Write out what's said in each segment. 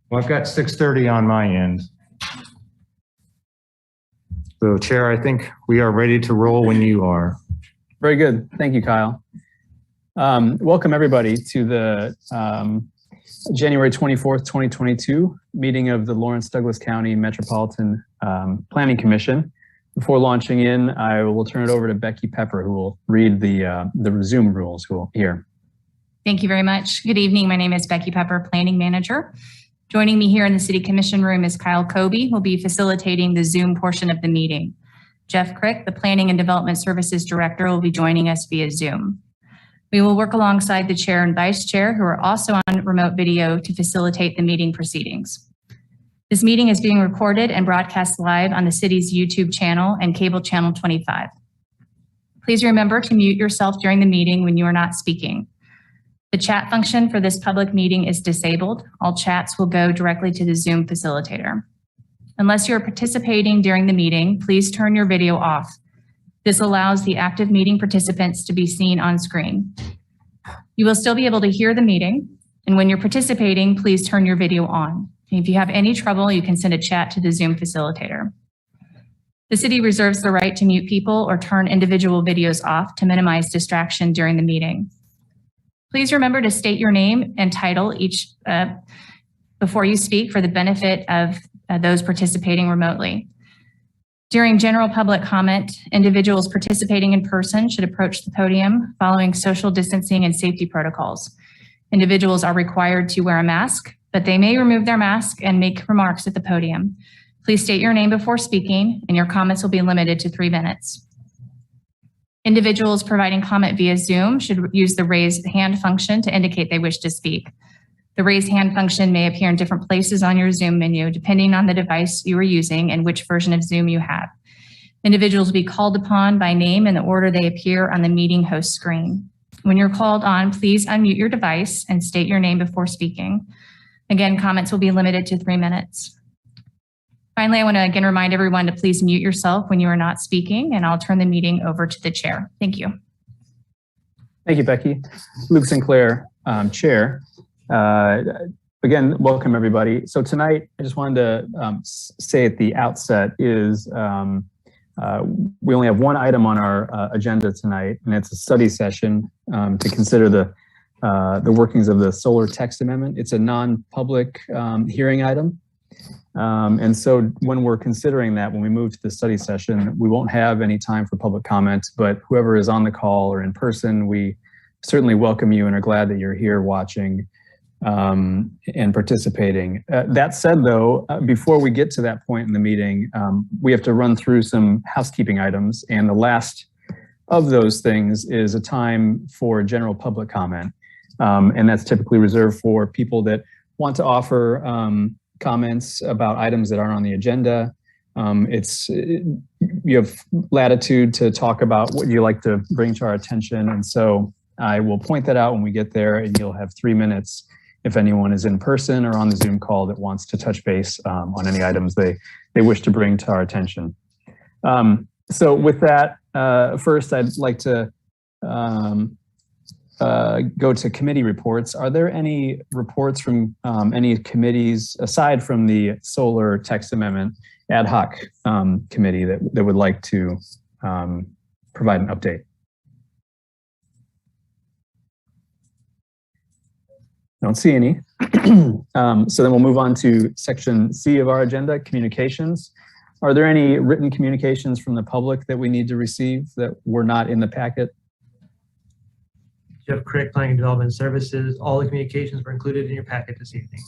Well, I've got 6:30 on my end. So Chair, I think we are ready to roll when you are. Very good. Thank you, Kyle. Welcome everybody to the January 24th, 2022 meeting of the Lawrence Douglas County Metropolitan Planning Commission. Before launching in, I will turn it over to Becky Pepper, who will read the Zoom rules here. Thank you very much. Good evening. My name is Becky Pepper, Planning Manager. Joining me here in the City Commission room is Kyle Kobe, who will be facilitating the Zoom portion of the meeting. Jeff Crick, the Planning and Development Services Director, will be joining us via Zoom. We will work alongside the Chair and Vice Chair, who are also on remote video, to facilitate the meeting proceedings. This meeting is being recorded and broadcast live on the city's YouTube channel and cable channel 25. Please remember to mute yourself during the meeting when you are not speaking. The chat function for this public meeting is disabled. All chats will go directly to the Zoom facilitator. Unless you're participating during the meeting, please turn your video off. This allows the active meeting participants to be seen on screen. You will still be able to hear the meeting, and when you're participating, please turn your video on. If you have any trouble, you can send a chat to the Zoom facilitator. The city reserves the right to mute people or turn individual videos off to minimize distraction during the meeting. Please remember to state your name and title each before you speak for the benefit of those participating remotely. During general public comment, individuals participating in person should approach the podium following social distancing and safety protocols. Individuals are required to wear a mask, but they may remove their mask and make remarks at the podium. Please state your name before speaking, and your comments will be limited to 3 minutes. Individuals providing comment via Zoom should use the raise hand function to indicate they wish to speak. The raise hand function may appear in different places on your Zoom menu, depending on the device you are using and which version of Zoom you have. Individuals will be called upon by name in the order they appear on the meeting host screen. When you're called on, please unmute your device and state your name before speaking. Again, comments will be limited to 3 minutes. Finally, I want to again remind everyone to please mute yourself when you are not speaking, and I'll turn the meeting over to the chair. Thank you. Thank you, Becky. Luke Sinclair, Chair. Again, welcome everybody. So tonight, I just wanted to say at the outset is we only have one item on our agenda tonight, and it's a study session to consider the workings of the solar text amendment. It's a non-public hearing item. And so when we're considering that, when we move to the study session, we won't have any time for public comment, but whoever is on the call or in person, we certainly welcome you and are glad that you're here watching and participating. That said, though, before we get to that point in the meeting, we have to run through some housekeeping items. And the last of those things is a time for general public comment. And that's typically reserved for people that want to offer comments about items that aren't on the agenda. You have latitude to talk about what you like to bring to our attention. And so I will point that out when we get there, and you'll have 3 minutes if anyone is in person or on the Zoom call that wants to touch base on any items they wish to bring to our attention. So with that, first I'd like to go to committee reports. Are there any reports from any committees aside from the Solar Text Amendment Ad Hoc Committee that would like to provide an update? Don't see any. So then we'll move on to section C of our agenda, communications. Are there any written communications from the public that we need to receive that were not in the packet? Jeff Crick, Planning and Development Services. All the communications were included in your packet this evening.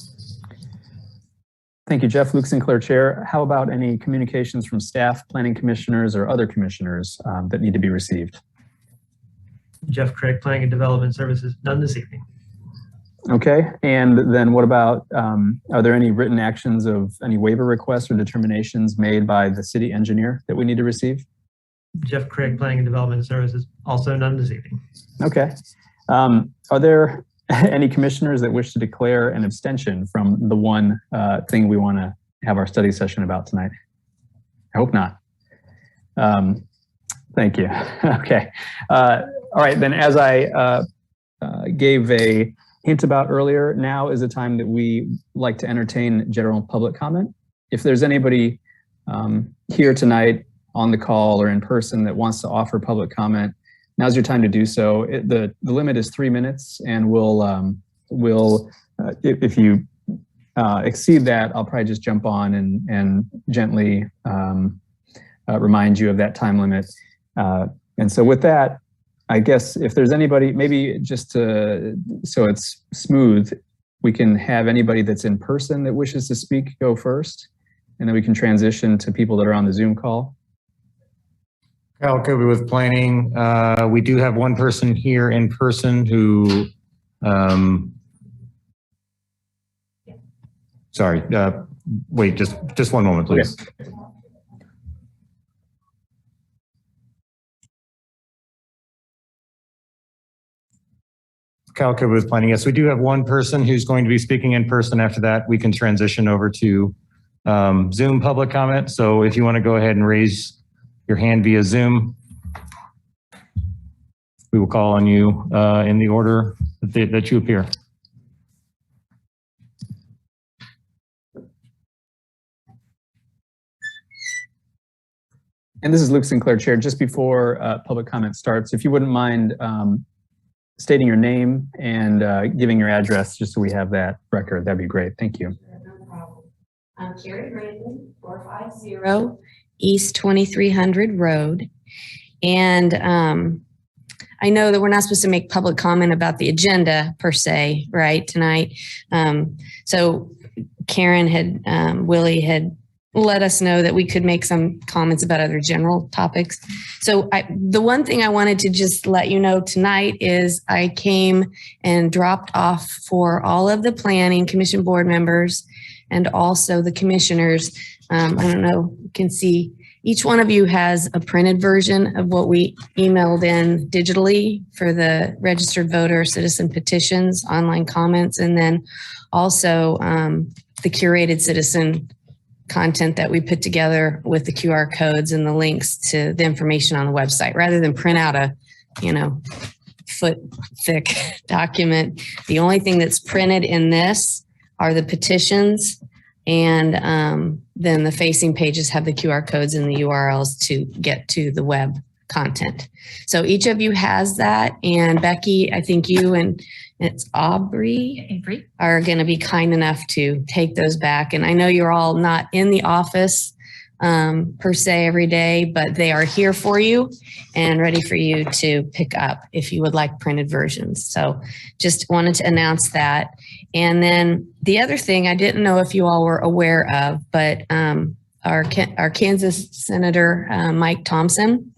Thank you, Jeff. Luke Sinclair, Chair. How about any communications from staff, planning commissioners, or other commissioners that need to be received? Jeff Crick, Planning and Development Services. None this evening. Okay, and then what about, are there any written actions of any waiver requests or determinations made by the city engineer that we need to receive? Jeff Crick, Planning and Development Services. Also none this evening. Okay. Are there any commissioners that wish to declare an abstention from the one thing we want to have our study session about tonight? I hope not. Thank you. Okay. All right, then as I gave a hint about earlier, now is the time that we like to entertain general public comment. If there's anybody here tonight on the call or in person that wants to offer public comment, now's your time to do so. The limit is 3 minutes, and we'll if you exceed that, I'll probably just jump on and gently remind you of that time limit. And so with that, I guess if there's anybody, maybe just so it's smooth, we can have anybody that's in person that wishes to speak go first, and then we can transition to people that are on the Zoom call. Kyle Kobe with planning. We do have one person here in person who, sorry, wait, just one moment, please. Okay. Kyle Kobe with planning. Yes, we do have one person who's going to be speaking in person. After that, we can transition over to Zoom public comment. So if you want to go ahead and raise your hand via Zoom, we will call on you in the order that you appear. And this is Luke Sinclair, Chair. Just before public comment starts, if you wouldn't mind stating your name and giving your address, just so we have that record, that'd be great. Thank you. No problem. I'm Carrie Brandon, 450 East 2300 Road. And I know that we're not supposed to make public comment about the agenda per se, right, tonight. So Karen had, Willey had let us know that we could make some comments about other general topics. So the one thing I wanted to just let you know tonight is I came and dropped off for all of the planning commission board members and also the commissioners. I don't know, you can see each one of you has a printed version of what we emailed in digitally for the registered voter citizen petitions, online comments, and then also the curated citizen content that we put together with the QR codes and the links to the information on the website, rather than print out a, foot thick document. The only thing that's printed in this are the petitions, and then the facing pages have the QR codes and the URLs to get to the web content. So each of you has that, and Becky, I think you and it's Avery are going to be kind enough to take those back. And I know you're all not in the office per se every day, but they are here for you and ready for you to pick up if you would like printed versions. So just wanted to announce that. And then the other thing I didn't know if you all were aware of, but our Kansas Senator Mike Thompson,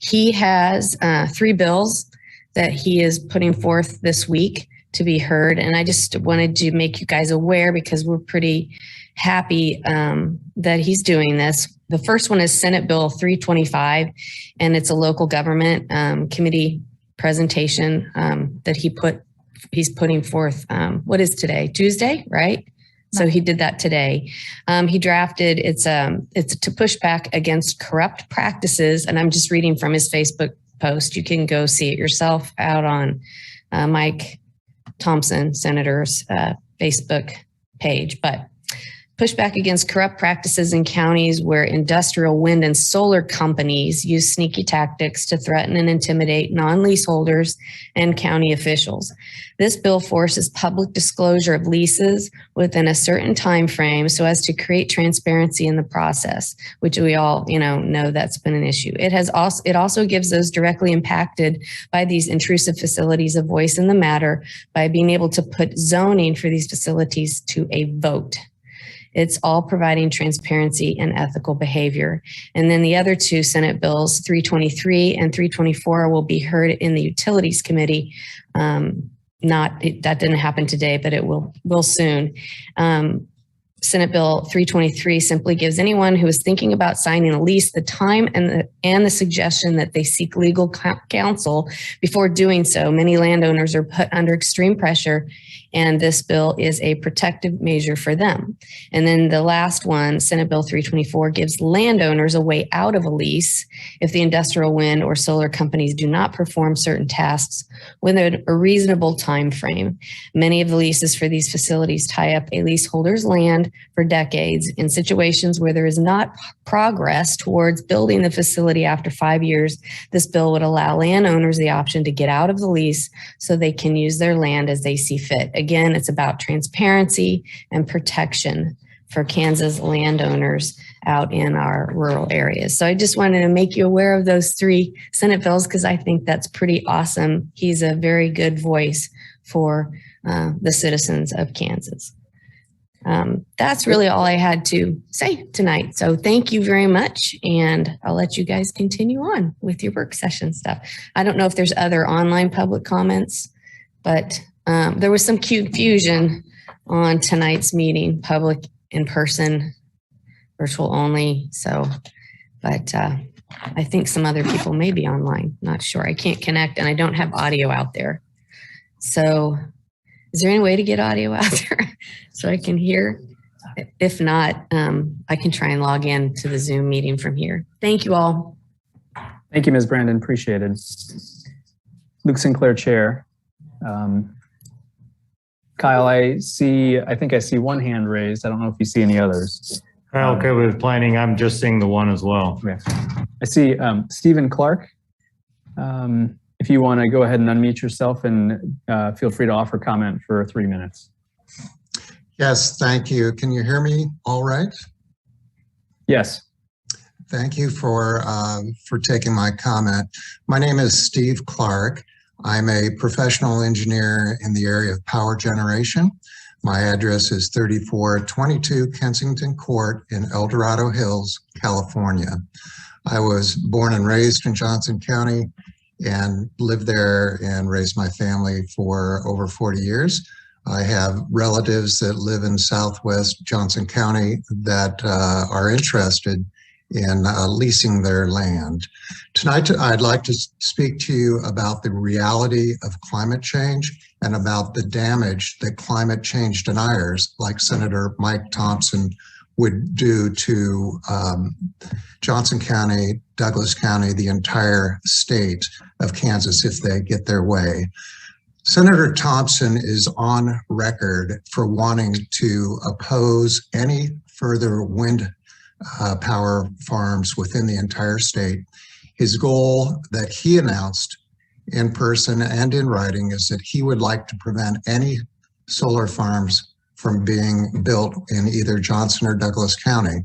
he has 3 bills that he is putting forth this week to be heard. And I just wanted to make you guys aware because we're pretty happy that he's doing this. The first one is Senate Bill 325, and it's a local government committee presentation that he's putting forth. What is today? Tuesday, right? So he did that today. He drafted, it's to push back against corrupt practices. And I'm just reading from his Facebook post. You can go see it yourself out on Mike Thompson, Senator's Facebook page. But push back against corrupt practices in counties where industrial wind and solar companies use sneaky tactics to threaten and intimidate non-leaseholders and county officials. This bill forces public disclosure of leases within a certain time frame so as to create transparency in the process, which we all know that's been an issue. It also gives those directly impacted by these intrusive facilities a voice in the matter by being able to put zoning for these facilities to a vote. It's all providing transparency and ethical behavior. And then the other 2 Senate bills, 323 and 324, will be heard in the Utilities Committee. That didn't happen today, but it will soon. Senate Bill 323 simply gives anyone who is thinking about signing a lease the time and the suggestion that they seek legal counsel before doing so. Many landowners are put under extreme pressure And this bill is a protective measure for them. And then the last one, Senate Bill 324, gives landowners a way out of a lease if the industrial wind or solar companies do not perform certain tasks within a reasonable time frame. Many of the leases for these facilities tie up a leaseholder's land for decades. In situations where there is not progress towards building the facility after 5 years, this bill would allow landowners the option to get out of the lease so they can use their land as they see fit. Again, it's about transparency and protection for Kansas landowners out in our rural areas. So I just wanted to make you aware of those 3 Senate bills because I think that's pretty awesome. He's a very good voice for the citizens of Kansas. That's really all I had to say tonight. So thank you very much. And I'll let you guys continue on with your work session stuff. I don't know if there's other online public comments, but there was some confusion on tonight's meeting, public, in person, virtual only. So, but I think some other people may be online. Not sure. I can't connect and I don't have audio out there. So is there any way to get audio out there so I can hear? If not, I can try and log in to the Zoom meeting from here. Thank you all. Thank you, Ms. Brandon. Appreciated. Luke Sinclair, Chair. Kyle, I think I see one hand raised. I don't know if you see any others. Kyle, okay with planning. I'm just seeing the one as well. Okay. I see Stephen Clark. If you want to go ahead and unmute yourself and feel free to offer comment for 3 minutes. Yes, thank you. Can you hear me all right? Yes. Thank you for taking my comment. My name is Steve Clark. I'm a professional engineer in the area of power generation. My address is 3422 Kensington Court in El Dorado Hills, California. I was born and raised in Johnson County and lived there and raised my family for over 40 years. I have relatives that live in Southwest Johnson County that are interested in leasing their land. Tonight, I'd like to speak to you about the reality of climate change and about the damage that climate change deniers like Senator Mike Thompson would do to Johnson County, Douglas County, the entire state of Kansas if they get their way. Senator Thompson is on record for wanting to oppose any further wind power farms within the entire state. His goal that he announced in person and in writing is that he would like to prevent any solar farms from being built in either Johnson or Douglas County.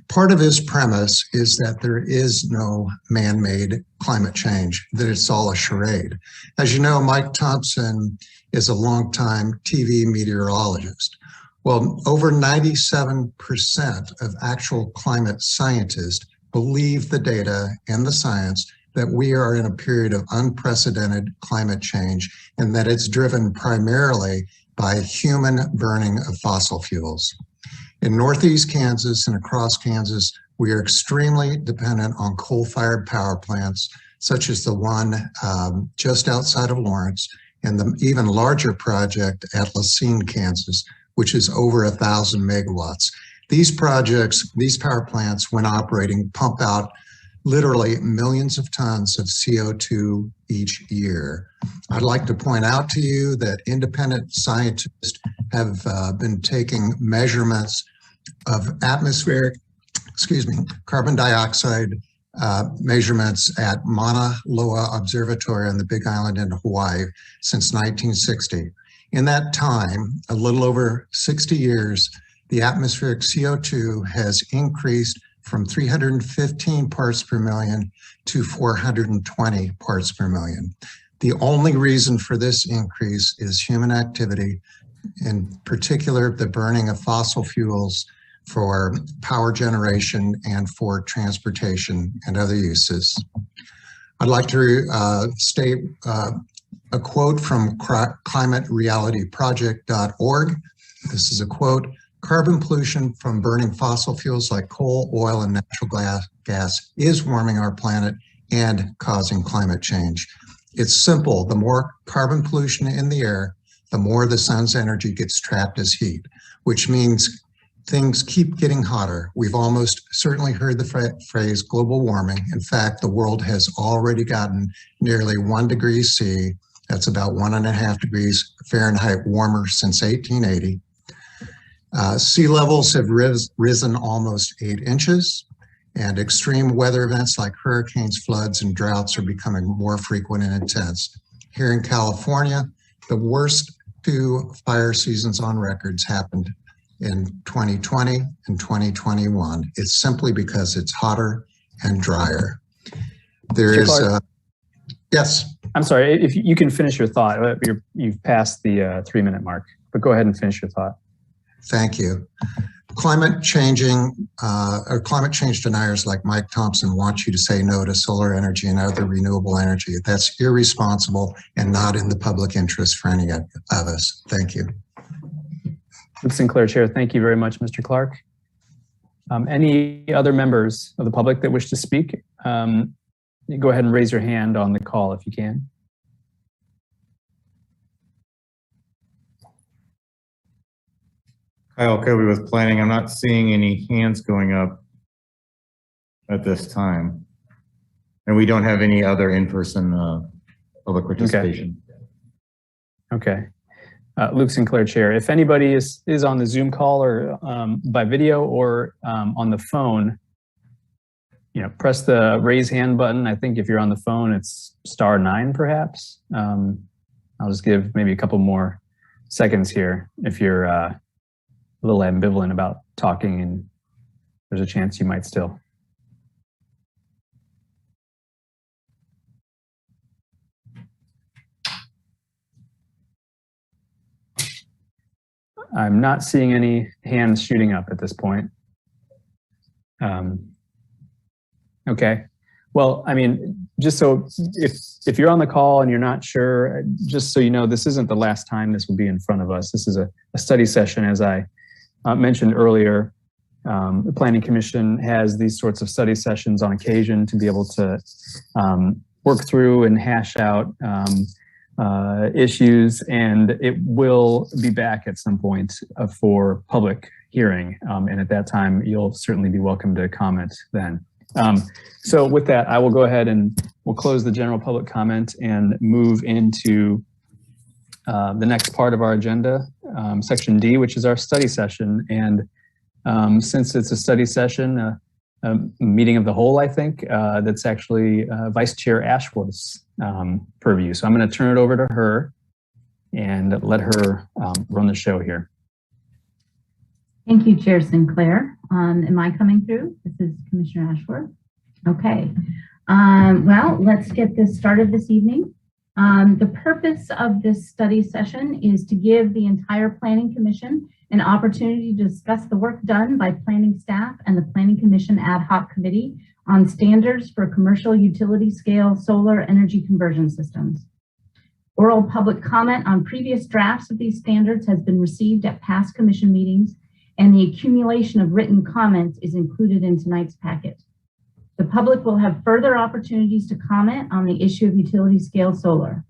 Part of his premise is that there is no man-made climate change, that it's all a charade. As you know, Mike Thompson is a longtime TV meteorologist. Well, over 97% of actual climate scientists believe the data and the science that we are in a period of unprecedented climate change and that it's driven primarily by human burning of fossil fuels. In Northeast Kansas and across Kansas, we are extremely dependent on coal-fired power plants, such as the one just outside of Lawrence and the even larger project at Lacine, Kansas, which is over 1,000 megawatts. These projects, these power plants, when operating, pump out literally millions of tons of CO2 each year. I'd like to point out to you that independent scientists have been taking measurements of carbon dioxide measurements at Mauna Loa Observatory on the Big Island in Hawaii since 1960. In that time, a little over 60 years, the atmospheric CO2 has increased from 315 parts per million to 420 parts per million. The only reason for this increase is human activity, in particular the burning of fossil fuels for power generation and for transportation and other uses. I'd like to state a quote from climaterealityproject.org. This is a quote: "Carbon pollution from burning fossil fuels like coal, oil, and natural gas is warming our planet and causing climate change." It's simple. The more carbon pollution in the air, the more the sun's energy gets trapped as heat, which means things keep getting hotter. We've almost certainly heard the phrase global warming. In fact, the world has already gotten nearly 1 degree C. That's about 1.5 degrees Fahrenheit warmer since 1880. Sea levels have risen almost 8 inches, and extreme weather events like hurricanes, floods, and droughts are becoming more frequent and intense. Here in California, the worst 2 fire seasons on records happened in 2020 and 2021. It's simply because it's hotter and drier. There is, yes. I'm sorry, if you can finish your thought. You've passed the 3-minute mark, but go ahead and finish your thought. Thank you. Climate change deniers like Mike Thompson want you to say no to solar energy and other renewable energy. That's irresponsible and not in the public interest for any of us. Thank you. Luke Sinclair, Chair. Thank you very much, Mr. Clark. Any other members of the public that wish to speak? Go ahead and raise your hand on the call if you can. Kyle Kobe with planning. I'm not seeing any hands going up at this time. And we don't have any other in-person public participation. Okay. Luke Sinclair, Chair. If anybody is on the Zoom call or by video or on the phone, press the raise hand button. I think if you're on the phone, it's *9 perhaps. I'll just give maybe a couple more seconds here if you're a little ambivalent about talking and there's a chance you might still. I'm not seeing any hands shooting up at this point. Okay. Well, I mean, just so if you're on the call and you're not sure, just so you know, this isn't the last time this will be in front of us. This is a study session, as I mentioned earlier. The Planning Commission has these sorts of study sessions on occasion to be able to work through and hash out issues, and it will be back at some point for public hearing. And at that time, you'll certainly be welcome to comment then. So with that, I will go ahead and we'll close the general public comment and move into the next part of our agenda, section D, which is our study session. And since it's a study session, a meeting of the whole, I think, that's actually Vice Chair Ashford's purview. So I'm going to turn it over to her and let her run the show here. Thank you, Chair Sinclair. Am I coming through? This is Commissioner Ashford. Okay. Well, let's get this started this evening. The purpose of this study session is to give the entire Planning Commission an opportunity to discuss the work done by planning staff and the Planning Commission Ad Hoc Committee on standards for commercial utility scale solar energy conversion systems. Oral public comment on previous drafts of these standards has been received at past commission meetings, and the accumulation of written comments is included in tonight's packet. The public will have further opportunities to comment on the issue of utility scale solar.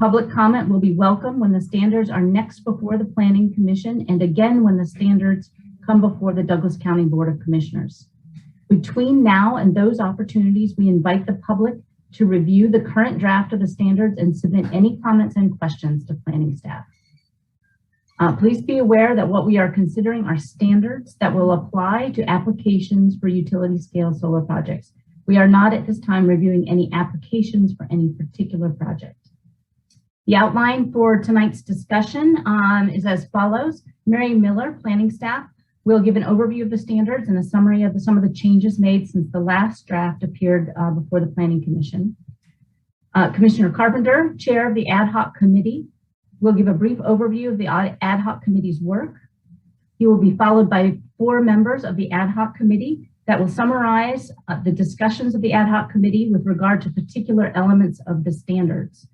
Public comment will be welcome when the standards are next before the Planning Commission and again when the standards come before the Douglas County Board of Commissioners. Between now and those opportunities, we invite the public to review the current draft of the standards and submit any comments and questions to planning staff. Please be aware that what we are considering are standards that will apply to applications for utility scale solar projects. We are not at this time reviewing any applications for any particular project. The outline for tonight's discussion is as follows. Mary Miller, planning staff, will give an overview of the standards and a summary of some of the changes made since the last draft appeared before the Planning Commission. Commissioner Carpenter, chair of the Ad Hoc Committee, will give a brief overview of the Ad Hoc Committee's work. He will be followed by 4 members of the Ad Hoc Committee that will summarize the discussions of the Ad Hoc Committee with regard to particular elements of the standards.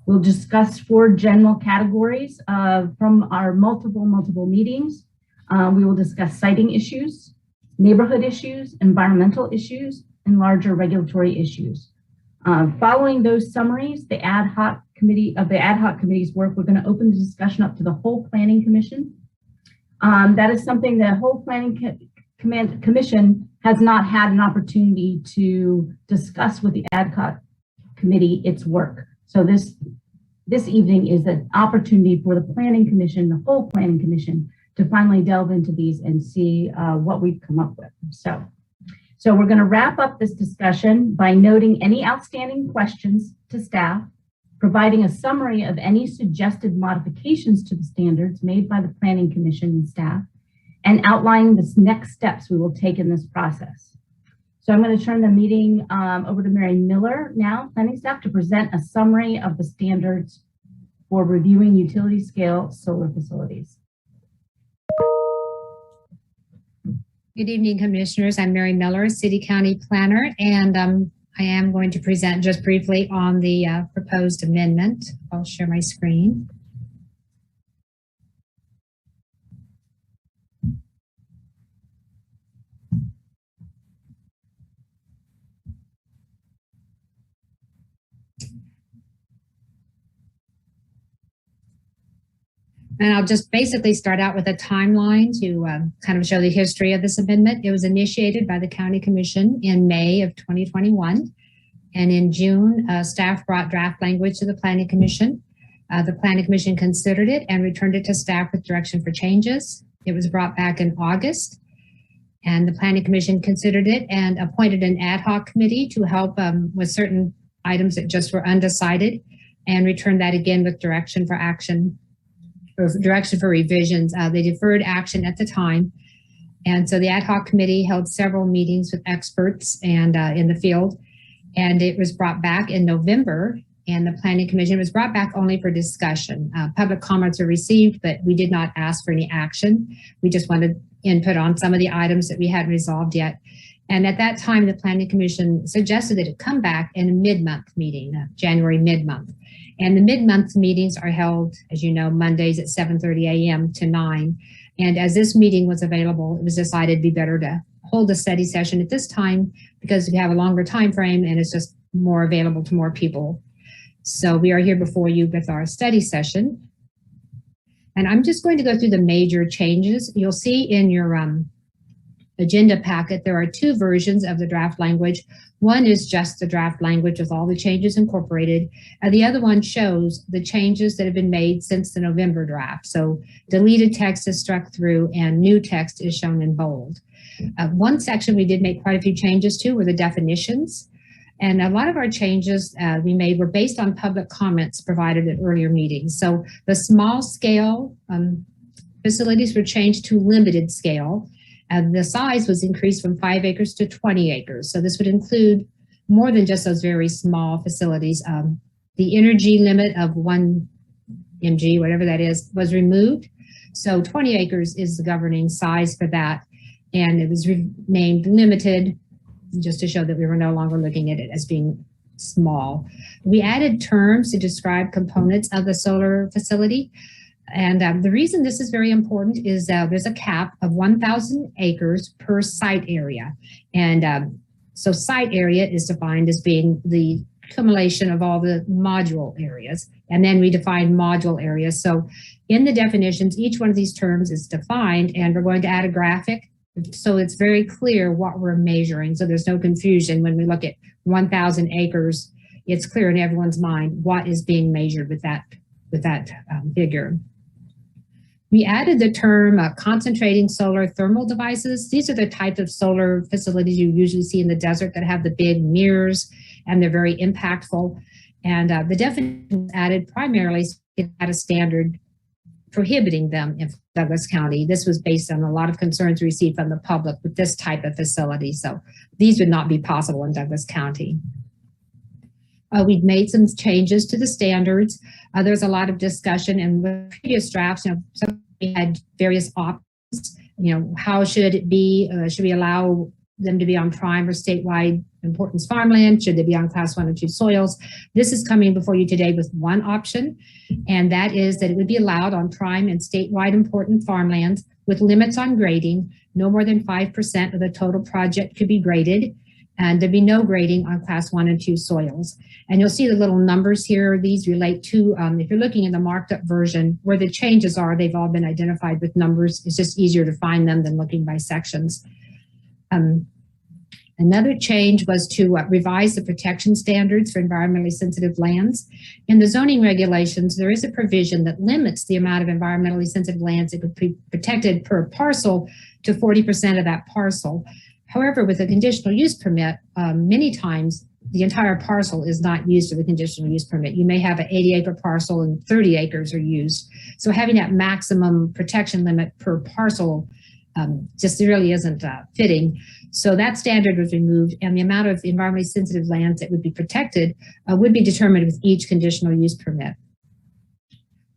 We'll discuss 4 general categories from our multiple meetings. We will discuss siting issues, neighborhood issues, environmental issues, and larger regulatory issues. Following those summaries, the Ad Hoc the ad hoc committee's work, we're going to open the discussion up to the whole planning commission. That is something the whole planning commission has not had an opportunity to discuss with the ad hoc committee its work. So this evening is an opportunity for the planning commission, the whole planning commission, to finally delve into these and see what we've come up with. So we're going to wrap up this discussion by noting any outstanding questions to staff, providing a summary of any suggested modifications to the standards made by the Planning Commission and staff, and outlining the next steps we will take in this process. So I'm going to turn the meeting over to Mary Miller now, planning staff, to present a summary of the standards for reviewing utility scale solar facilities. Good evening, commissioners. I'm Mary Miller, City County Planner, and I am going to present just briefly on the proposed amendment. I'll share my screen. And I'll just basically start out with a timeline to kind of show the history of this amendment. It was initiated by the County Commission in May of 2021. And in June, staff brought draft language to the Planning Commission. The Planning Commission considered it and returned it to staff with direction for changes. It was brought back in August, and the Planning Commission considered it and appointed an ad hoc committee to help with certain items that just were undecided, and returned that again with direction for action. Direction for revisions. They deferred action at the time. And so the ad hoc committee held several meetings with experts and in the field, and it was brought back in November, and the Planning Commission was brought back only for discussion. Public comments were received, but we did not ask for any action. We just wanted input on some of the items that we hadn't resolved yet. And at that time, the Planning Commission suggested that it come back in a mid-month meeting, January mid-month. And the mid-month meetings are held, as you know, Mondays at 7:30 a.m. to 9. And as this meeting was available, it was decided it'd be better to hold a study session at this time because we have a longer time frame and it's just more available to more people. So we are here before you with our study session. And I'm just going to go through the major changes. You'll see in your agenda packet, there are two versions of the draft language. One is just the draft language with all the changes incorporated, and the other one shows the changes that have been made since the November draft. So deleted text is struck through and new text is shown in bold. One section we did make quite a few changes to were the definitions. And a lot of our changes we made were based on public comments provided at earlier meetings. So the small scale facilities were changed to limited scale. And the size was increased from 5 acres to 20 acres. So this would include more than just those very small facilities. The energy limit of 1 mg, whatever that is, was removed. So 20 acres is the governing size for that. And it was named limited just to show that we were no longer looking at it as being small. We added terms to describe components of the solar facility. And the reason this is very important is there's a cap of 1,000 acres per site area. And so site area is defined as being the accumulation of all the module areas. And then we define module areas. So in the definitions, each one of these terms is defined, and we're going to add a graphic so it's very clear what we're measuring. So there's no confusion when we look at 1,000 acres. It's clear in everyone's mind what is being measured with that figure. We added the term concentrating solar thermal devices. These are the types of solar facilities you usually see in the desert that have the big mirrors, and they're very impactful. And the definition was added primarily at a standard prohibiting them in Douglas County. This was based on a lot of concerns received from the public with this type of facility. So these would not be possible in Douglas County. We've made some changes to the standards. There's a lot of discussion in the previous drafts. So we had various options. How should it be? Should we allow them to be on prime or statewide importance farmland? Should they be on class 1 or 2 soils? This is coming before you today with one option, and that is that it would be allowed on prime and statewide important farmlands with limits on grading. No more than 5% of the total project could be graded. and there'd be no grading on class 1 and 2 soils. And you'll see the little numbers here. These relate to, if you're looking in the marked up version, where the changes are, they've all been identified with numbers. It's just easier to find them than looking by sections. Another change was to revise the protection standards for environmentally sensitive lands. In the zoning regulations, there is a provision that limits the amount of environmentally sensitive lands that could be protected per parcel to 40% of that parcel. However, with a conditional use permit, many times the entire parcel is not used for the conditional use permit. You may have an 80-acre parcel and 30 acres are used. So having that maximum protection limit per parcel just really isn't fitting. So that standard was removed, and the amount of environmentally sensitive lands that would be protected would be determined with each conditional use permit.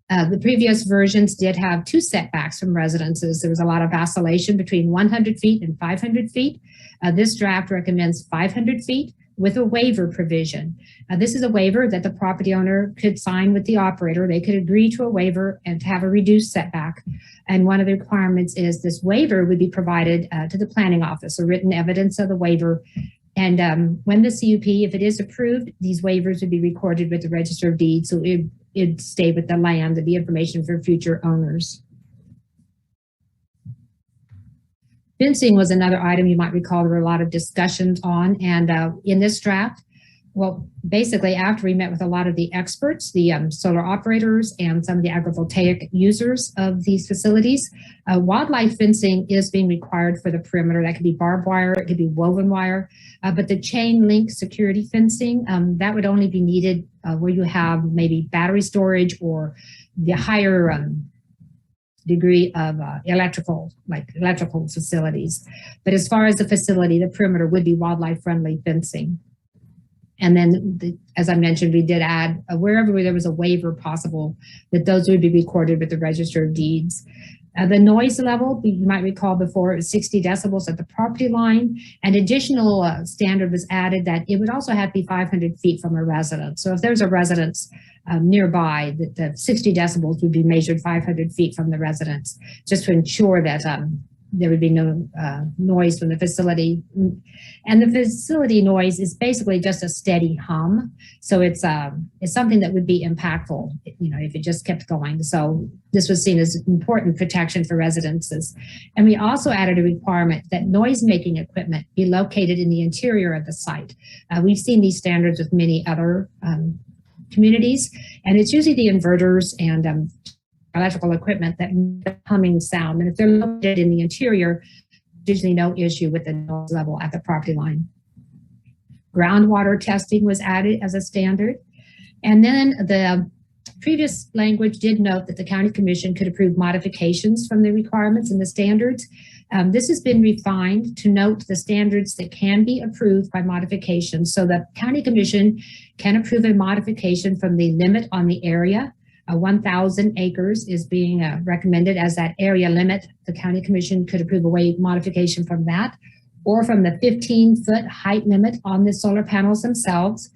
The previous versions did have 2 setbacks from residences. There was a lot of vacillation between 100 feet and 500 feet. This draft recommends 500 feet with a waiver provision. This is a waiver that the property owner could sign with the operator. They could agree to a waiver and to have a reduced setback. And one of the requirements is this waiver would be provided to the planning office, a written evidence of the waiver. And when the CUP, if it is approved, these waivers would be recorded with the Register of Deeds. So it'd stay with the land and the information for future owners. Fencing was another item you might recall there were a lot of discussions on. And in this draft, well, basically after we met with a lot of the experts, the solar operators and some of the agrivoltaic users of these facilities, wildlife fencing is being required for the perimeter. That could be barbed wire, it could be woven wire, but the chain link security fencing, that would only be needed where you have maybe battery storage or the higher degree of electrical facilities. But as far as the facility, the perimeter would be wildlife friendly fencing. And then, as I mentioned, we did add wherever there was a waiver possible, that those would be recorded with the Register of Deeds. The noise level, you might recall before, it was 60 decibels at the property line. An additional standard was added that it would also have to be 500 feet from a residence. So if there's a residence nearby, the 60 decibels would be measured 500 feet from the residence, just to ensure that there would be no noise from the facility. And the facility noise is basically just a steady hum. So it's something that would be impactful, if it just kept going. So this was seen as important protection for residences. And we also added a requirement that noise-making equipment be located in the interior of the site. We've seen these standards with many other communities, and it's usually the inverters and electrical equipment that make the humming sound. And if they're located in the interior, there's usually no issue with the noise level at the property line. Groundwater testing was added as a standard. And then the previous language did note that the county commission could approve modifications from the requirements and the standards. This has been refined to note the standards that can be approved by modification. So the county commission can approve a modification from the limit on the area. 1,000 acres is being recommended as that area limit. The county commission could approve a modification from that, or from the 15-foot height limit on the solar panels themselves,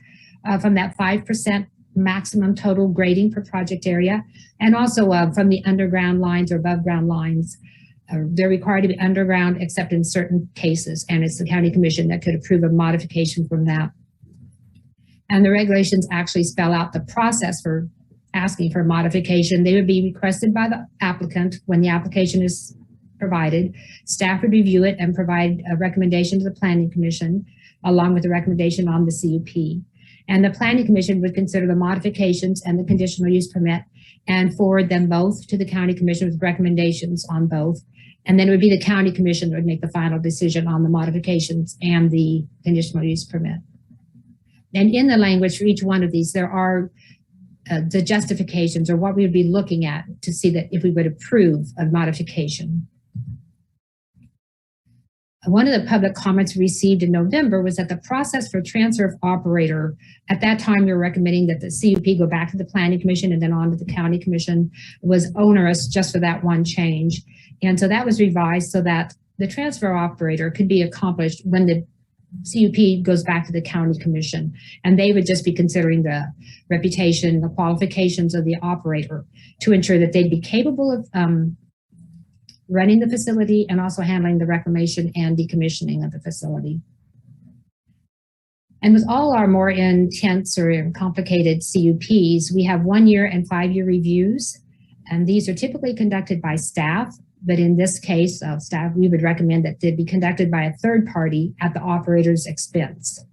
from that 5% maximum total grading per project area, and also from the underground lines or above ground lines. They're required to be underground except in certain cases, and it's the county commission that could approve a modification from that. And the regulations actually spell out the process for asking for a modification. They would be requested by the applicant when the application is provided. Staff would review it and provide a recommendation to the Planning Commission along with the recommendation on the CUP. And the Planning Commission would consider the modifications and the conditional use permit and forward them both to the County Commission with recommendations on both. And then it would be the County Commission that would make the final decision on the modifications and the conditional use permit. And in the language for each one of these, there are the justifications or what we would be looking at to see that if we would approve a modification. One of the public comments received in November was that the process for transfer of operator, at that time we were recommending that the CUP go back to the Planning Commission and then on to the County Commission, was onerous just for that one change. And so that was revised so that the transfer operator could be accomplished when the CUP goes back to the County Commission, and they would just be considering the reputation, the qualifications of the operator to ensure that they'd be capable of running the facility and also handling the reclamation and decommissioning of the facility. And with all our more intense or complicated CUPs, we have 1 year and 5 year reviews. And these are typically conducted by staff. But in this case, staff, we would recommend that they be conducted by a third party at the operator's expense.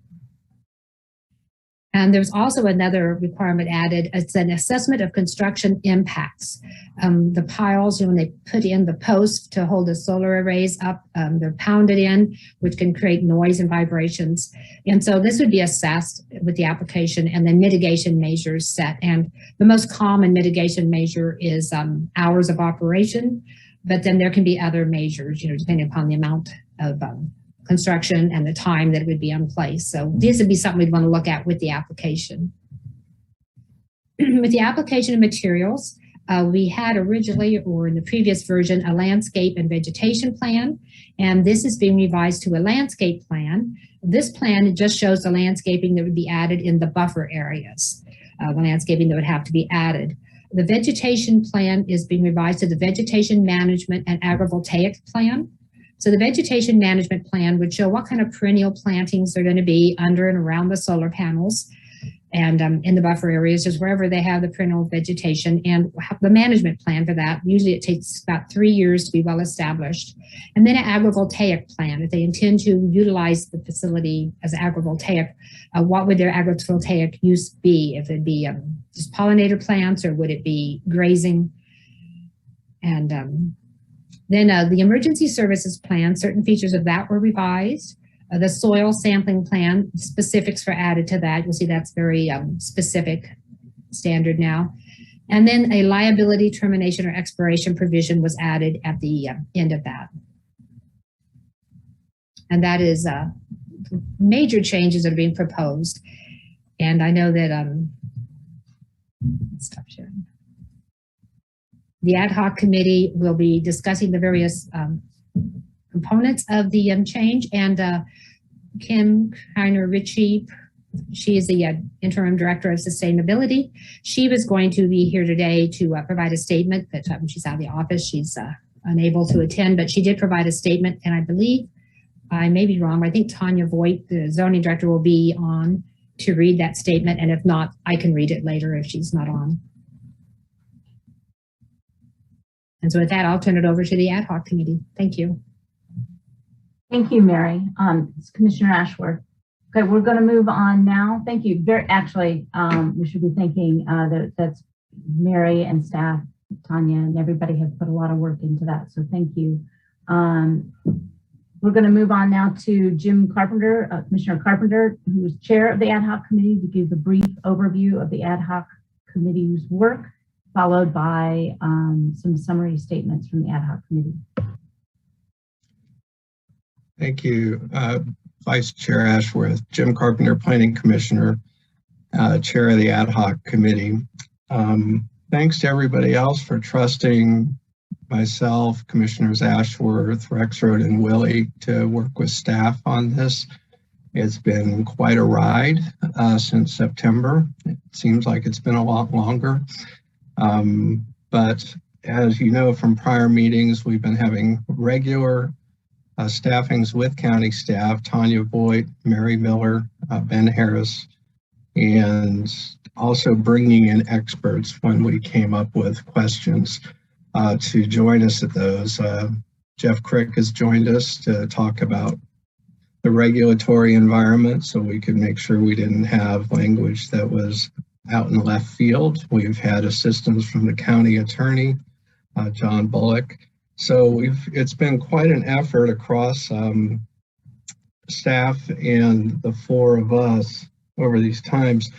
And there's also another requirement added. It's an assessment of construction impacts. The piles, when they put in the posts to hold the solar arrays up, they're pounded in, which can create noise and vibrations. And so this would be assessed with the application and then mitigation measures set. And the most common mitigation measure is hours of operation, but then there can be other measures, depending upon the amount of construction and the time that it would be in place. So this would be something we'd want to look at with the application. With the application of materials, we had originally, or in the previous version, a landscape and vegetation plan, and this is being revised to a landscape plan. This plan just shows the landscaping that would be added in the buffer areas, the landscaping that would have to be added. The vegetation plan is being revised to the vegetation management and agrivoltaic plan. So the vegetation management plan would show what kind of perennial plantings are going to be under and around the solar panels and in the buffer areas, just wherever they have the perennial vegetation, and the management plan for that. Usually it takes about 3 years to be well established. And then an agrivoltaic plan. If they intend to utilize the facility as agrivoltaic, what would their agrivoltaic use be? If it'd be just pollinator plants, or would it be grazing? And then the emergency services plan, certain features of that were revised. The soil sampling plan, specifics were added to that. You'll see that's very specific standard now. And then a liability termination or expiration provision was added at the end of that. And that is major changes that are being proposed. And I know that, let's stop sharing. The ad hoc committee will be discussing the various components of the change, and Kim Heiner Ritchie, she is the interim director of sustainability. She was going to be here today to provide a statement, but she's out of the office. She's unable to attend, but she did provide a statement, and I believe, I may be wrong, but I think Tanya Voigt, the zoning director, will be on to read that statement, and if not, I can read it later if she's not on. And so with that, I'll turn it over to the ad hoc committee. Thank you. Thank you, Mary. It's Commissioner Ashford. Okay, we're going to move on now. Thank you. Actually, we should be thanking that's Mary and staff, Tanya, and everybody have put a lot of work into that. So thank you. We're going to move on now to Jim Carpenter, Commissioner Carpenter, who is chair of the ad hoc committee, to give a brief overview of the ad hoc committee's work, followed by some summary statements from the ad hoc committee. Thank you, Vice Chair Ashworth. Jim Carpenter, Planning Commissioner, Chair of the ad hoc committee. Thanks to everybody else for trusting myself, Commissioners Ashworth, Rexroad, and Willey to work with staff on this. It's been quite a ride since September. It seems like it's been a lot longer. But as you know from prior meetings, we've been having regular staffings with county staff, Tanya Voigt, Mary Miller, Ben Harris, and also bringing in experts when we came up with questions to join us at those. Jeff Crick has joined us to talk about the regulatory environment so we could make sure we didn't have language that was out in left field. We've had assistance from the county attorney, John Bullock. So it's been quite an effort across staff and the four of us over these times.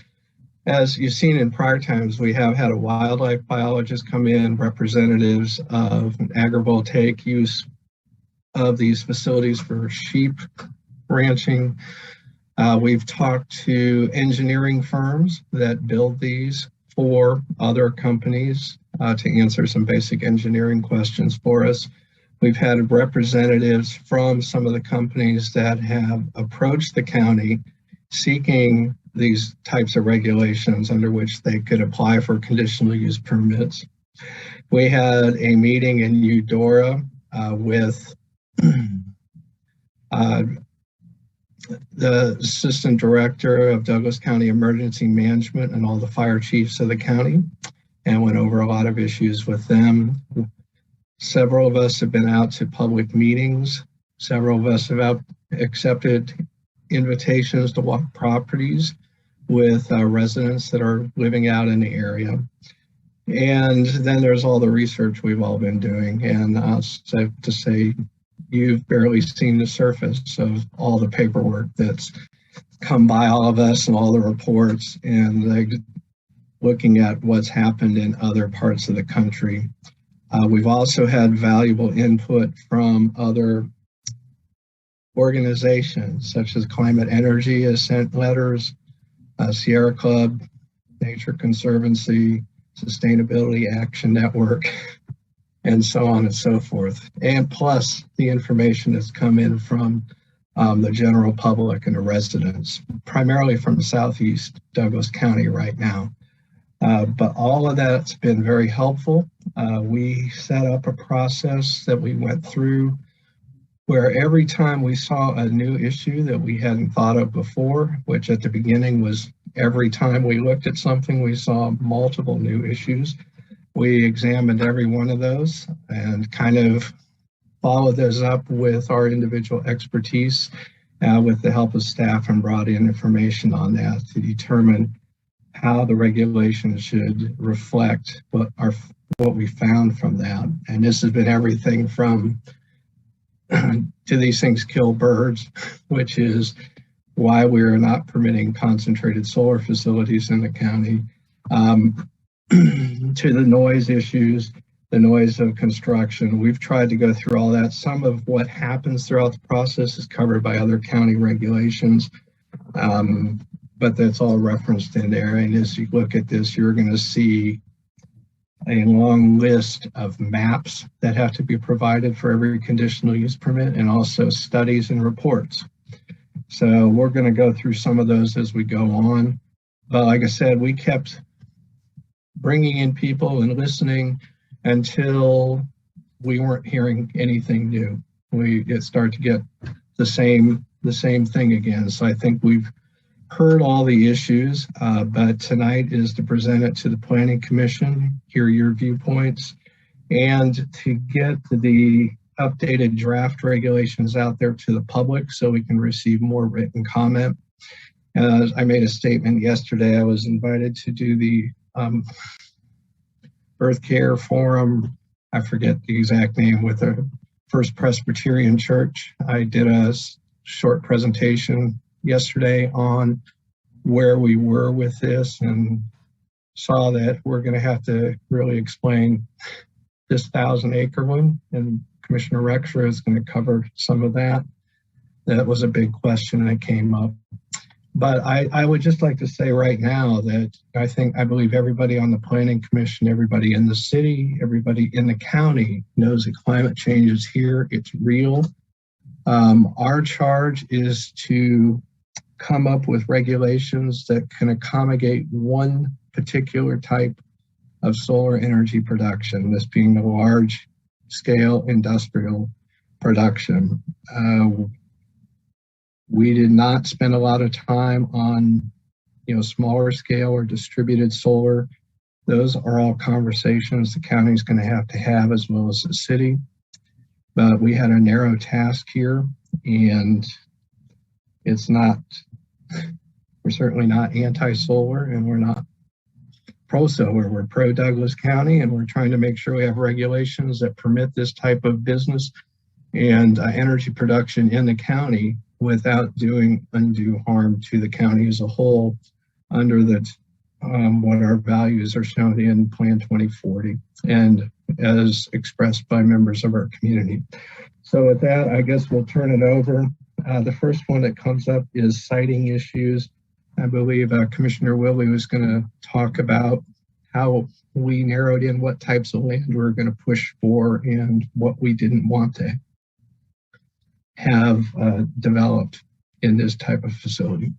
As you've seen in prior times, we have had a wildlife biologist come in, representatives of agrivoltaic use of these facilities for sheep ranching. We've talked to engineering firms that build these for other companies to answer some basic engineering questions for us. We've had representatives from some of the companies that have approached the county seeking these types of regulations under which they could apply for conditional use permits. We had a meeting in Eudora with the assistant director of Douglas County Emergency Management and all the fire chiefs of the county, and went over a lot of issues with them. Several of us have been out to public meetings. Several of us have accepted invitations to walk properties with residents that are living out in the area. And then there's all the research we've all been doing. And I'll have to say, you've barely seen the surface of all the paperwork that's come by all of us and all the reports, and looking at what's happened in other parts of the country. We've also had valuable input from other organizations such as Climate Energy has sent letters, Sierra Club, Nature Conservancy, Sustainability Action Network, and so on and so forth. And plus the information that's come in from the general public and the residents, primarily from Southeast Douglas County right now. But all of that's been very helpful. We set up a process that we went through where every time we saw a new issue that we hadn't thought of before, which at the beginning was every time we looked at something, we saw multiple new issues. We examined every one of those and kind of followed those up with our individual expertise with the help of staff, and brought in information on that to determine how the regulations should reflect what we found from that. And this has been everything from do these things kill birds, which is why we're not permitting concentrated solar facilities in the county, to the noise issues, the noise of construction. We've tried to go through all that. Some of what happens throughout the process is covered by other county regulations, but that's all referenced in there. And as you look at this, you're going to see a long list of maps that have to be provided for every conditional use permit, and also studies and reports. So we're going to go through some of those as we go on. But like I said, we kept bringing in people and listening until we weren't hearing anything new. We start to get the same thing again. So I think we've heard all the issues, but tonight is to present it to the Planning Commission, hear your viewpoints, and to get the updated draft regulations out there to the public so we can receive more written comment. As I made a statement yesterday, I was invited to do the Earth Care Forum, I forget the exact name, with the First Presbyterian Church. I did a short presentation yesterday on where we were with this, and saw that we're going to have to really explain this 1,000-acre one, and Commissioner Rexer is going to cover some of that. That was a big question that came up. But I would just like to say right now that I believe everybody on the Planning Commission, everybody in the city, everybody in the county knows that climate change is here. It's real. Our charge is to come up with regulations that can accommodate one particular type of solar energy production, this being the large scale industrial production. We did not spend a lot of time on, smaller scale or distributed solar. Those are all conversations the county is going to have as well as the city. But we had a narrow task here, and we're certainly not anti-solar, and we're not pro-solar. We're pro-Douglas County, and we're trying to make sure we have regulations that permit this type of business and energy production in the county without doing undue harm to the county as a whole under what our values are shown in Plan 2040 and as expressed by members of our community. So with that, I guess we'll turn it over. The first one that comes up is siting issues. I believe Commissioner Willey was going to talk about how we narrowed in what types of land we're going to push for and what we didn't want to have developed in this type of facility.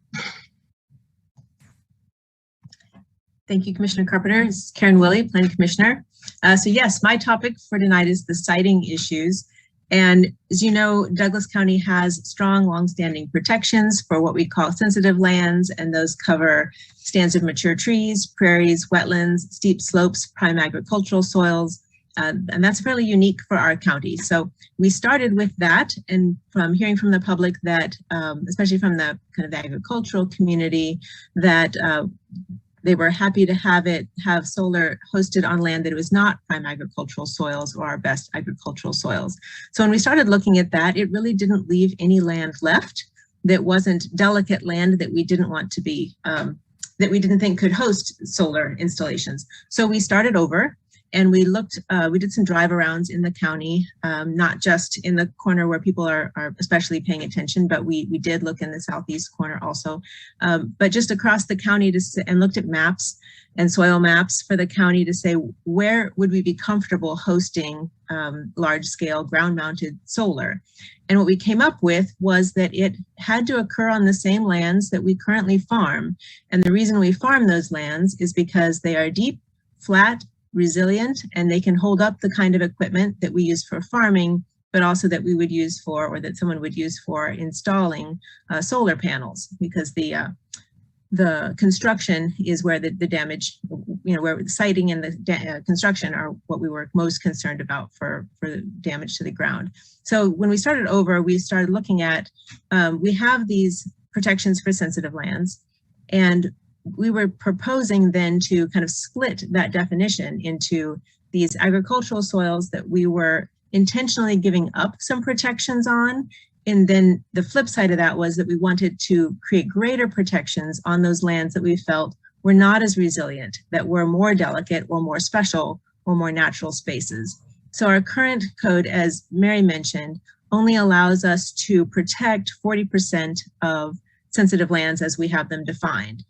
Thank you, Commissioner Carpenter. This is Karen Willey, Planning Commissioner. So yes, my topic for tonight is the siting issues. And as you know, Douglas County has strong, longstanding protections for what we call sensitive lands, and those cover stands of mature trees, prairies, wetlands, steep slopes, prime agricultural soils, and that's fairly unique for our county. So we started with that, and from hearing from the public that, especially from the kind of the agricultural community, that they were happy to have solar hosted on land that was not prime agricultural soils or our best agricultural soils. So when we started looking at that, it really didn't leave any land left that wasn't delicate land that we didn't want to be, that we didn't think could host solar installations. So we started over. And we looked, we did some drive arounds in the county, not just in the corner where people are especially paying attention, but we did look in the southeast corner also, but just across the county and looked at maps and soil maps for the county to say, where would we be comfortable hosting large scale ground mounted solar? And what we came up with was that it had to occur on the same lands that we currently farm. And the reason we farm those lands is because they are deep, flat, resilient, and they can hold up the kind of equipment that we use for farming, but also that we would use for, or that someone would use for installing solar panels, because the construction is where the damage, where the siting and the construction are what we were most concerned about for the damage to the ground. So when we started over, we started looking at, we have these protections for sensitive lands, and we were proposing then to kind of split that definition into these agricultural soils that we were intentionally giving up some protections on. And then the flip side of that was that we wanted to create greater protections on those lands that we felt were not as resilient, that were more delicate or more special or more natural spaces. So our current code, as Mary mentioned, only allows us to protect 40% of sensitive lands as we have them defined.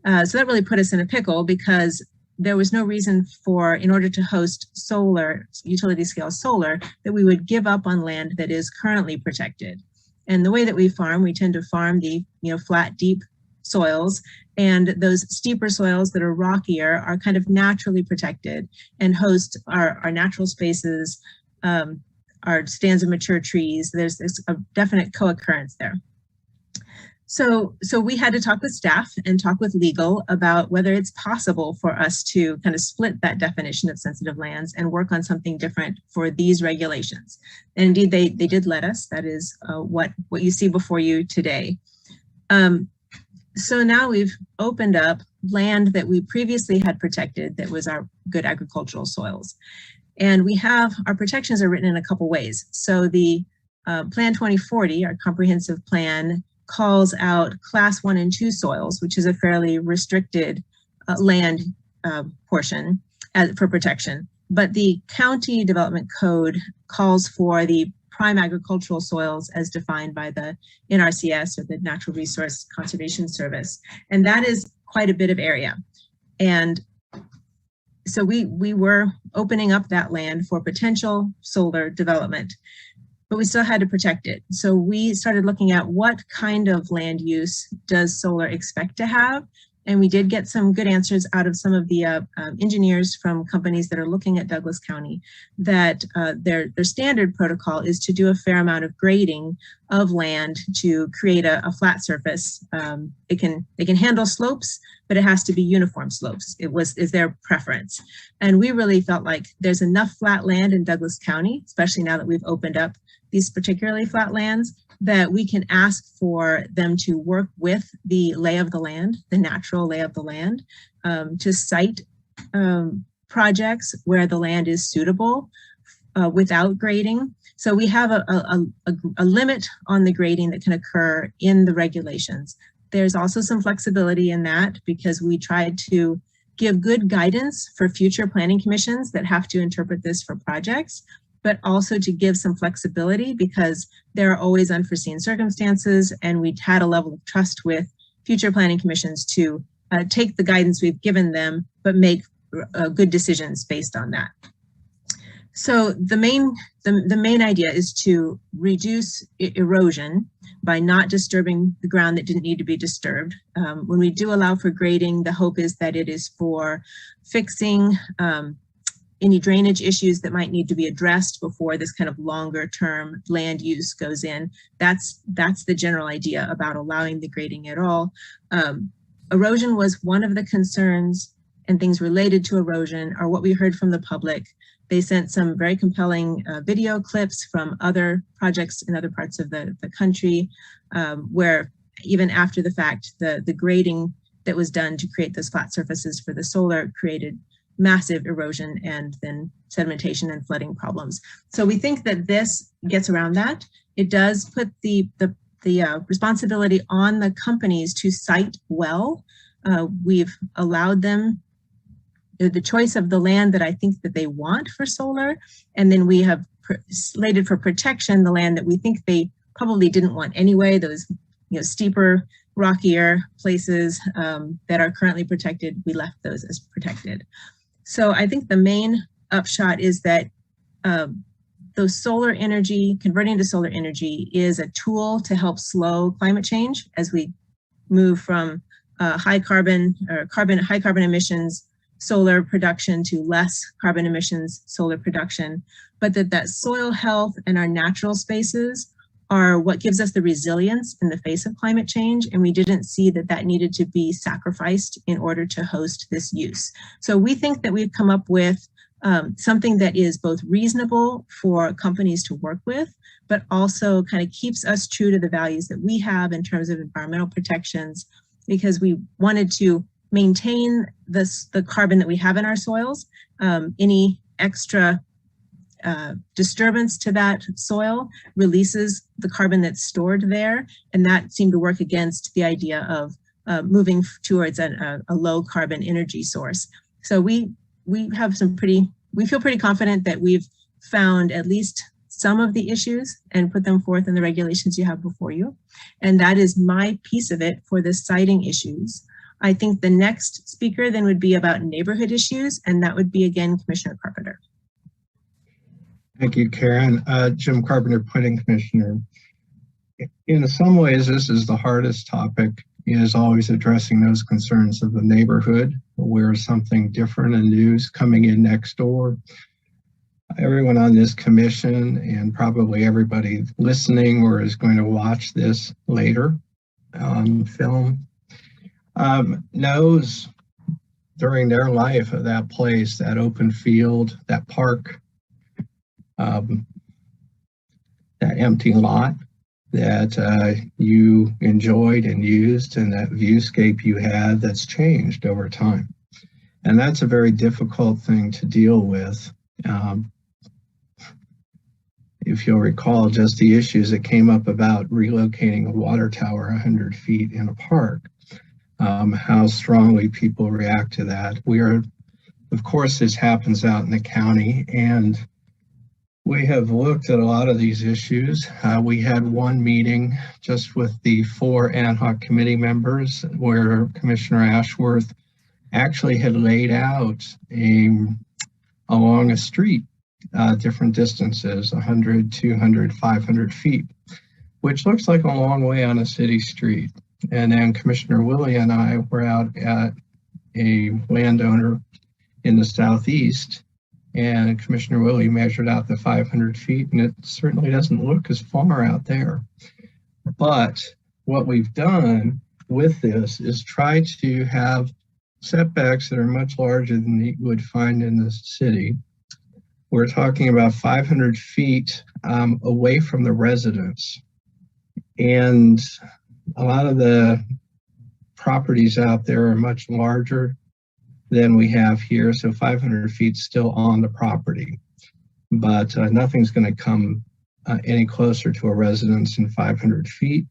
So that really put us in a pickle, because there was no reason for, in order to host solar, utility scale solar, that we would give up on land that is currently protected. And the way that we tend to farm the flat, deep soils, and those steeper soils that are rockier are kind of naturally protected and host our natural spaces, our stands of mature trees. There's a definite co-occurrence there. So we had to talk with staff and talk with legal about whether it's possible for us to kind of split that definition of sensitive lands and work on something different for these regulations. And indeed, they did let us. That is what you see before you today. So now we've opened up land that we previously had protected that was our good agricultural soils. And we have, our protections are written in a couple ways. So the Plan 2040, our comprehensive plan, calls out class 1 and 2 soils, which is a fairly restricted land portion for protection. But the county development code calls for the prime agricultural soils as defined by the NRCS, or the Natural Resource Conservation Service. And that is quite a bit of area. And so we were opening up that land for potential solar development, but we still had to protect it. So we started looking at what kind of land use does solar expect to have. And we did get some good answers out of some of the engineers from companies that are looking at Douglas County, that their standard protocol is to do a fair amount of grading of land to create a flat surface. It can handle slopes, but it has to be uniform slopes. Is their preference. And we really felt like there's enough flat land in Douglas County, especially now that we've opened up these particularly flat lands, that we can ask for them to work with the lay of the land, the natural lay of the land, to site projects where the land is suitable without grading. So we have a limit on the grading that can occur in the regulations. There's also some flexibility in that, because we tried to give good guidance for future planning commissions that have to interpret this for projects, but also to give some flexibility, because there are always unforeseen circumstances, and we had a level of trust with future planning commissions to take the guidance we've given them, but make good decisions based on that. So the main idea is to reduce erosion by not disturbing the ground that didn't need to be disturbed. When we do allow for grading, the hope is that it is for fixing any drainage issues that might need to be addressed before this kind of longer term land use goes in. That's the general idea about allowing the grading at all. Erosion was one of the concerns, and things related to erosion are what we heard from the public. They sent some very compelling video clips from other projects in other parts of the country, where even after the fact, the grading that was done to create those flat surfaces for the solar created massive erosion and then sedimentation and flooding problems. So we think that this gets around that. It does put the responsibility on the companies to site well. We've allowed them the choice of the land that I think that they want for solar, and then we have slated for protection the land that we think they probably didn't want anyway, those steeper, rockier places that are currently protected. We left those as protected. So I think the main upshot is that those solar energy, converting to solar energy, is a tool to help slow climate change as we move from high carbon emissions solar production to less carbon emissions solar production, but that soil health and our natural spaces are what gives us the resilience in the face of climate change, and we didn't see that needed to be sacrificed in order to host this use. So we think that we've come up with something that is both reasonable for companies to work with, but also kind of keeps us true to the values that we have in terms of environmental protections, because we wanted to maintain the carbon that we have in our soils. Any extra disturbance to that soil releases the carbon that's stored there, and that seemed to work against the idea of moving towards a low carbon energy source. So we feel pretty confident that we've found at least some of the issues and put them forth in the regulations you have before you. And that is my piece of it for the siting issues. I think the next speaker then would be about neighborhood issues, and that would be again Commissioner Carpenter. Thank you, Karen. Jim Carpenter, Planning Commissioner. In some ways, this is the hardest topic, is always addressing those concerns of the neighborhood, where something different and new is coming in next door. Everyone on this commission, and probably everybody listening or is going to watch this later on film, knows during their life of that place, that open field, that park, that empty lot that you enjoyed and used, and that viewscape you had that's changed over time. And that's a very difficult thing to deal with. If you'll recall, just the issues that came up about relocating a water tower 100 feet in a park, how strongly people react to that. Of course, this happens out in the county, and we have looked at a lot of these issues. We had one meeting just with the 4 ad hoc committee members where Commissioner Ashworth actually had laid out along a street, different distances, 100, 200, 500 feet, which looks like a long way on a city street. And then Commissioner Willey and I were out at a landowner in the southeast, and Commissioner Willey measured out the 500 feet, and it certainly doesn't look as far out there. But what we've done with this is try to have setbacks that are much larger than you would find in the city. We're talking about 500 feet away from the residence. And a lot of the properties out there are much larger than we have here. So 500 feet still on the property, but nothing's going to come any closer to a residence than 500 feet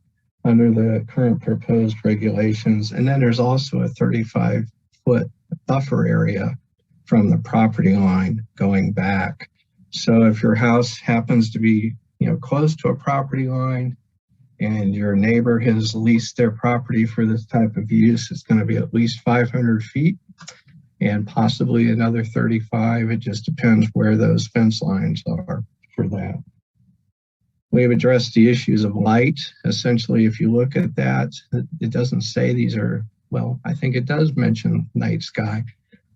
under the current proposed regulations. And then there's also a 35-foot buffer area from the property line going back. So if your house happens to be, close to a property line and your neighbor has leased their property for this type of use, it's going to be at least 500 feet and possibly another 35. It just depends where those fence lines are for that. We have addressed the issues of light. Essentially, if you look at that, it doesn't say these are, well, I think it does mention night sky.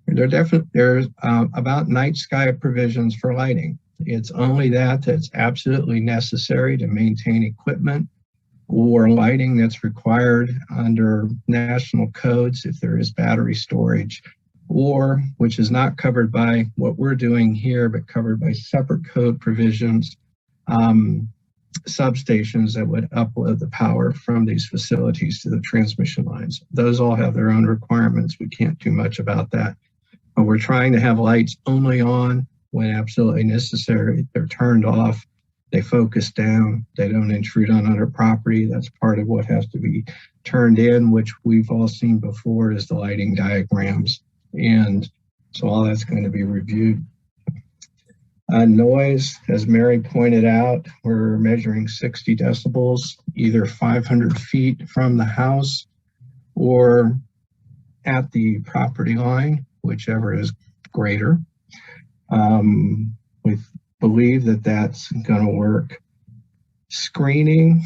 There's about night sky provisions for lighting. It's only that's absolutely necessary to maintain equipment or lighting that's required under national codes if there is battery storage, or which is not covered by what we're doing here, but covered by separate code provisions, substations that would upload the power from these facilities to the transmission lines. Those all have their own requirements. We can't do much about that. But we're trying to have lights only on when absolutely necessary. They're turned off, they focus down, they don't intrude on other property. That's part of what has to be turned in, which we've all seen before is the lighting diagrams. And so all that's going to be reviewed. Noise, as Mary pointed out, we're measuring 60 decibels, either 500 feet from the house or at the property line, whichever is greater. We believe that that's going to work. Screening,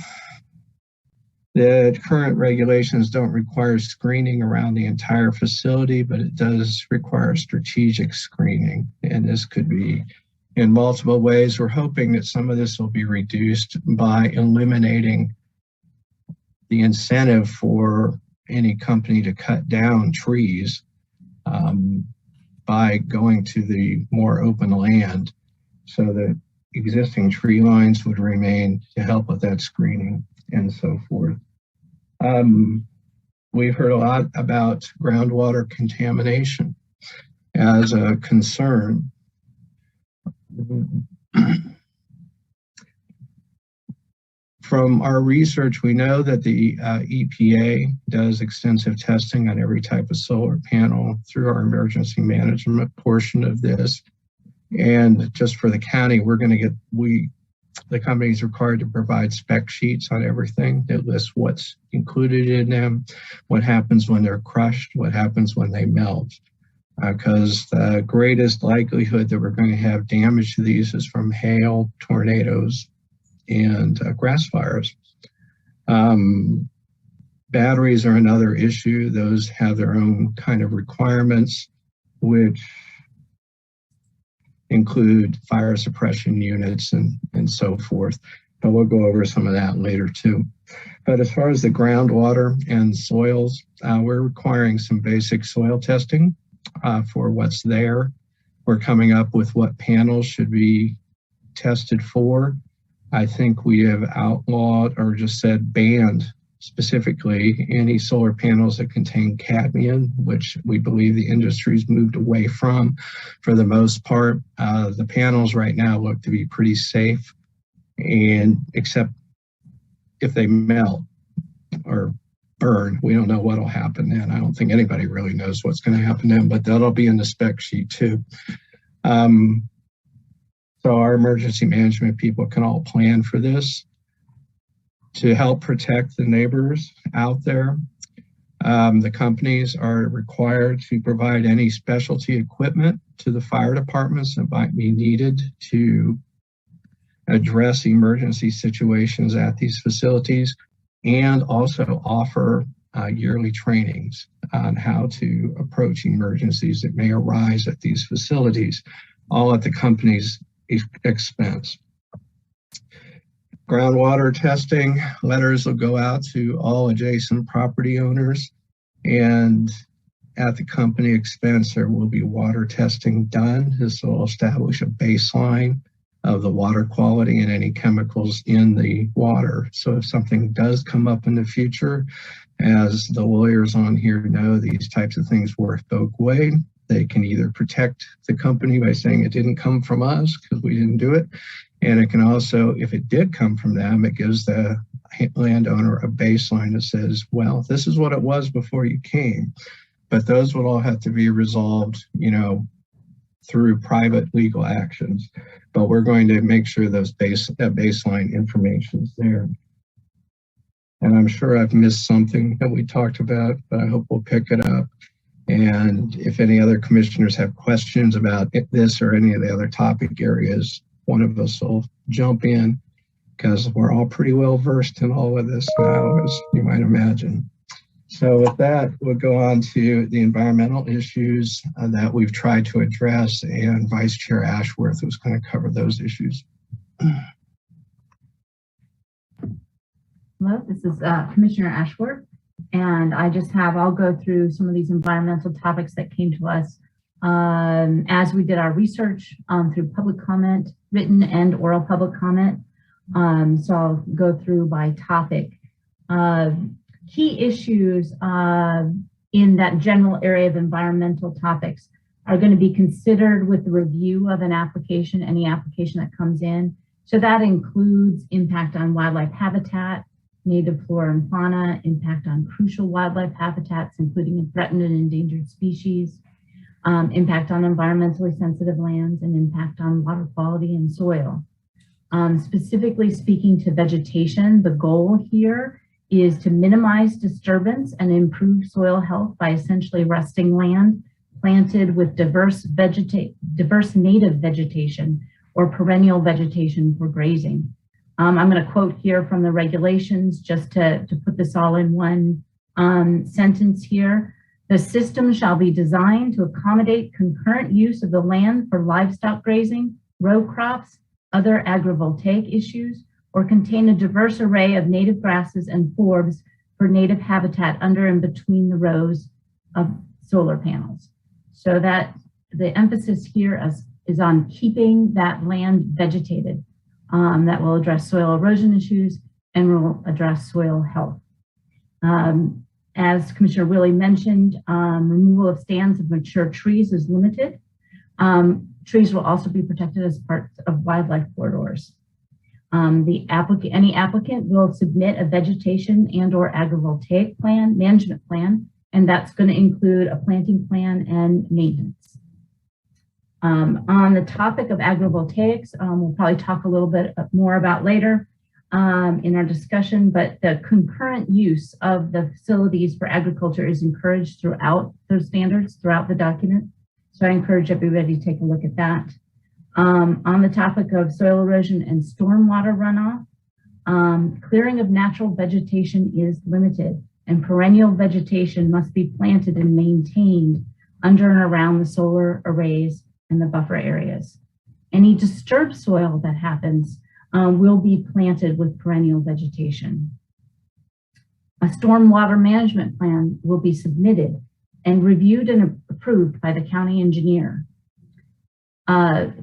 the current regulations don't require screening around the entire facility, but it does require strategic screening. And this could be in multiple ways. We're hoping that some of this will be reduced by eliminating the incentive for any company to cut down trees by going to the more open land, so that existing tree lines would remain to help with that screening and so forth. We've heard a lot about groundwater contamination as a concern. From our research, we know that the EPA does extensive testing on every type of solar panel through our emergency management portion of this. And just for the county, the company is required to provide spec sheets on everything that lists what's included in them, what happens when they're crushed, what happens when they melt. Because the greatest likelihood that we're going to have damage to these is from hail, tornadoes, and grass fires. Batteries are another issue. Those have their own kind of requirements, which include fire suppression units and so forth. But we'll go over some of that later too. But as far as the groundwater and soils, we're requiring some basic soil testing for what's there. We're coming up with what panels should be tested for. I think we have outlawed or just said banned specifically any solar panels that contain cadmium, which we believe the industry's moved away from for the most part. The panels right now look to be pretty safe, and except if they melt or burn, we don't know what'll happen then. I don't think anybody really knows what's going to happen then, but that'll be in the spec sheet too. So our emergency management people can all plan for this to help protect the neighbors out there. The companies are required to provide any specialty equipment to the fire departments that might be needed to address emergency situations at these facilities, and also offer yearly trainings on how to approach emergencies that may arise at these facilities, all at the company's expense. Groundwater testing letters will go out to all adjacent property owners, and at the company expense, there will be water testing done. This will establish a baseline of the water quality and any chemicals in the water. So if something does come up in the future, as the lawyers on here know, these types of things work both ways. They can either protect the company by saying it didn't come from us because we didn't do it. And it can also, if it did come from them, it gives the landowner a baseline that says, well, this is what it was before you came. But those would all have to be resolved, through private legal actions. But we're going to make sure that baseline information is there. And I'm sure I've missed something that we talked about, but I hope we'll pick it up. And if any other commissioners have questions about this or any of the other topic areas, one of us will jump in, because we're all pretty well versed in all of this now, as you might imagine. So with that, we'll go on to the environmental issues that we've tried to address, and Vice Chair Ashworth was going to cover those issues. Hello, this is Commissioner Ashford, and I'll go through some of these environmental topics that came to us as we did our research through public comment, written and oral public comment. So I'll go through by topic. Key issues in that general area of environmental topics are going to be considered with the review of an application, any application that comes in. So that includes impact on wildlife habitat, native flora and fauna, impact on crucial wildlife habitats, including threatened and endangered species, impact on environmentally sensitive lands, and impact on water quality and soil. Specifically speaking to vegetation, the goal here is to minimize disturbance and improve soil health by essentially resting land planted with diverse native vegetation or perennial vegetation for grazing. I'm going to quote here from the regulations just to put this all in one sentence here. The system shall be designed to accommodate concurrent use of the land for livestock grazing, row crops, other agrivoltaic issues, or contain a diverse array of native grasses and forbs for native habitat under and between the rows of solar panels. So that the emphasis here is on keeping that land vegetated. That will address soil erosion issues and will address soil health. As Commissioner Willey mentioned, removal of stands of mature trees is limited. Trees will also be protected as parts of wildlife corridors. Any applicant will submit a vegetation and or agrivoltaic plan, management plan, and that's going to include a planting plan and maintenance. On the topic of agrivoltaics, we'll probably talk a little bit more about later in our discussion, but the concurrent use of the facilities for agriculture is encouraged throughout those standards, throughout the document. So I encourage everybody to take a look at that. On the topic of soil erosion and stormwater runoff, clearing of natural vegetation is limited, and perennial vegetation must be planted and maintained under and around the solar arrays and the buffer areas. Any disturbed soil that happens will be planted with perennial vegetation. A stormwater management plan will be submitted and reviewed and approved by the county engineer.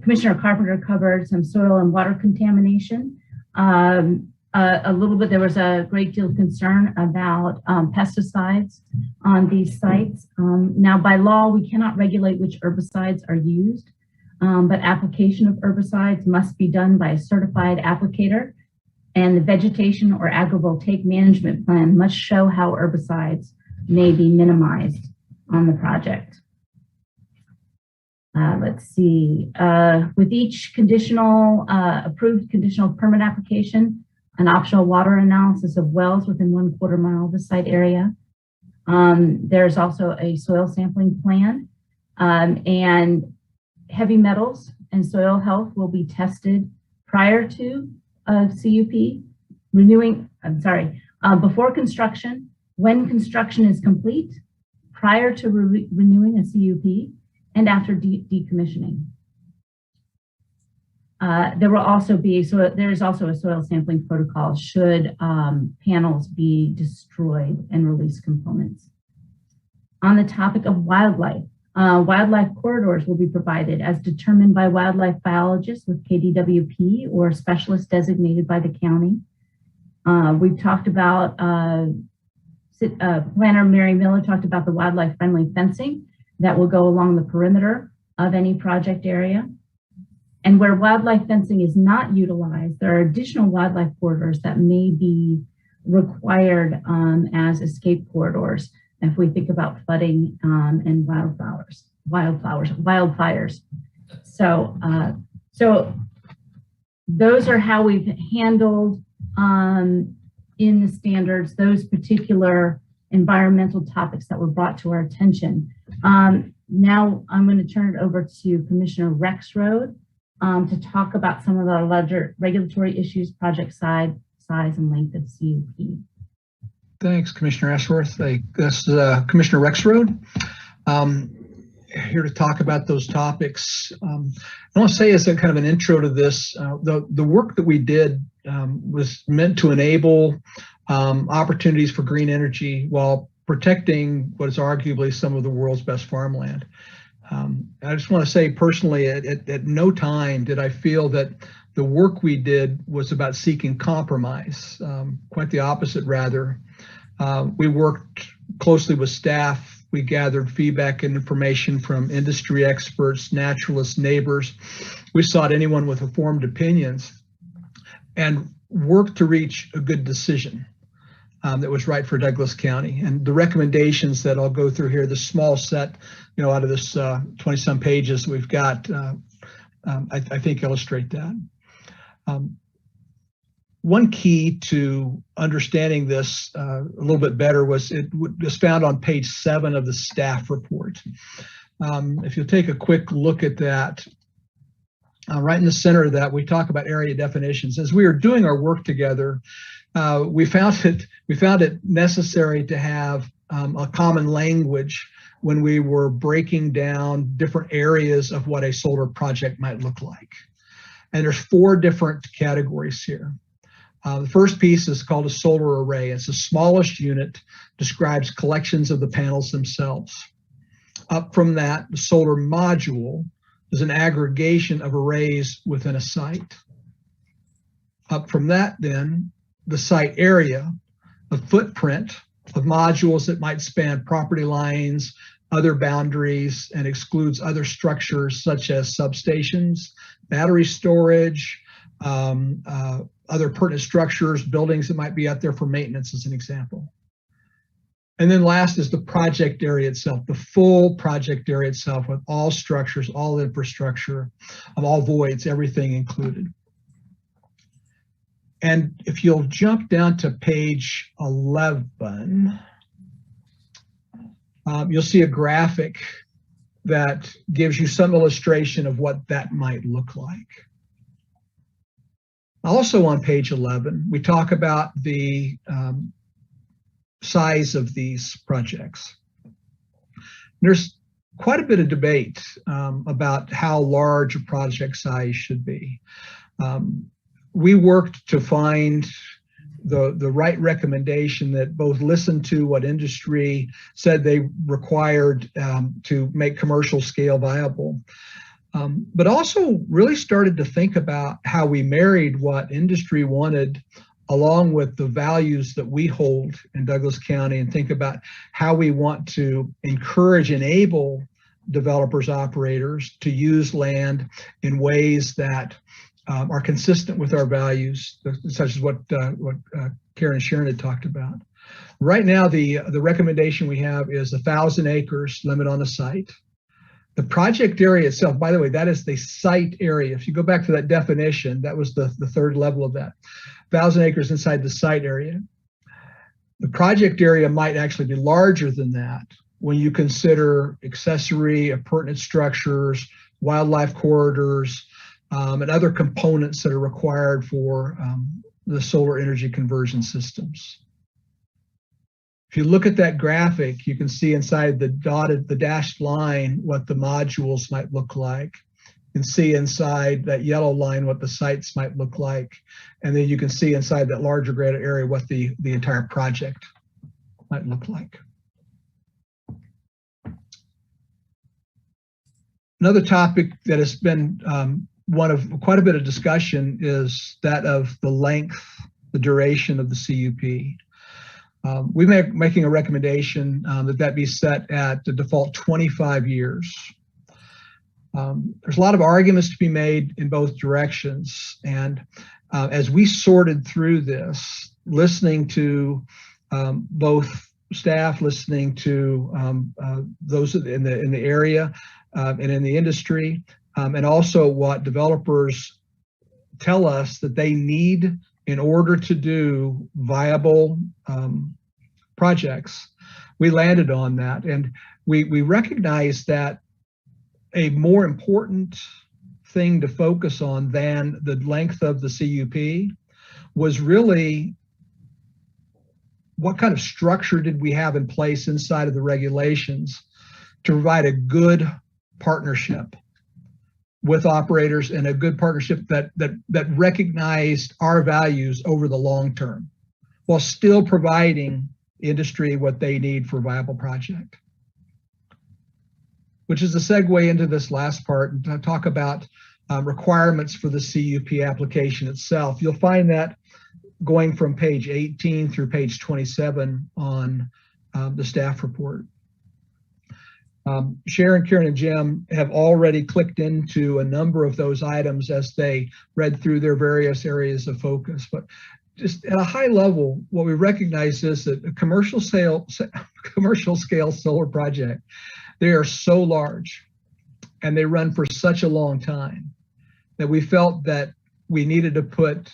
Commissioner Carpenter covered some soil and water contamination. A little bit, there was a great deal of concern about pesticides on these sites. Now by law, we cannot regulate which herbicides are used, but application of herbicides must be done by a certified applicator, and the vegetation or agrivoltaic management plan must show how herbicides may be minimized on the project. Let's see, with each approved conditional permit application, an optional water analysis of wells within 1/4 mile of the site area. There's also a soil sampling plan, and heavy metals and soil health will be tested prior to CUP, before construction, when construction is complete, prior to renewing a CUP, and after decommissioning. There will also be, there's also a soil sampling protocol should panels be destroyed and release components. On the topic of wildlife, wildlife corridors will be provided as determined by wildlife biologists with KDWP or specialists designated by the county. We've talked about, Planner Mary Miller talked about the wildlife friendly fencing that will go along the perimeter of any project area. And where wildlife fencing is not utilized, there are additional wildlife corridors that may be required as escape corridors if we think about flooding and wildfires. So those are how we've handled in the standards those particular environmental topics that were brought to our attention. Now I'm going to turn it over to Commissioner Rexroad to talk about some of the larger regulatory issues, project size and length of CUP. Thanks, Commissioner Ashworth. This is Commissioner Rexroad. Here to talk about those topics. I want to say as a kind of an intro to this, the work that we did was meant to enable opportunities for green energy while protecting what is arguably some of the world's best farmland. I just want to say personally, at no time did I feel that the work we did was about seeking compromise. Quite the opposite, rather. We worked closely with staff. We gathered feedback and information from industry experts, naturalists, neighbors. We sought anyone with informed opinions and worked to reach a good decision that was right for Douglas County. And the recommendations that I'll go through here, the small set, out of this 20-some pages we've got, I think illustrate that. One key to understanding this a little bit better was it was found on page 7 of the staff report. If you'll take a quick look at that, right in the center of that, we talk about area definitions. As we were doing our work together, we found it necessary to have a common language when we were breaking down different areas of what a solar project might look like. And there's 4 different categories here. The first piece is called a solar array. It's the smallest unit, describes collections of the panels themselves. Up from that, the solar module is an aggregation of arrays within a site. Up from that, then, the site area, a footprint of modules that might span property lines, other boundaries, and excludes other structures such as substations, battery storage, other pertinent structures, buildings that might be out there for maintenance as an example. And then last is the project area itself, the full project area itself with all structures, all infrastructure, all voids, everything included. And if you'll jump down to page 11, you'll see a graphic that gives you some illustration of what that might look like. Also on page 11, we talk about the size of these projects. There's quite a bit of debate about how large a project size should be. We worked to find the right recommendation that both listened to what industry said they required to make commercial scale viable, but also really started to think about how we married what industry wanted along with the values that we hold in Douglas County, and think about how we want to encourage, enable developers, operators to use land in ways that are consistent with our values, such as what Karen and Sharon had talked about. Right now, the recommendation we have is 1,000 acres limit on the site. The project area itself, by the way, that is the site area. If you go back to that definition, that was the 3rd level of that. 1,000 acres inside the site area. The project area might actually be larger than that when you consider accessory, appurtenant structures, wildlife corridors, and other components that are required for the solar energy conversion systems. If you look at that graphic, you can see inside the dashed line what the modules might look like. You can see inside that yellow line what the sites might look like. And then you can see inside that larger greater area what the entire project might look like. Another topic that has been one of quite a bit of discussion is that of the length, the duration of the CUP. We're making a recommendation that be set at the default 25 years. There's a lot of arguments to be made in both directions. And as we sorted through this, listening to both staff, listening to those in the area and in the industry, and also what developers tell us that they need in order to do viable projects, we landed on that. And we recognize that a more important thing to focus on than the length of the CUP was really what kind of structure did we have in place inside of the regulations to provide a good partnership with operators and a good partnership that recognized our values over the long term, while still providing industry what they need for a viable project. Which is a segue into this last part and to talk about requirements for the CUP application itself. You'll find that going from page 18 through page 27 on the staff report. Sharon, Karen, and Jim have already clicked into a number of those items as they read through their various areas of focus. But just at a high level, what we recognize is that a commercial scale solar project, they are so large and they run for such a long time that we felt that we needed to put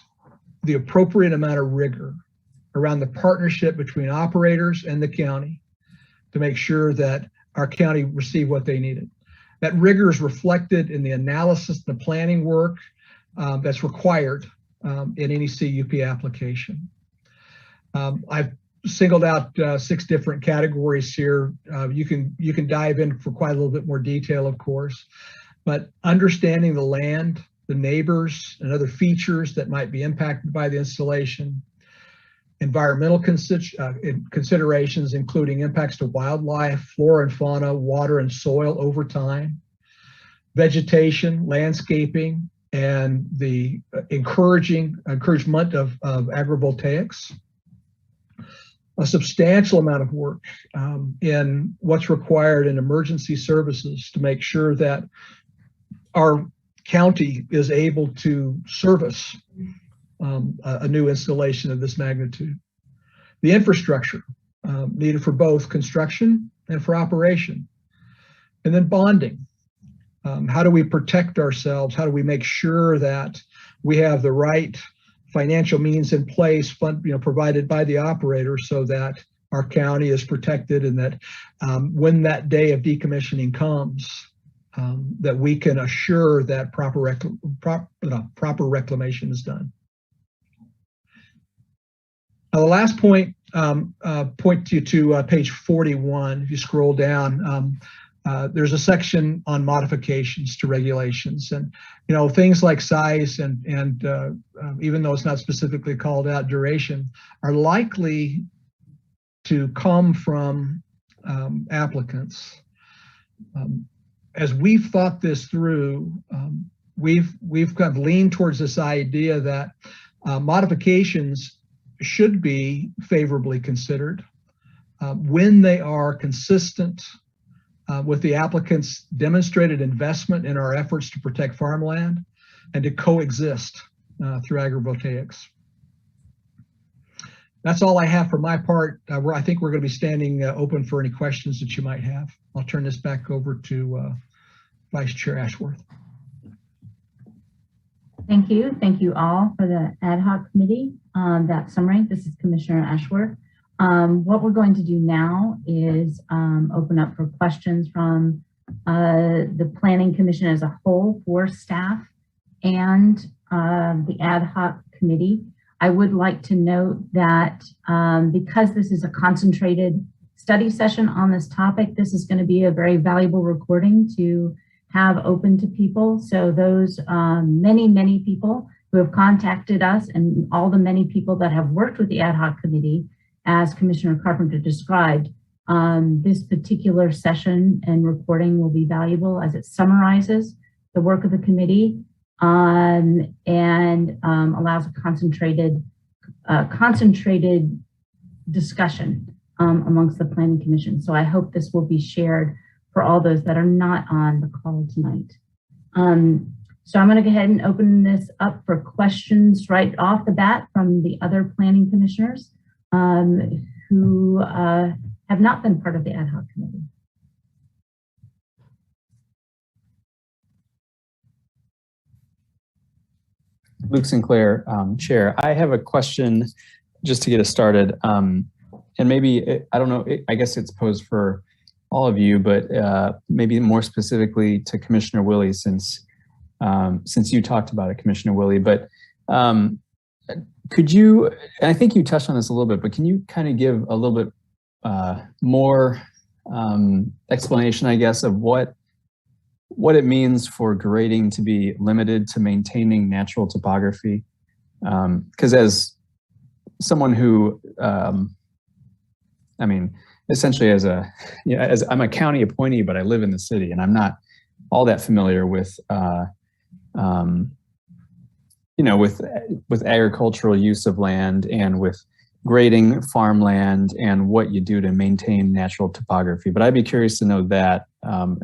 the appropriate amount of rigor around the partnership between operators and the county to make sure that our county received what they needed. That rigor is reflected in the analysis, the planning work that's required in any CUP application. I've singled out 6 different categories here. You can dive in for quite a little bit more detail, of course, but understanding the land, the neighbors, and other features that might be impacted by the installation, environmental considerations, including impacts to wildlife, flora and fauna, water and soil over time, vegetation, landscaping, and the encouragement of agrivoltaics. A substantial amount of work in what's required in emergency services to make sure that our county is able to service a new installation of this magnitude. The infrastructure needed for both construction and for operation. And then bonding. How do we protect ourselves? How do we make sure that we have the right financial means in place, provided by the operator, so that our county is protected, and that when that day of decommissioning comes, that we can assure that proper reclamation is done. Now, the last point, point you to page 41. If you scroll down, there's a section on modifications to regulations, and things like size and even though it's not specifically called out, duration are likely to come from applicants. As we've thought this through, we've kind of leaned towards this idea that modifications should be favorably considered when they are consistent with the applicant's demonstrated investment in our efforts to protect farmland and to coexist through agrivoltaics. That's all I have for my part. I think we're going to be standing open for any questions that you might have. I'll turn this back over to Vice Chair Ashworth. Thank you. Thank you all for the ad hoc committee. That summary. This is Commissioner Ashworth. What we're going to do now is open up for questions from the Planning Commission as a whole, for staff and the ad hoc committee. I would like to note that because this is a concentrated study session on this topic, this is going to be a very valuable recording to have open to people. So those many people who have contacted us, and all the many people that have worked with the ad hoc committee, as Commissioner Carpenter described, this particular session and recording will be valuable as it summarizes the work of the committee and allows a concentrated discussion amongst the Planning Commission. So I hope this will be shared for all those that are not on the call tonight. So I'm going to go ahead and open this up for questions right off the bat from the other planning commissioners who have not been part of the ad hoc committee. Luke Sinclair, Chair. I have a question just to get us started. And maybe, I don't know, I guess it's posed for all of you, but maybe more specifically to Commissioner Willey, since you talked about it, Commissioner Willey. But could you, and I think you touched on this a little bit, but can you kind of give a little bit more explanation, I guess, of what it means for grading to be limited to maintaining natural topography? Because as someone who, I mean, essentially as I'm a county appointee, but I live in the city, and I'm not all that familiar with, with agricultural use of land and with grading farmland and what you do to maintain natural topography. But I'd be curious to know that,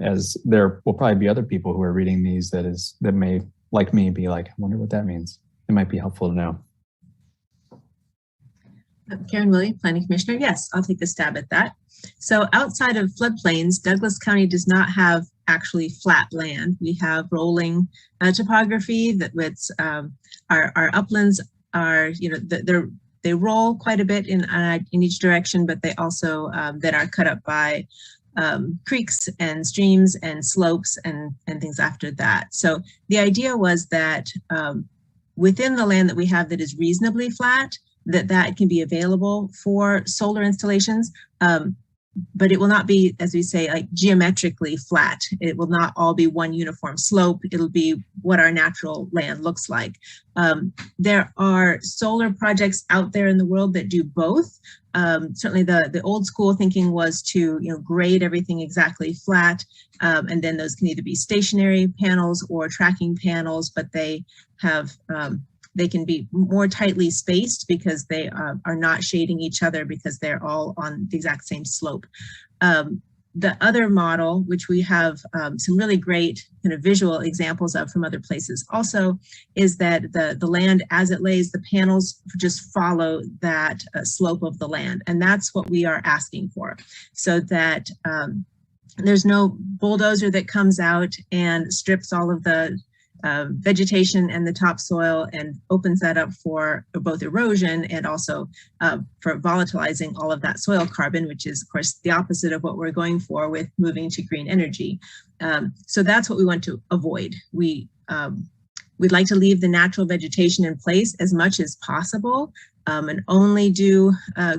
as there will probably be other people who are reading these that may, like me, be like, I wonder what that means. It might be helpful to know. Karen Willey, Planning Commissioner. Yes, I'll take a stab at that. So outside of floodplains, Douglas County does not have actually flat land. We have rolling topography that with our uplands are, they roll quite a bit in each direction, but they also that are cut up by creeks and streams and slopes and things after that. So the idea was that within the land that we have that is reasonably flat, that can be available for solar installations, but it will not be, as we say, like geometrically flat. It will not all be one uniform slope. It'll be what our natural land looks like. There are solar projects out there in the world that do both. Certainly the old school thinking was to grade everything exactly flat, and then those can either be stationary panels or tracking panels, but they have they can be more tightly spaced because they are not shading each other because they're all on the exact same slope. The other model, which we have some really great kind of visual examples of from other places also, is that the land as it lays, the panels just follow that slope of the land. And that's what we are asking for, so that there's no bulldozer that comes out and strips all of the vegetation and the topsoil and opens that up for both erosion and also for volatilizing all of that soil carbon, which is of course the opposite of what we're going for with moving to green energy. So that's what we want to avoid. We'd like to leave the natural vegetation in place as much as possible, and only do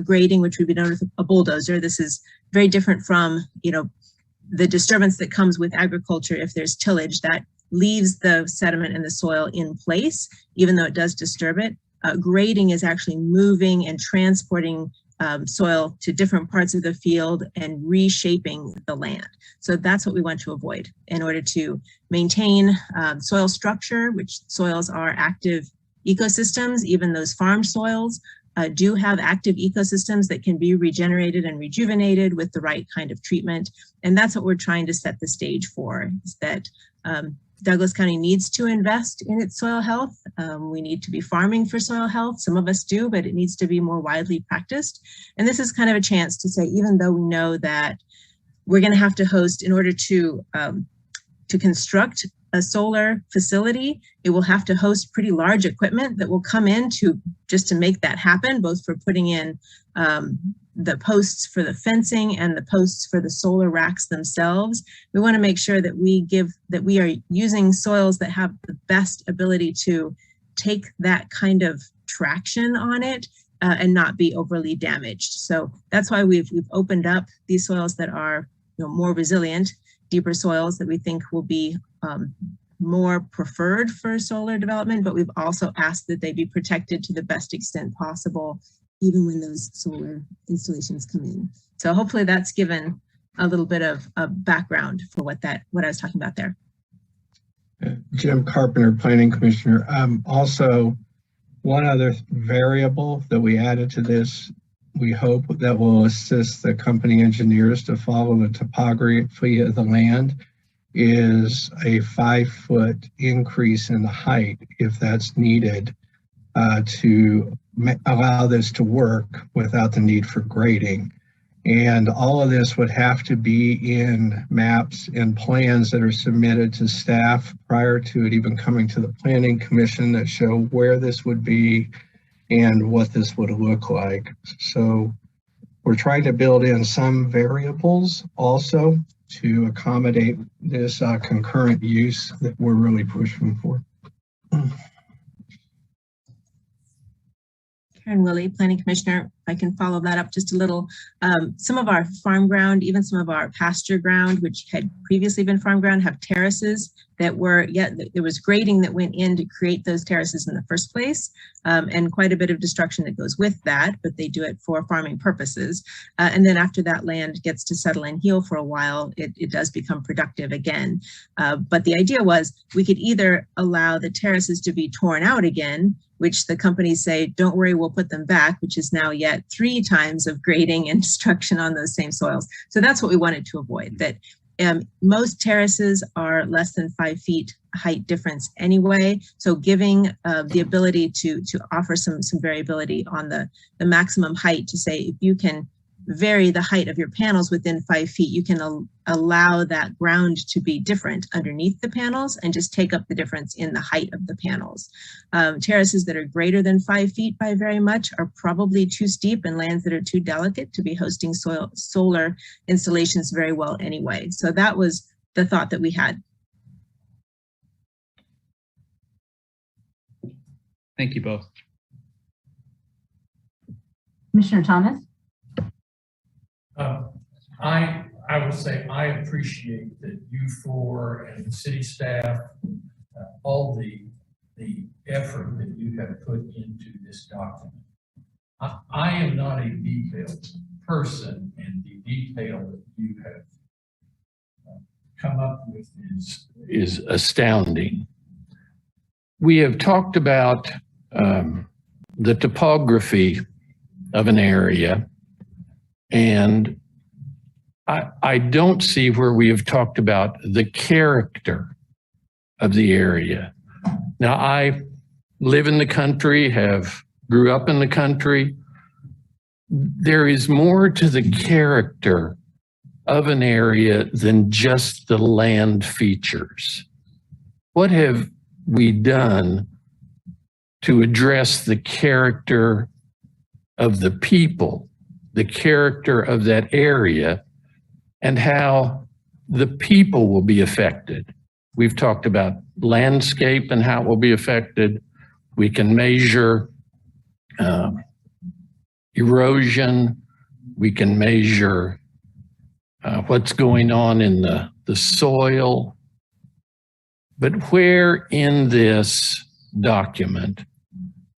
grading, which would be done with a bulldozer. This is very different from the disturbance that comes with agriculture. If there's tillage, that leaves the sediment and the soil in place, even though it does disturb it. Grading is actually moving and transporting soil to different parts of the field and reshaping the land. So that's what we want to avoid in order to maintain soil structure, which soils are active ecosystems. Even those farm soils do have active ecosystems that can be regenerated and rejuvenated with the right kind of treatment. And that's what we're trying to set the stage for, is that Douglas County needs to invest in its soil health. We need to be farming for soil health. Some of us do, but it needs to be more widely practiced. And this is kind of a chance to say, even though we know that we're going to have to host, in order to construct a solar facility, it will have to host pretty large equipment that will come in just to make that happen, both for putting in the posts for the fencing and the posts for the solar racks themselves. We want to make sure that we are using soils that have the best ability to take that kind of traction on it and not be overly damaged. So that's why we've opened up these soils that are more resilient, deeper soils that we think will be more preferred for solar development, but we've also asked that they be protected to the best extent possible, even when those solar installations come in. So hopefully that's given a little bit of a background for what I was talking about there. Jim Carpenter, Planning Commissioner. Also, one other variable that we added to this, we hope that will assist the company engineers to follow the topography of the land, is a 5-foot increase in the height, if that's needed, to allow this to work without the need for grading. And all of this would have to be in maps and plans that are submitted to staff prior to it even coming to the Planning Commission, that show where this would be and what this would look like. So we're trying to build in some variables also to accommodate this concurrent use that we're really pushing for. Karen Willey, Planning Commissioner. If I can follow that up just a little. Some of our farm ground, even some of our pasture ground, which had previously been farm ground, have terraces that were, there was grading that went in to create those terraces in the first place, and quite a bit of destruction that goes with that, but they do it for farming purposes. And then after that land gets to settle and heal for a while, it does become productive again. But the idea was we could either allow the terraces to be torn out again, which the companies say, don't worry, we'll put them back, which is now yet 3 times of grading and destruction on those same soils. So that's what we wanted to avoid, that most terraces are less than 5 feet height difference anyway. So giving the ability to offer some variability on the maximum height, to say if you can vary the height of your panels within 5 feet, you can allow that ground to be different underneath the panels and just take up the difference in the height of the panels. Terraces that are greater than 5 feet by very much are probably too steep, and lands that are too delicate to be hosting solar installations very well anyway. So that was the thought that we had. Thank you both. Commissioner Thomas? I will say I appreciate that you four and the city staff, all the effort that you have put into this document. I am not a detailed person, and the detail that you have come up with is astounding. We have talked about the topography of an area, and I don't see where we have talked about the character of the area. Now, I live in the country, grew up in the country. There is more to the character of an area than just the land features. What have we done to address the character of the people, the character of that area, and how the people will be affected? We've talked about landscape and how it will be affected. We can measure erosion. We can measure what's going on in the soil. But where in this document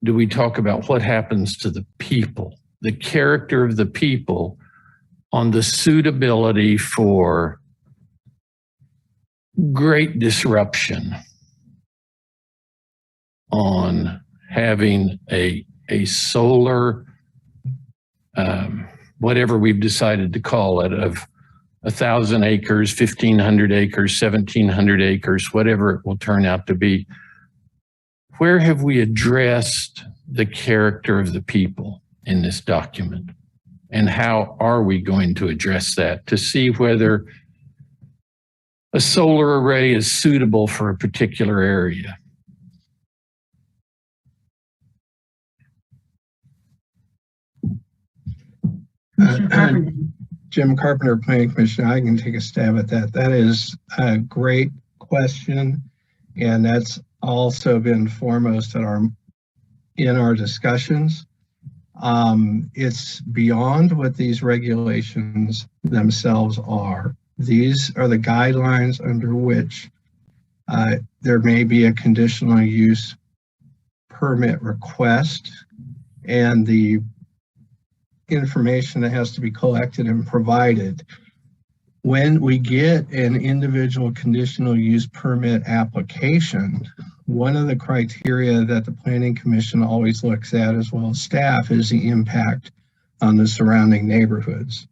do we talk about what happens to the people, the character of the people, on the suitability for great disruption, on having a solar, whatever we've decided to call it, of 1,000 acres, 1,500 acres, 1,700 acres, whatever it will turn out to be? Where have we addressed the character of the people in this document? And how are we going to address that to see whether a solar array is suitable for a particular area? Jim Carpenter, Planning Commissioner, I can take a stab at that. That is a great question, and that's also been foremost in our discussions. It's beyond what these regulations themselves are. These are the guidelines under which there may be a conditional use permit request, and the information that has to be collected and provided. When we get an individual conditional use permit application, one of the criteria that the Planning Commission always looks at, as well as staff, is the impact on the surrounding neighborhoods.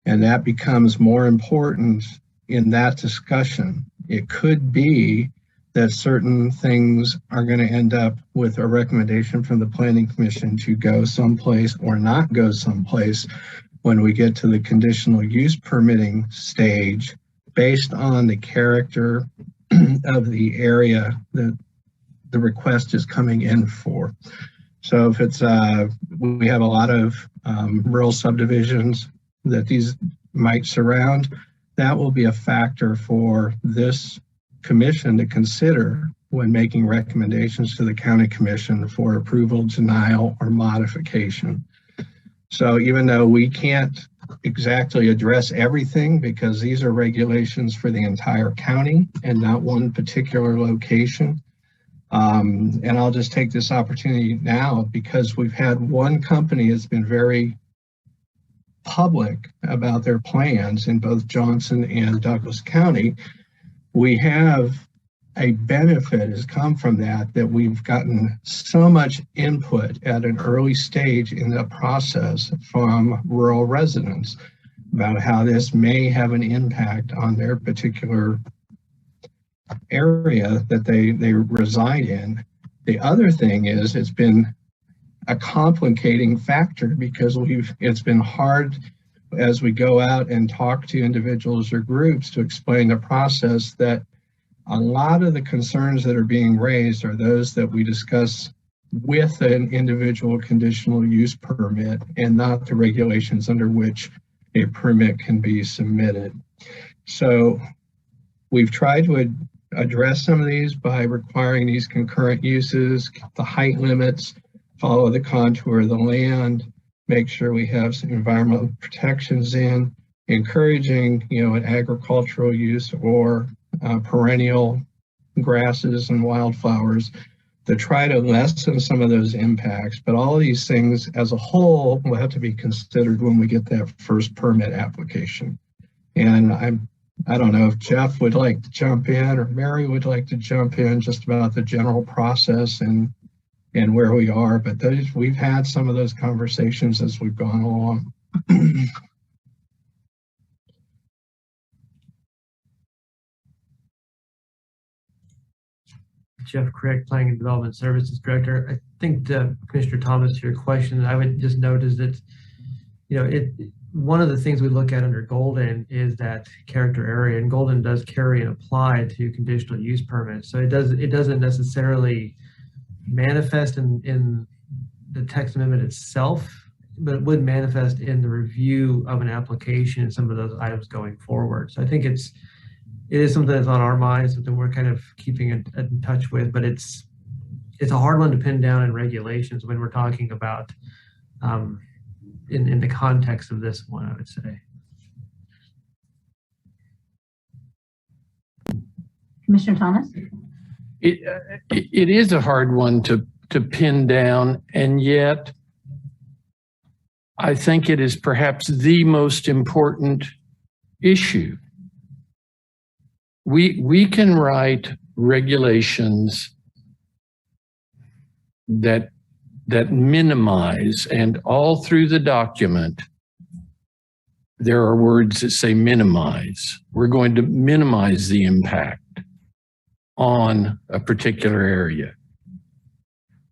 And that becomes more important in that discussion. It could be that certain things are going to end up with a recommendation from the Planning Commission to go someplace or not go someplace when we get to the conditional use permitting stage, based on the character of the area that the request is coming in for. So if it's, we have a lot of rural subdivisions that these might surround, that will be a factor for this commission to consider when making recommendations to the county commission for approval, denial, or modification. So even though we can't exactly address everything because these are regulations for the entire county and not one particular location, and I'll just take this opportunity now because we've had one company that's been very public about their plans in both Johnson and Douglas County. We have a benefit has come from that we've gotten so much input at an early stage in the process from rural residents about how this may have an impact on their particular area that they reside in. The other thing is it's been a complicating factor because it's been hard as we go out and talk to individuals or groups to explain the process that a lot of the concerns that are being raised are those that we discuss with an individual conditional use permit and not the regulations under which a permit can be submitted. So we've tried to address some of these by requiring these concurrent uses, the height limits, follow the contour of the land, make sure we have some environmental protections in, encouraging, an agricultural use or perennial grasses and wildflowers to try to lessen some of those impacts. But all of these things as a whole will have to be considered when we get that first permit application. And I don't know if Jeff would like to jump in or Mary would like to jump in just about the general process and where we are, but we've had some of those conversations as we've gone along. Jeff Crick, Planning and Development Services Director. I think Commissioner Thomas, to your question, I would just note is that, one of the things we look at under Golden is that character area, and Golden does carry and apply to conditional use permits. So it doesn't necessarily manifest in the text amendment itself, but it would manifest in the review of an application and some of those items going forward. So I think it is something that's on our minds, something we're kind of keeping in touch with, but it's a hard one to pin down in regulations when we're talking about in the context of this one, I would say. Commissioner Thomas? It is a hard one to pin down, and yet I think it is perhaps the most important issue. We can write regulations that minimize, and all through the document, there are words that say minimize. We're going to minimize the impact on a particular area.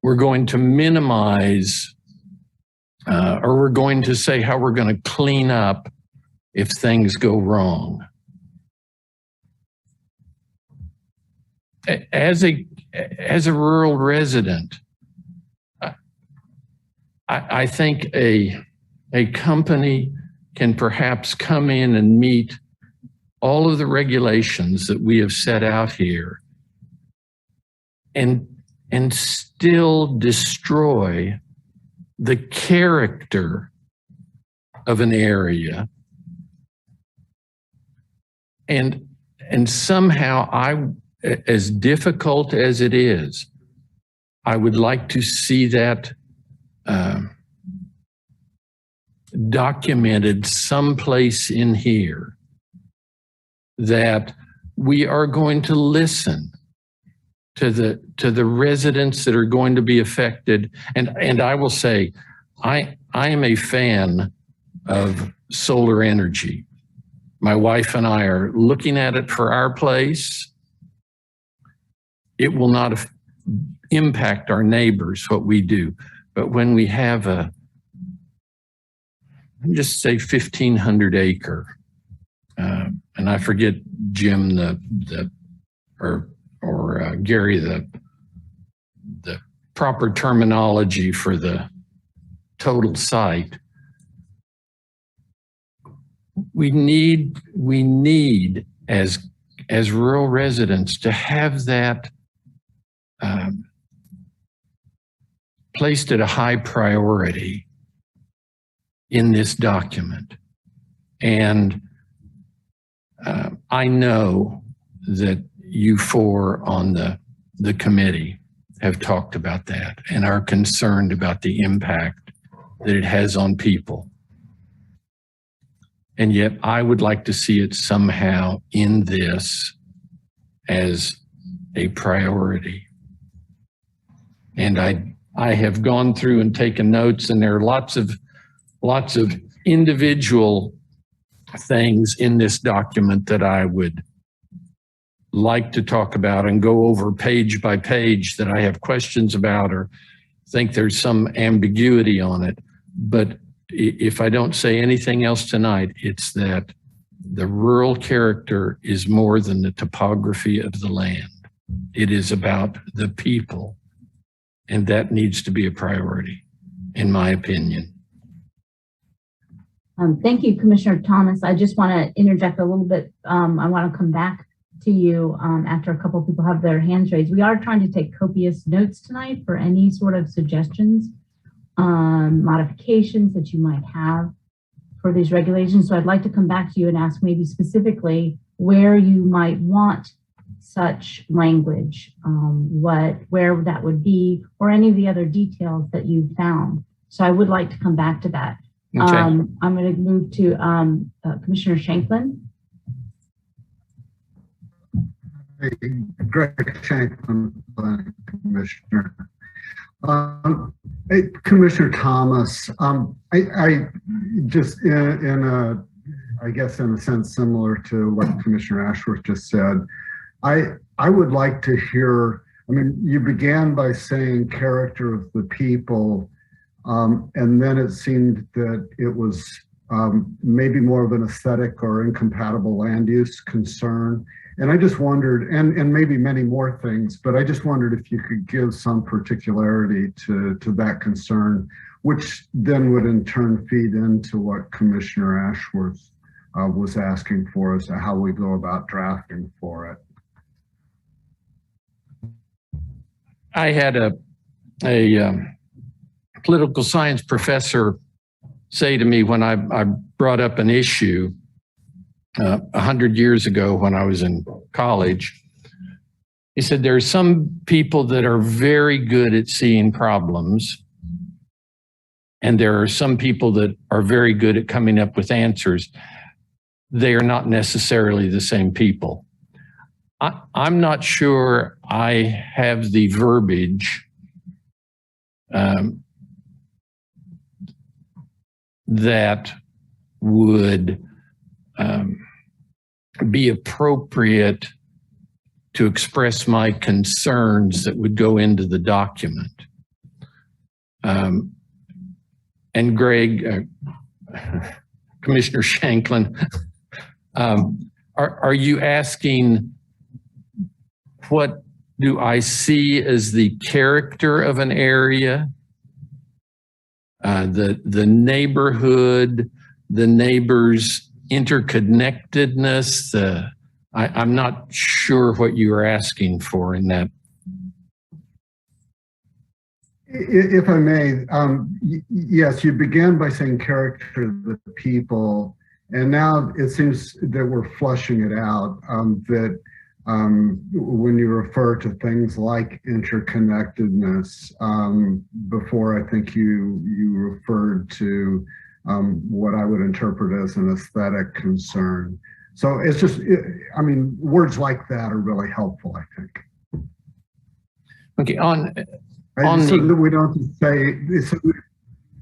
We're going to minimize, or we're going to say how we're going to clean up if things go wrong. As a rural resident, I think a company can perhaps come in and meet all of the regulations that we have set out here and still destroy the character of an area. And somehow as difficult as it is, I would like to see that documented someplace in here, that we are going to listen to the residents that are going to be affected. And I will say, I am a fan of solar energy. My wife and I are looking at it for our place. It will not impact our neighbors, what we do. But when we have just say 1,500 acre, and I forget Jim or Gary the proper terminology for the total site. We need as rural residents to have that placed at a high priority in this document. And I know that you four on the committee have talked about that and are concerned about the impact that it has on people. And yet I would like to see it somehow in this as a priority. And I have gone through and taken notes, and there are lots of individual things in this document that I would like to talk about and go over page by page that I have questions about or think there's some ambiguity on it. But if I don't say anything else tonight, it's that the rural character is more than the topography of the land. It is about the people, and that needs to be a priority, in my opinion. Thank you, Commissioner Thomas. I just want to interject a little bit. I want to come back to you after a couple of people have their hands raised. We are trying to take copious notes tonight for any sort of suggestions, modifications that you might have for these regulations. So I'd like to come back to you and ask maybe specifically where you might want such language, where that would be, or any of the other details that you found. So I would like to come back to that. Okay. I'm going to move to Commissioner Shanklin. Hey, Greg Shanklin, Commissioner. Hey, Commissioner Thomas, I just I guess in a sense similar to what Commissioner Ashworth just said, I would like to hear, I mean, you began by saying character of the people, and then it seemed that it was maybe more of an aesthetic or incompatible land use concern. And I just wondered, and maybe many more things, but I just wondered if you could give some particularity to that concern, which then would in turn feed into what Commissioner Ashworth was asking for us, how we go about drafting for it. I had a political science professor say to me when I brought up an issue 100 years ago when I was in college, he said, there are some people that are very good at seeing problems, and there are some people that are very good at coming up with answers. They are not necessarily the same people. I'm not sure I have the verbiage that would be appropriate to express my concerns that would go into the document. And Greg, Commissioner Shanklin, are you asking what do I see as the character of an area, the neighborhood, the neighbors' interconnectedness? I'm not sure what you are asking for in that. If I may, yes, you began by saying character of the people, and now it seems that we're flushing it out, that when you refer to things like interconnectedness, before I think you referred to what I would interpret as an aesthetic concern. So it's just, I mean, words like that are really helpful, I think. Okay, so that we don't say,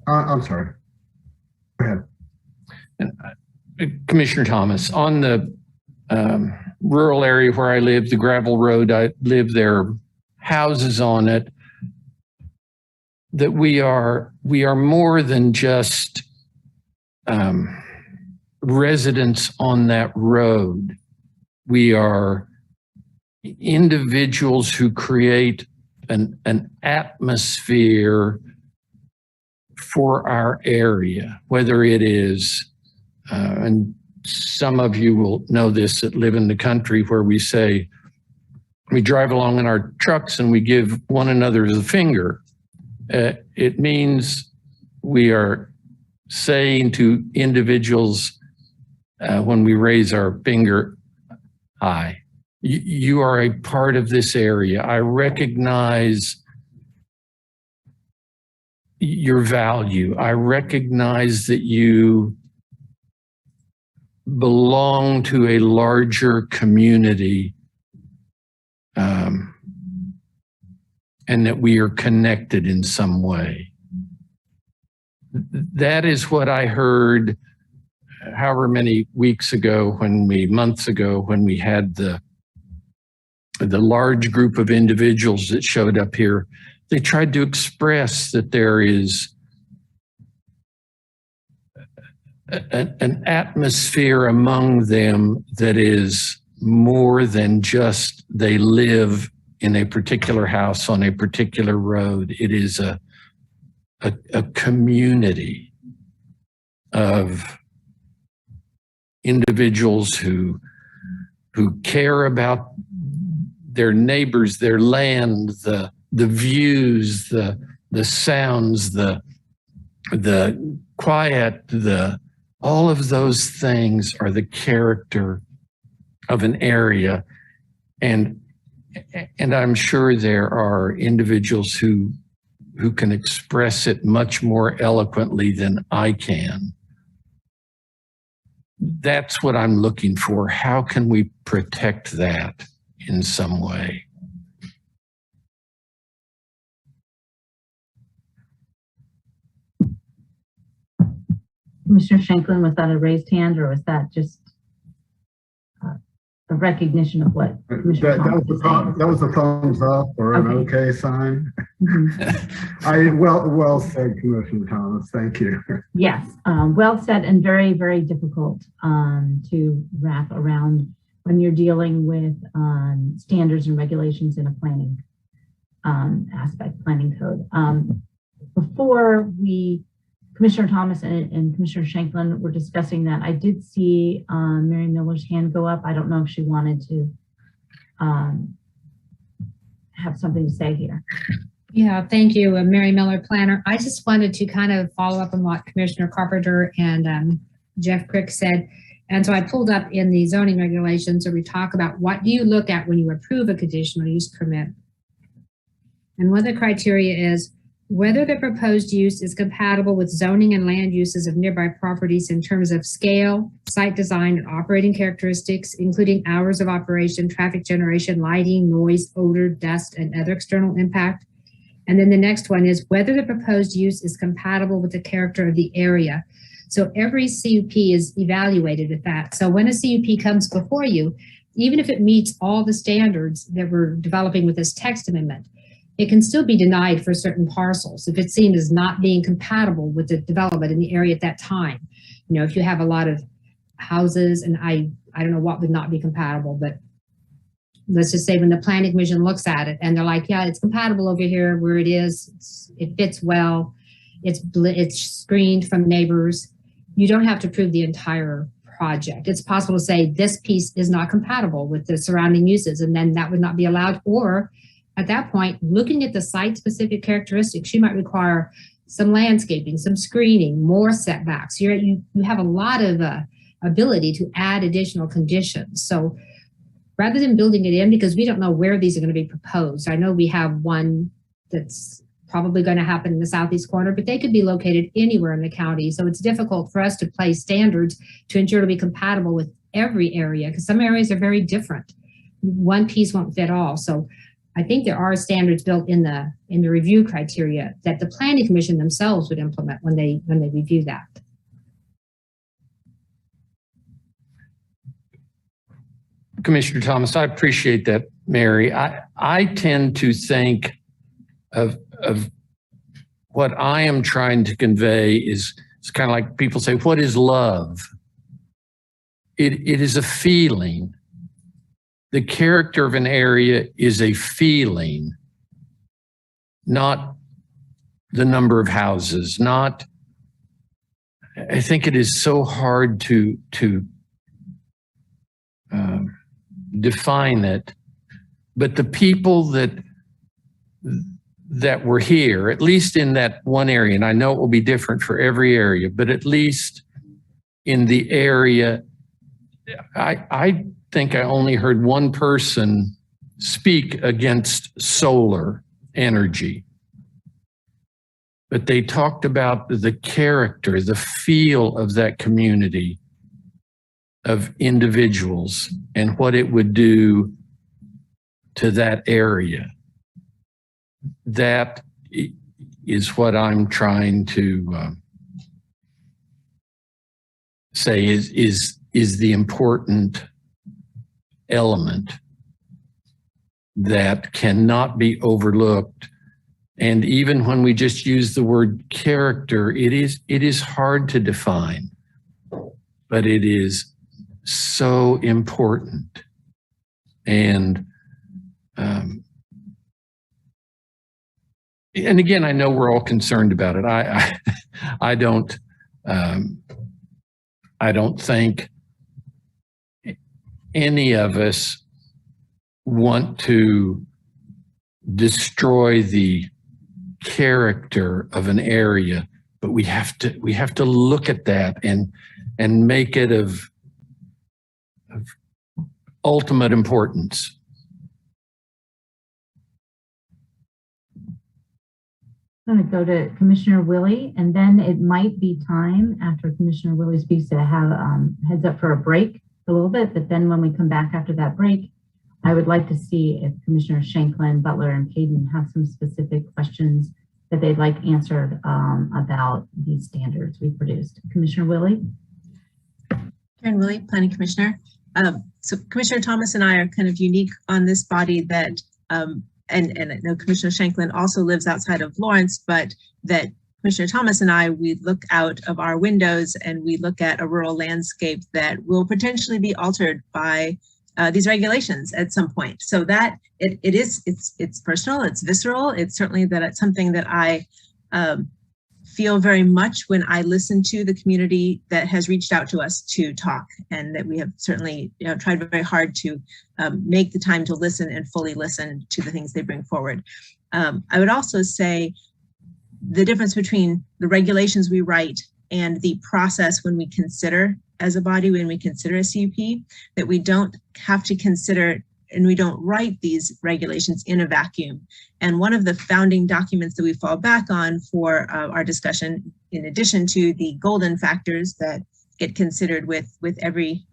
I'm sorry. Go ahead. Commissioner Thomas, on the rural area where I live, the gravel road I live, there are houses on it, that we are more than just residents on that road. We are individuals who create an atmosphere for our area, whether it is, and some of you will know this that live in the country, where we say we drive along in our trucks and we give one another the finger, it means we are saying to individuals when we raise our finger, hi, you are a part of this area. I recognize your value. I recognize that you belong to a larger community, and that we are connected in some way. That is what I heard however many months ago when we had the large group of individuals that showed up here. They tried to express that there is an atmosphere among them that is more than just they live in a particular house on a particular road. It is a community of individuals who care about their neighbors, their land, the views, the sounds, the quiet, all of those things are the character of an area. And I'm sure there are individuals who can express it much more eloquently than I can. That's what I'm looking for. How can we protect that in some way? Commissioner Shanklin, was that a raised hand or was that just a recognition of what Commissioner Thomas was saying? That was a thumbs up or an okay sign. Mm-hmm. Well said, Commissioner Thomas. Thank you. Yes, well said and very, very difficult to wrap around when you're dealing with standards and regulations in a planning planning code. Before Commissioner Thomas and Commissioner Shanklin were discussing that, I did see Mary Miller's hand go up. I don't know if she wanted to have something to say here. Yeah, thank you, Mary Miller, planner. I just wanted to kind of follow up on what Commissioner Carpenter and Jeff Crick said. And so I pulled up in the zoning regulations where we talk about what do you look at when you approve a conditional use permit. And one of the criteria is whether the proposed use is compatible with zoning and land uses of nearby properties in terms of scale, site design, and operating characteristics, including hours of operation, traffic generation, lighting, noise, odor, dust, and other external impact. And then the next one is whether the proposed use is compatible with the character of the area. So every CUP is evaluated at that. So when a CUP comes before you, even if it meets all the standards that we're developing with this text amendment, it can still be denied for certain parcels if it's seen as not being compatible with the development in the area at that time. You know, if you have a lot of houses, and I don't know what would not be compatible, but let's just say when the planning commission looks at it and they're like, yeah, it's compatible over here where it is, it fits well, it's screened from neighbors. You don't have to prove the entire project. It's possible to say this piece is not compatible with the surrounding uses, and then that would not be allowed. Or at that point, looking at the site-specific characteristics, you might require some landscaping, some screening, more setbacks. You have a lot of ability to add additional conditions. So rather than building it in, because we don't know where these are going to be proposed. I know we have one that's probably going to happen in the southeast corner, but they could be located anywhere in the county. So it's difficult for us to place standards to ensure to be compatible with every area, because some areas are very different. One piece won't fit all. So I think there are standards built in the review criteria that the planning commission themselves would implement when they review that. Commissioner Thomas, I appreciate that, Mary. I tend to think of what I am trying to convey is it's kind of like people say, what is love? It is a feeling. The character of an area is a feeling, not the number of houses, not, I think it is so hard to define it. But the people that were here, at least in that one area, and I know it will be different for every area, but at least in the area, I think I only heard one person speak against solar energy. But they talked about the character, the feel of that community of individuals and what it would do to that area. That is what I'm trying to say is the important element that cannot be overlooked. And even when we just use the word character, it is hard to define, but it is so important. And again, I know we're all concerned about it. I don't think any of us want to destroy the character of an area, but we have to look at that and make it of ultimate importance. I'm going to go to Commissioner Willey, and then it might be time after Commissioner Willey speaks to have heads up for a break a little bit, but then when we come back after that break, I would like to see if Commissioner Shanklin, Butler, and Payton have some specific questions that they'd like answered about these standards we produced. Commissioner Willey? Karen Willey, Planning Commissioner. So Commissioner Thomas and I are kind of unique on this body that, and I know Commissioner Shanklin also lives outside of Lawrence, but that Commissioner Thomas and I, we look out of our windows and we look at a rural landscape that will potentially be altered by these regulations at some point. So that it's personal, it's visceral. It's certainly that it's something that I feel very much when I listen to the community that has reached out to us to talk, and that we have certainly tried very hard to make the time to listen and fully listen to the things they bring forward. I would also say the difference between the regulations we write and the process when we consider as a body, when we consider a CUP, that we don't have to consider and we don't write these regulations in a vacuum. And one of the founding documents that we fall back on for our discussion, in addition to the golden factors that get considered with every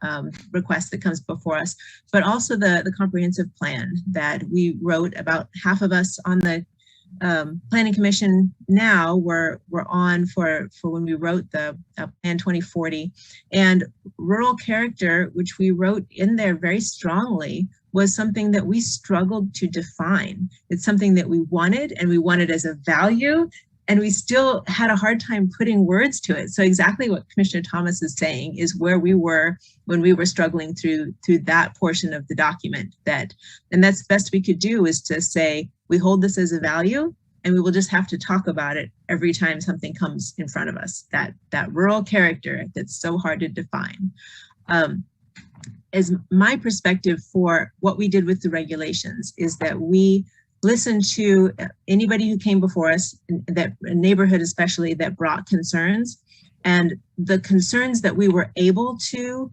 request that comes before us, but also the comprehensive plan that we wrote. About half of us on the Planning Commission now were on for when we wrote the Plan 2040, and rural character, which we wrote in there very strongly, was something that we struggled to define. It's something that we wanted, and we wanted as a value, and we still had a hard time putting words to it. So exactly what Commissioner Thomas is saying is where we were when we were struggling through that portion of the document. And that's the best we could do, is to say, we hold this as a value, and we will just have to talk about it every time something comes in front of us. That rural character that's so hard to define. As my perspective for what we did with the regulations is that we listened to anybody who came before us, that neighborhood especially, that brought concerns, and the concerns that we were able to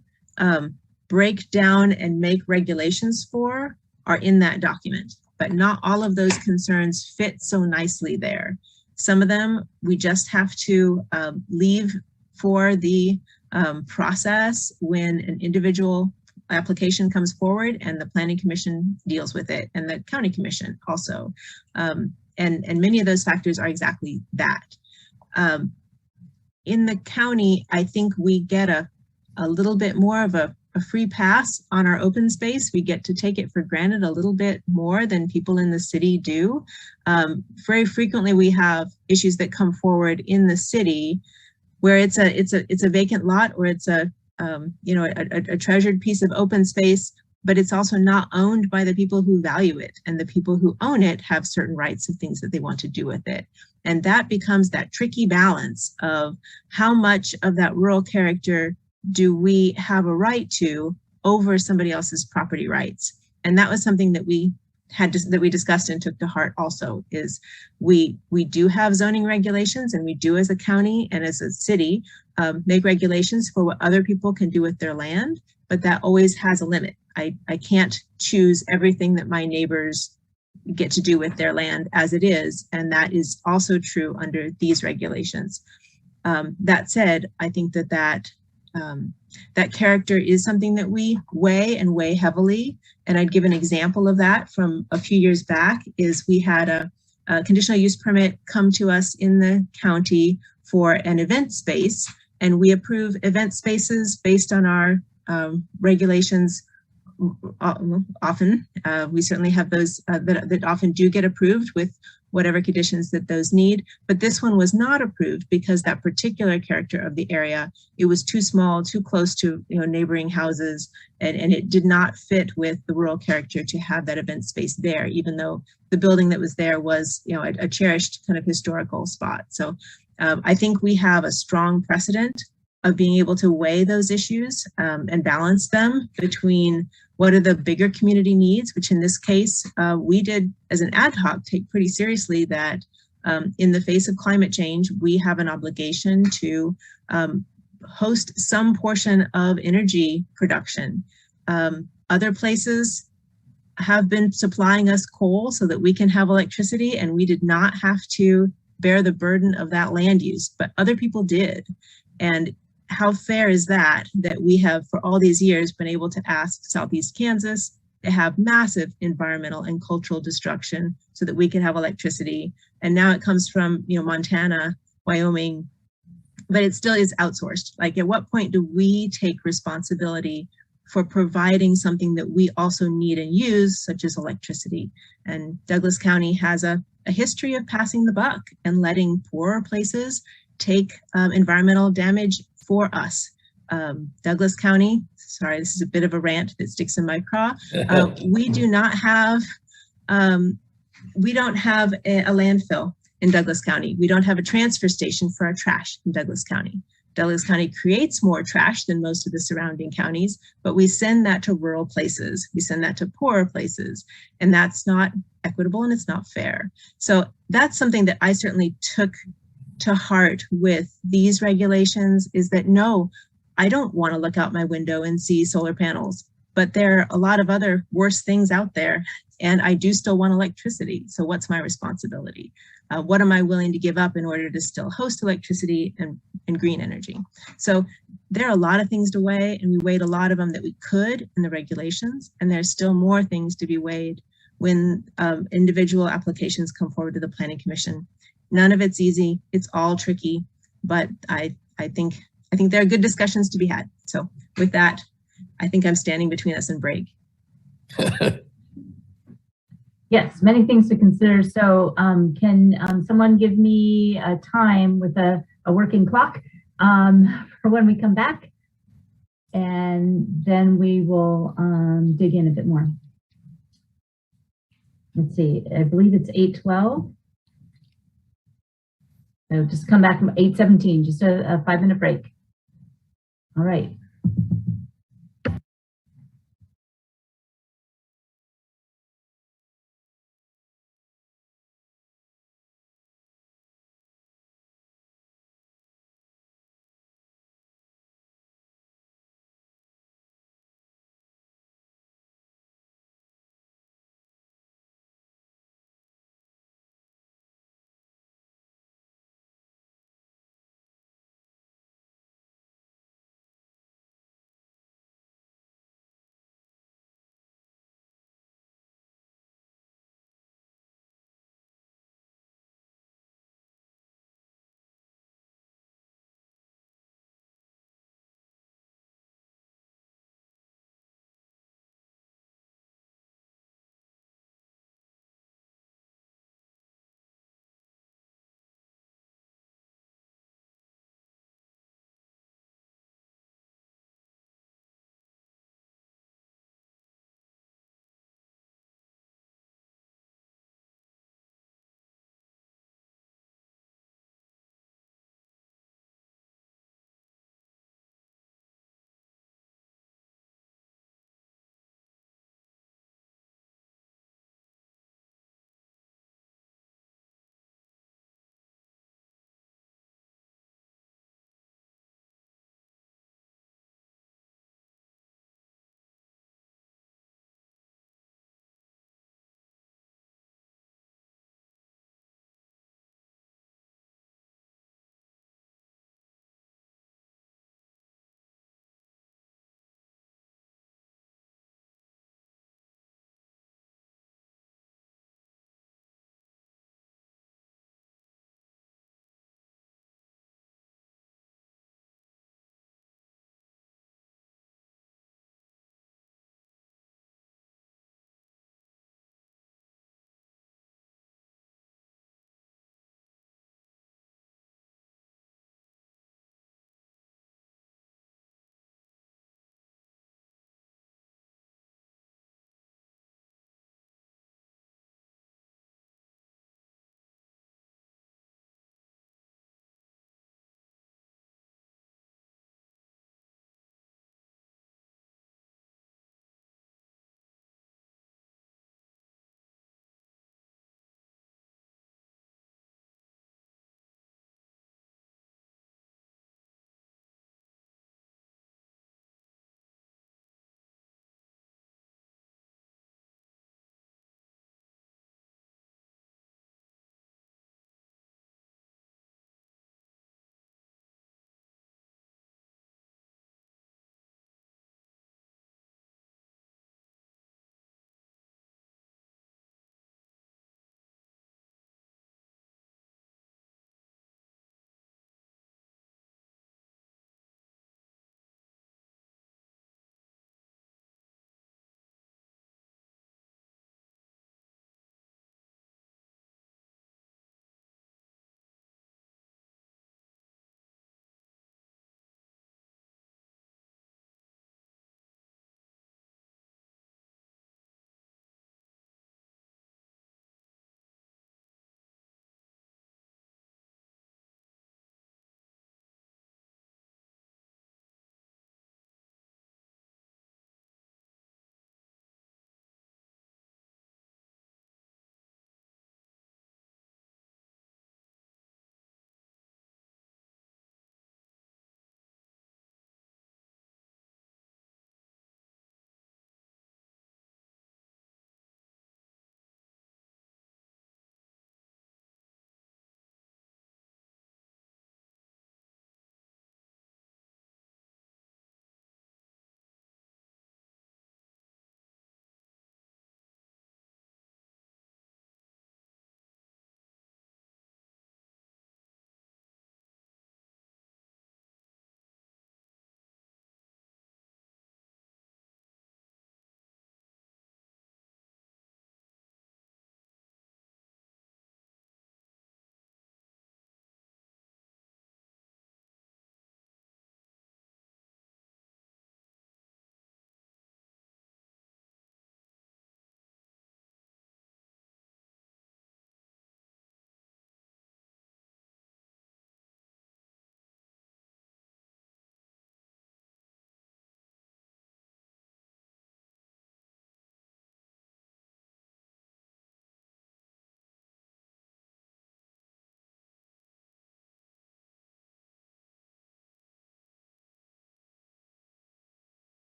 break down and make regulations for are in that document. But not all of those concerns fit so nicely there. Some of them we just have to leave for the process when an individual application comes forward and the Planning Commission deals with it, and the County Commission also. And many of those factors are exactly that. In the county, I think we get a little bit more of a free pass on our open space. We get to take it for granted a little bit more than people in the city do. Very frequently, we have issues that come forward in the city where it's a vacant lot, or it's a treasured piece of open space, but it's also not owned by the people who value it, and the people who own it have certain rights of things that they want to do with it. And that becomes that tricky balance of how much of that rural character do we have a right to over somebody else's property rights. And that was something that we that we discussed and took to heart also is we do have zoning regulations, and we do as a county and as a city make regulations for what other people can do with their land, but that always has a limit. I can't choose everything that my neighbors get to do with their land as it is, and that is also true under these regulations. That said, I think that character is something that we weigh and weigh heavily. And I'd give an example of that from a few years back is we had a conditional use permit come to us in the county for an event space, and we approve event spaces based on our regulations. Often, we certainly have those that often do get approved with whatever conditions that those need. But this one was not approved because that particular character of the area, it was too small, too close to neighboring houses, and it did not fit with the rural character to have that event space there, even though the building that was there was a cherished kind of historical spot. So I think we have a strong precedent of being able to weigh those issues and balance them between what are the bigger community needs, which in this case, we did as an ad hoc take pretty seriously that in the face of climate change, we have an obligation to host some portion of energy production. Other places have been supplying us coal so that we can have electricity, and we did not have to bear the burden of that land use, but other people did. And how fair is that we have for all these years been able to ask Southeast Kansas to have massive environmental and cultural destruction so that we can have electricity. And now it comes from Montana, Wyoming, but it still is outsourced. Like, at what point do we take responsibility for providing something that we also need and use, such as electricity? And Douglas County has a history of passing the buck and letting poorer places take environmental damage for us. Douglas County, sorry, this is a bit of a rant that sticks in my craw. We don't have a landfill in Douglas County. We don't have a transfer station for our trash in Douglas County. Douglas County creates more trash than most of the surrounding counties, but we send that to rural places. We send that to poorer places, and that's not equitable and it's not fair. So that's something that I certainly took to heart with these regulations, is that no, I don't want to look out my window and see solar panels, but there are a lot of other worse things out there, and I do still want electricity. So what's my responsibility? What am I willing to give up in order to still host electricity and green energy? So there are a lot of things to weigh, and we weighed a lot of them that we could in the regulations, and there's still more things to be weighed when individual applications come forward to the Planning Commission. None of it's easy. It's all tricky, but I think there are good discussions to be had. So with that, I think I'm standing between us and break. Yes, many things to consider. So can someone give me a time with a working clock for when we come back? And then we will dig in a bit more. Let's see, I believe it's 8:12. So just come back from 8:17, just a 5-minute break. All right.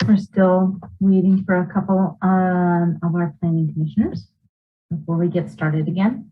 We're still waiting for a couple of our planning commissioners before we get started again.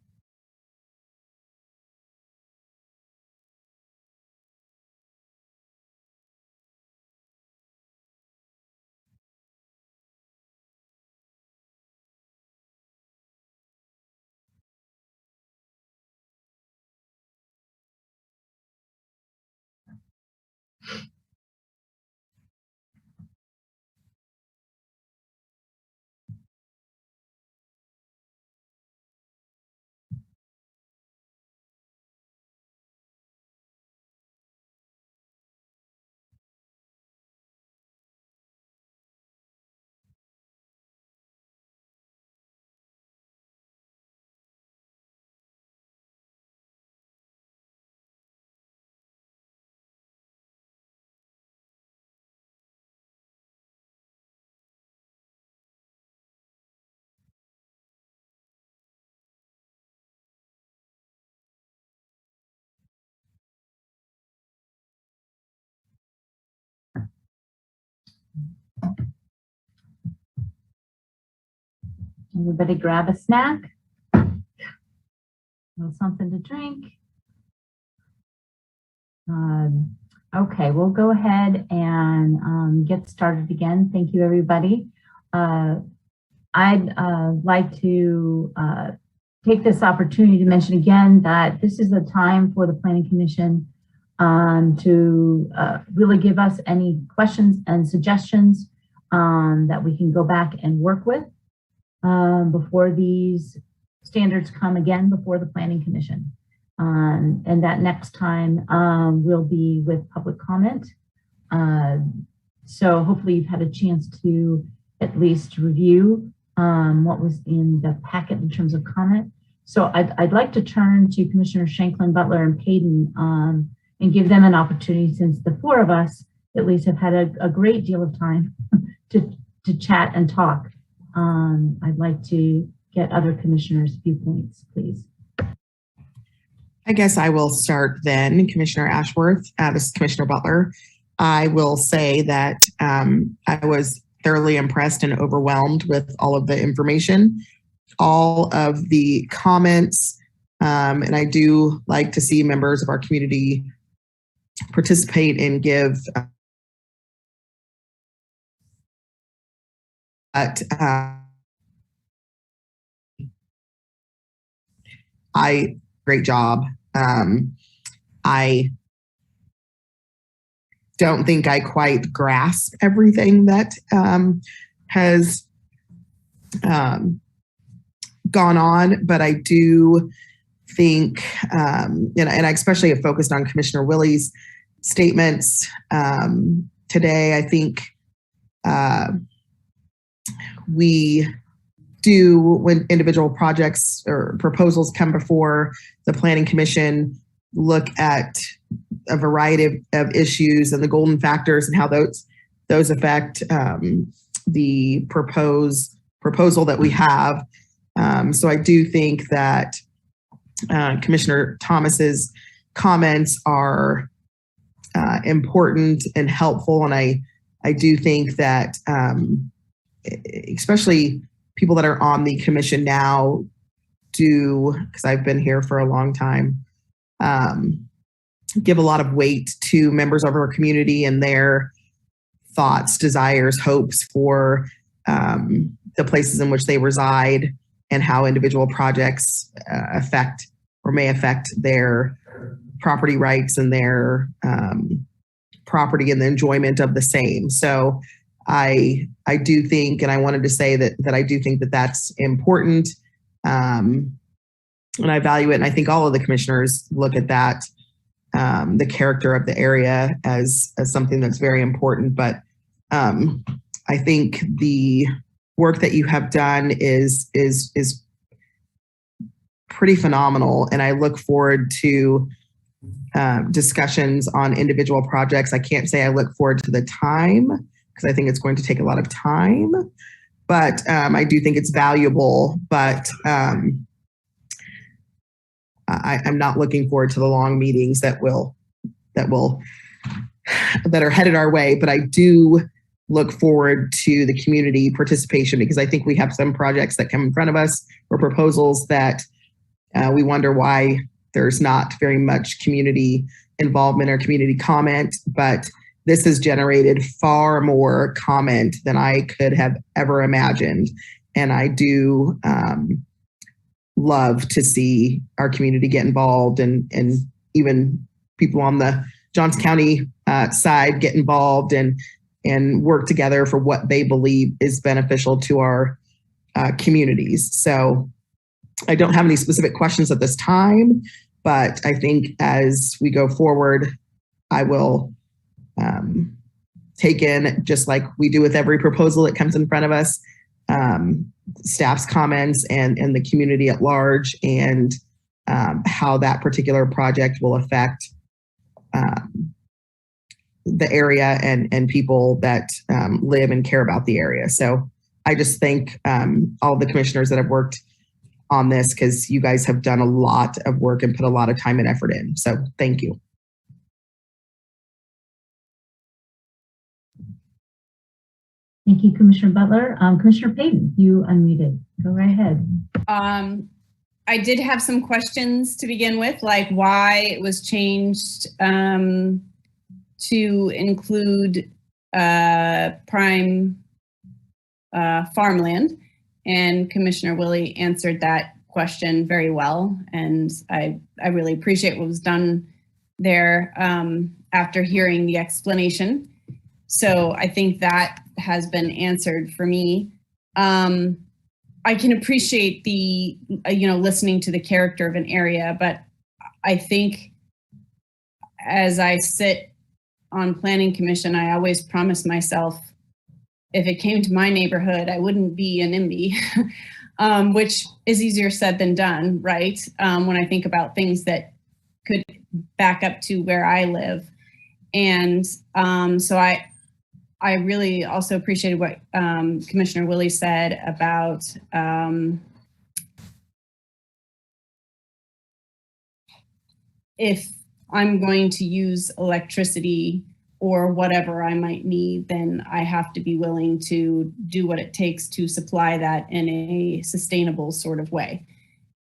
Everybody grab a snack, a little something to drink. Okay, we'll go ahead and get started again. Thank you, everybody. I'd like to take this opportunity to mention again that this is a time for the Planning Commission to really give us any questions and suggestions that we can go back and work with before these standards come again before the Planning Commission. And that next time will be with public comment. So hopefully you've had a chance to at least review what was in the packet in terms of comment. So I'd like to turn to Commissioner Shanklin, Butler, and Payton and give them an opportunity, since the four of us at least have had a great deal of time to chat and talk. I'd like to get other commissioners' viewpoints, please. I guess I will start then, Commissioner Ashworth. This is Commissioner Butler. I will say that I was thoroughly impressed and overwhelmed with all of the information, all of the comments, and I do like to see members of our community participate and give great job. I don't think I quite grasp everything that has gone on, but I do think, and I especially have focused on Commissioner Willey's statements today. I think we do, when individual projects or proposals come before the Planning Commission, look at a variety of issues and the golden factors and how those affect the proposal that we have. So I do think that Commissioner Thomas's comments are important and helpful, and I do think that especially people that are on the commission now do, because I've been here for a long time, give a lot of weight to members of our community and their thoughts, desires, hopes for the places in which they reside and how individual projects affect or may affect their property rights and their property and the enjoyment of the same. So I do think, and I wanted to say that I do think that that's important, and I value it. And I think all of the commissioners look at that, the character of the area as something that's very important. But I think the work that you have done is pretty phenomenal, and I look forward to discussions on individual projects. I can't say I look forward to the time, because I think it's going to take a lot of time, but I do think it's valuable. But I'm not looking forward to the long meetings that are headed our way. But I do look forward to the community participation, because I think we have some projects that come in front of us or proposals that we wonder why there's not very much community involvement or community comment, but this has generated far more comment than I could have ever imagined. And I do love to see our community get involved, and even people on the Johnson County side get involved and work together for what they believe is beneficial to our communities. So I don't have any specific questions at this time, but I think as we go forward, I will take in, just like we do with every proposal that comes in front of us, staff's comments and the community at large, and how that particular project will affect the area and people that live and care about the area. So I just thank all the commissioners that have worked on this, because you guys have done a lot of work and put a lot of time and effort in. So thank you. Thank you, Commissioner Butler. Commissioner Payton, you unmuted. Go right ahead. I did have some questions to begin with, like why it was changed to include prime farmland, and Commissioner Willey answered that question very well, and I really appreciate what was done there after hearing the explanation. So I think that has been answered for me. I can appreciate the, listening to the character of an area, but I think as I sit on Planning Commission, I always promise myself, if it came to my neighborhood, I wouldn't be an NIMBY, which is easier said than done, right? When I think about things that could back up to where I live. And so I really also appreciated what Commissioner Willey said about if I'm going to use electricity or whatever I might need, then I have to be willing to do what it takes to supply that in a sustainable sort of way.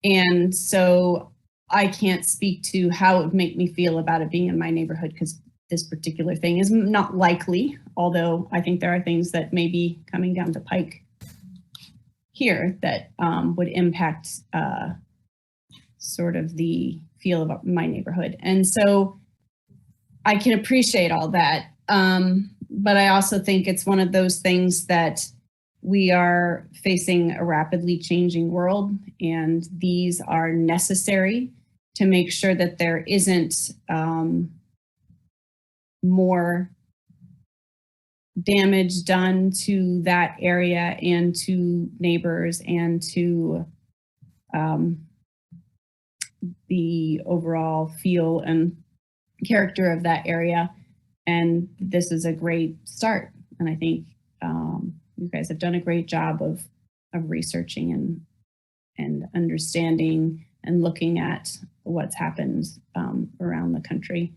And so I can't speak to how it would make me feel about it being in my neighborhood, because this particular thing is not likely, although I think there are things that may be coming down the pike here that would impact sort of the feel of my neighborhood. And so I can appreciate all that, but I also think it's one of those things that we are facing a rapidly changing world, and these are necessary to make sure that there isn't more damage done to that area and to neighbors and to the overall feel and character of that area. And this is a great start. And I think you guys have done a great job of researching and understanding and looking at what's happened around the country.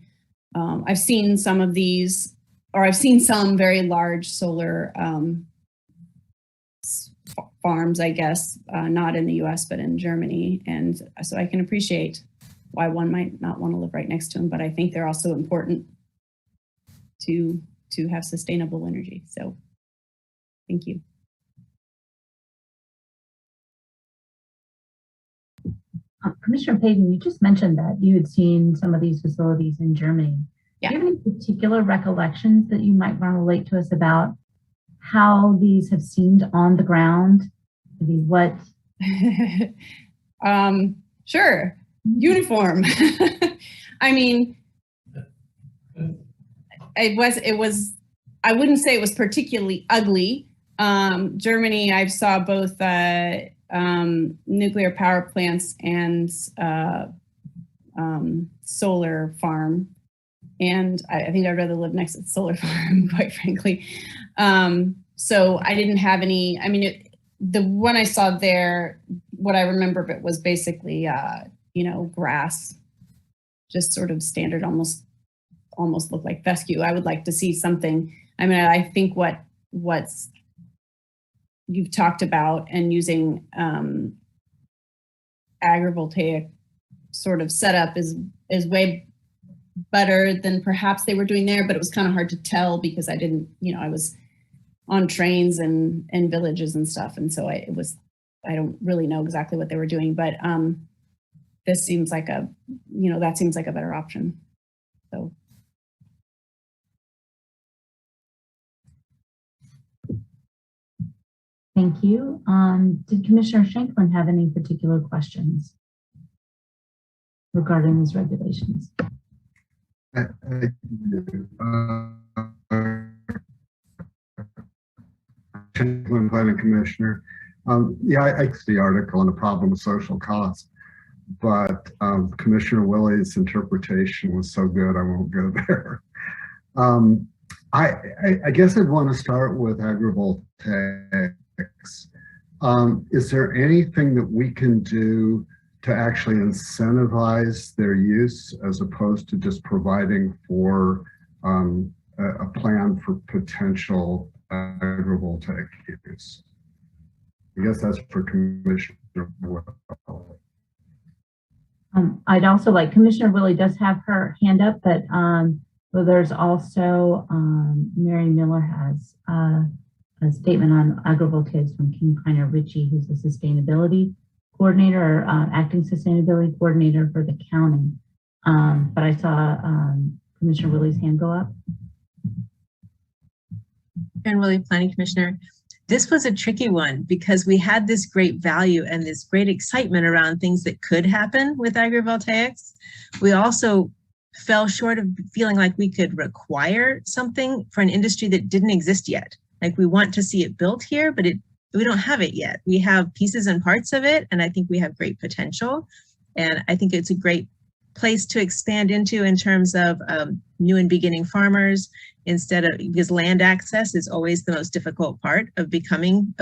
I've seen some of these, or I've seen some very large solar farms, I guess, not in the US, but in Germany. And so I can appreciate why one might not want to live right next to them, but I think they're also important to have sustainable energy. So thank you. Commissioner Payton, you just mentioned that you had seen some of these facilities in Germany. Yeah. Do you have any particular recollections that you might want to relate to us about how these have seemed on the ground? Maybe what? Sure. Uniform. I mean, it was, I wouldn't say it was particularly ugly. Germany, I saw both nuclear power plants and solar farm. And I think I'd rather live next to the solar farm, quite frankly. So I didn't have any, I mean, the one I saw there, what I remember of it was basically, grass, just sort of standard, almost looked like fescue. I would like to see something. I mean, I think what what's you've talked about and using agrivoltaic sort of setup is way better than perhaps they were doing there, but it was kind of hard to tell because I didn't, I was on trains and villages and stuff. And so I don't really know exactly what they were doing, but this seems like that seems like a better option. So. Thank you. Did Commissioner Shanklin have any particular questions regarding these regulations? Shanklin, Planning Commissioner. Yeah, I the article on the problem of social cost, but Commissioner Willey's interpretation was so good, I won't go there. I guess I'd want to start with agrivoltaics. Is there anything that we can do to actually incentivize their use as opposed to just providing for a plan for potential agrivoltaic use? I guess that's for Commissioner Willey. I'd also like, Commissioner Willey does have her hand up, but well, there's also Mary Miller has a statement on agrivoltaics from King Piner Ritchie, who's the sustainability coordinator or acting sustainability coordinator for the county. But I saw Commissioner Willey's hand go up. And Willey, Planning Commissioner, this was a tricky one because we had this great value and this great excitement around things that could happen with agrivoltaics. We also fell short of feeling like we could require something for an industry that didn't exist yet. Like we want to see it built here, but we don't have it yet. We have pieces and parts of it, and I think we have great potential. And I think it's a great place to expand into in terms of new and beginning farmers, because land access is always the most difficult part of coming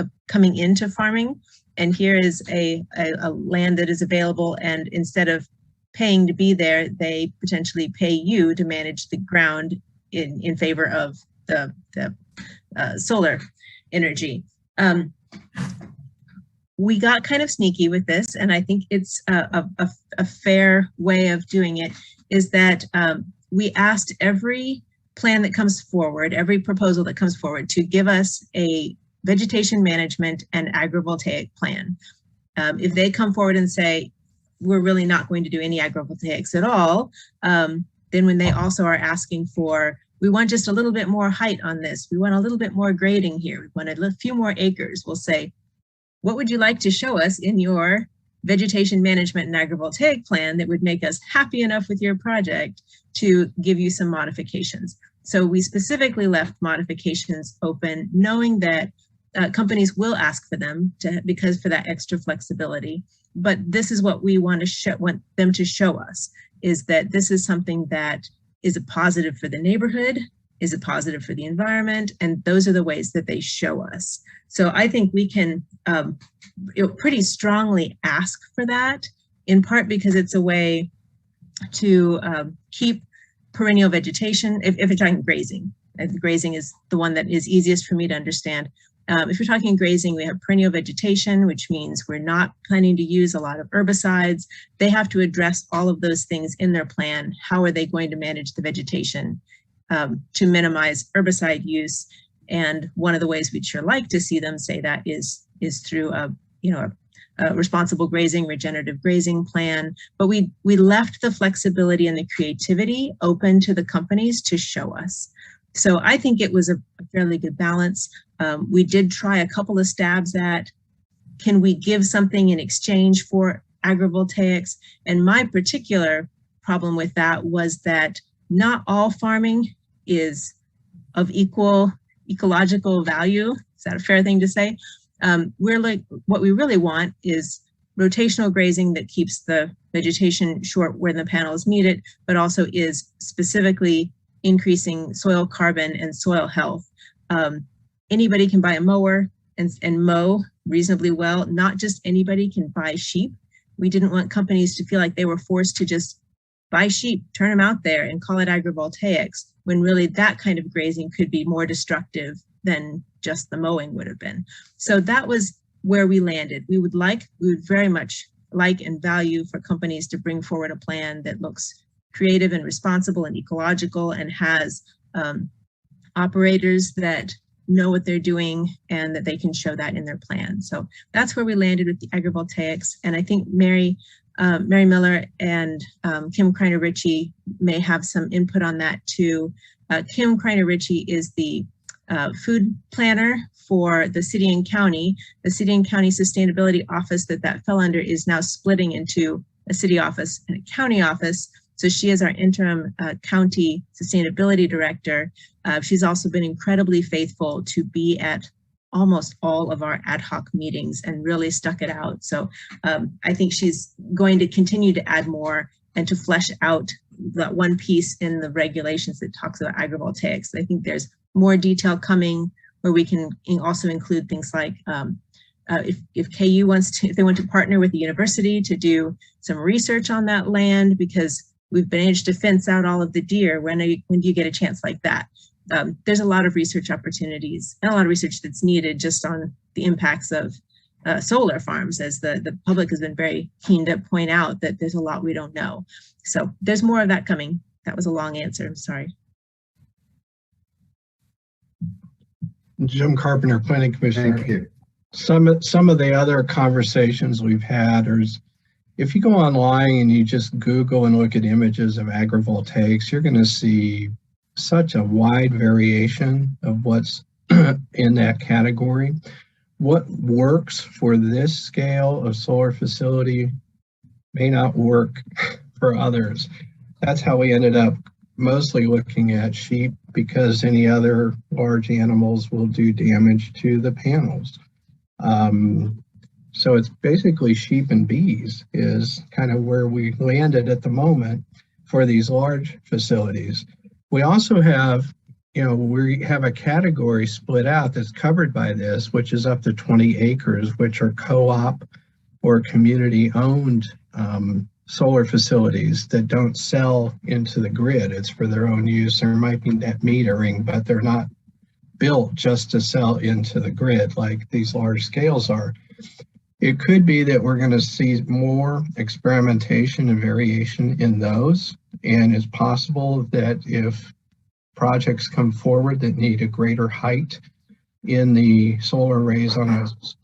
into farming. And here is a land that is available, and instead of paying to be there, they potentially pay you to manage the ground in favor of the solar energy. We got kind of sneaky with this, and I think it's a fair way of doing it, is that we asked every plan that comes forward, every proposal that comes forward, to give us a vegetation management and agrivoltaic plan. If they come forward and say, we're really not going to do any agrivoltaics at all, then when they also are asking for, we want just a little bit more height on this, we want a little bit more grading here, we want a few more acres, we'll say, what would you like to show us in your vegetation management and agrivoltaic plan that would make us happy enough with your project to give you some modifications? So we specifically left modifications open, knowing that companies will ask for them because for that extra flexibility. But this is what we want them to show us, is that this is something that is a positive for the neighborhood, is a positive for the environment, and those are the ways that they show us. So I think we can pretty strongly ask for that, in part because it's a way to keep perennial vegetation, if you're talking grazing. Grazing is the one that is easiest for me to understand. If you're talking grazing, we have perennial vegetation, which means we're not planning to use a lot of herbicides. They have to address all of those things in their plan. How are they going to manage the vegetation to minimize herbicide use? And one of the ways we'd sure like to see them say that is through a responsible grazing, regenerative grazing plan. But we left the flexibility and the creativity open to the companies to show us. So I think it was a fairly good balance. We did try a couple of stabs at, can we give something in exchange for agrivoltaics? And my particular problem with that was that not all farming is of equal ecological value. Is that a fair thing to say? What we really want is rotational grazing that keeps the vegetation short where the panels need it, but also is specifically increasing soil carbon and soil health. Anybody can buy a mower and mow reasonably well. Not just anybody can buy sheep. We didn't want companies to feel like they were forced to just buy sheep, turn them out there and call it agrivoltaics, when really that kind of grazing could be more destructive than just the mowing would have been. So that was where we landed. We would very much like and value for companies to bring forward a plan that looks creative and responsible and ecological and has operators that know what they're doing and that they can show that in their plan. So that's where we landed with the agrivoltaics. And I think Mary Miller and Kim Kreiner-Ritchie may have some input on that too. Kim Kreiner-Ritchie is the food planner for the city and county. The city and county sustainability office that fell under is now splitting into a city office and a county office. So she is our interim county sustainability director. She's also been incredibly faithful to be at almost all of our ad hoc meetings and really stuck it out. So I think she's going to continue to add more and to flesh out that one piece in the regulations that talks about agrivoltaics. I think there's more detail coming where we can also include things like if KU if they want to partner with the university to do some research on that land, because we've managed to fence out all of the deer. When do you get a chance like that? There's a lot of research opportunities and a lot of research that's needed just on the impacts of solar farms, as the public has been very keen to point out that there's a lot we don't know. So there's more of that coming. That was a long answer, I'm sorry. Jim Carpenter, Planning Commissioner. Thank you. Some of the other conversations we've had is, if you go online and you just Google and look at images of agrivoltaics, you're going to see such a wide variation of what's in that category. What works for this scale of solar facility may not work for others. That's how we ended up mostly looking at sheep, because any other large animals will do damage to the panels. So it's basically sheep and bees is kind of where we landed at the moment for these large facilities. We also have, we have a category split out that's covered by this, which is up to 20 acres, which are co-op or community-owned solar facilities that don't sell into the grid. It's for their own use. There might be net metering, but they're not built just to sell into the grid like these large scales are. It could be that we're going to see more experimentation and variation in those, and it's possible that if projects come forward that need a greater height in the solar arrays on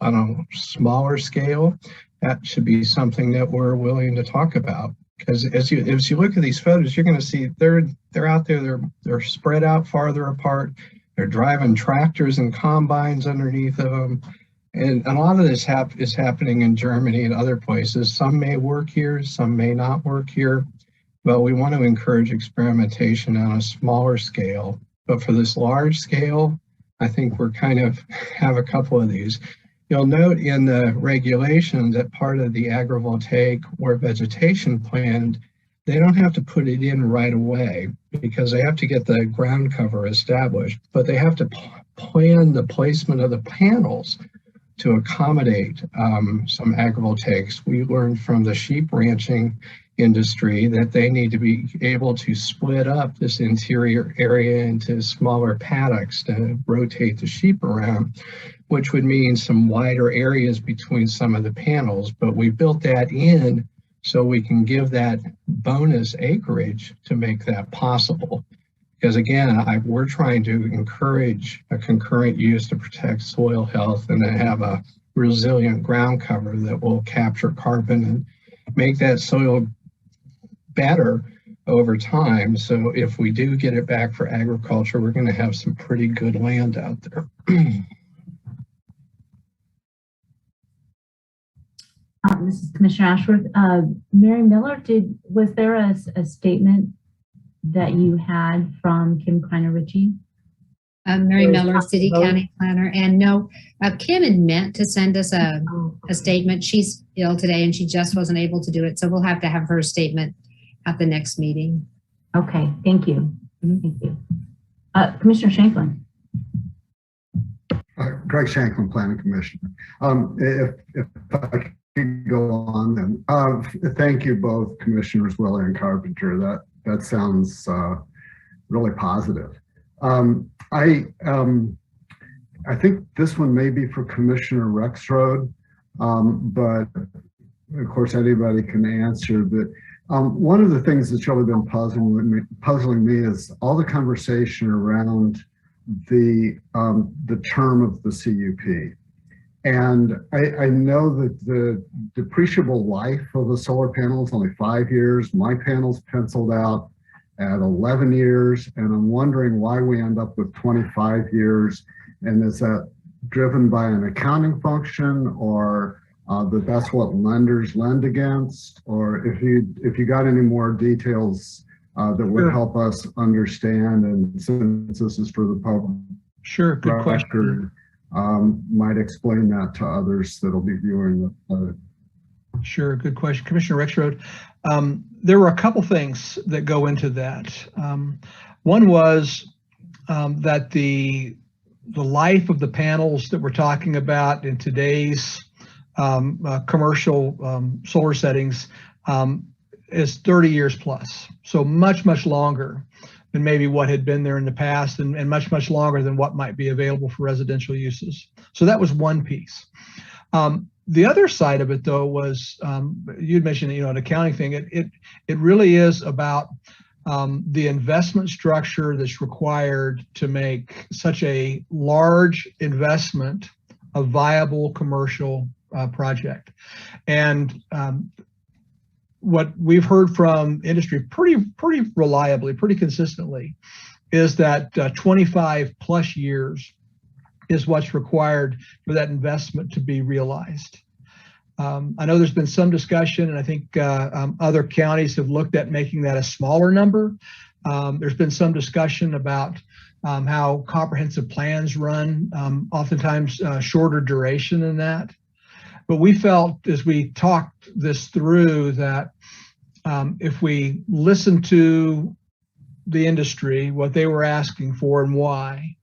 a smaller scale, that should be something that we're willing to talk about. Because as you look at these photos, you're going to see they're out there, they're spread out farther apart. They're driving tractors and combines underneath of them. And a lot of this is happening in Germany and other places. Some may work here, some may not work here, but we want to encourage experimentation on a smaller scale. But for this large scale, I think we're kind of have a couple of these. You'll note in the regulations that part of the agrivoltaic or vegetation plan, they don't have to put it in right away because they have to get the ground cover established, but they have to plan the placement of the panels to accommodate some agrivoltaics. We learned from the sheep ranching industry that they need to be able to split up this interior area into smaller paddocks to rotate the sheep around, which would mean some wider areas between some of the panels. But we built that in so we can give that bonus acreage to make that possible. Because again, we're trying to encourage a concurrent use to protect soil health and to have a resilient ground cover that will capture carbon and make that soil better over time. So if we do get it back for agriculture, we're going to have some pretty good land out there. This is Commissioner Ashford. Mary Miller, was there a statement that you had from Kim Kreiner-Ritchie? Mary Miller, City County Planner. And no, Kim had meant to send us a statement. She's ill today and she just wasn't able to do it. So we'll have to have her statement at the next meeting. Okay, thank you. Thank you. Commissioner Shanklin. Greg Shanklin, Planning Commissioner. If I could go on then. Thank you both, Commissioners Willey and Carpenter. That sounds really positive. I think this one may be for Commissioner Rexroad, but of course anybody can answer. But one of the things that's really been puzzling me is all the conversation around the term of the CUP. And I know that the depreciable life of a solar panel is only 5 years. My panel's penciled out at 11 years, and I'm wondering why we end up with 25 years. And is that driven by an accounting function, or that's what lenders lend against? Or if you got any more details that would help us understand, and since this is for the public, sure, good question. Might explain that to others that'll be viewing the. Sure, good question, Commissioner Rexroad. There were a couple things that go into that. One was that the life of the panels that we're talking about in today's commercial solar settings is 30 years plus. So much, much longer than maybe what had been there in the past, and much, much longer than what might be available for residential uses. So that was one piece. The other side of it, though, was you'd mentioned, an accounting thing. It really is about the investment structure that's required to make such a large investment a viable commercial project. And what we've heard from industry pretty reliably, pretty consistently, is that 25 plus years is what's required for that investment to be realized. I know there's been some discussion, and I think other counties have looked at making that a smaller number. There's been some discussion about how comprehensive plans run, oftentimes shorter duration than that. But we felt, as we talked this through, that if we listen to the industry, what they were asking for and why,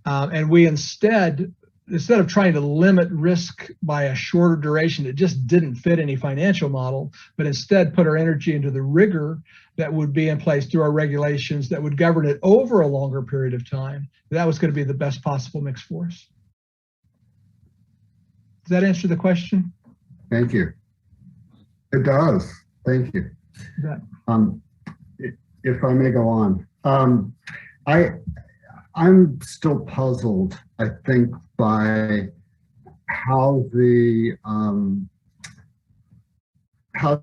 and we instead of trying to limit risk by a shorter duration that just didn't fit any financial model, but instead put our energy into the rigor that would be in place through our regulations that would govern it over a longer period of time, that was going to be the best possible mix for us. Does that answer the question? Thank you. It does. Thank you. If I may go on, I'm still puzzled, I think, by how the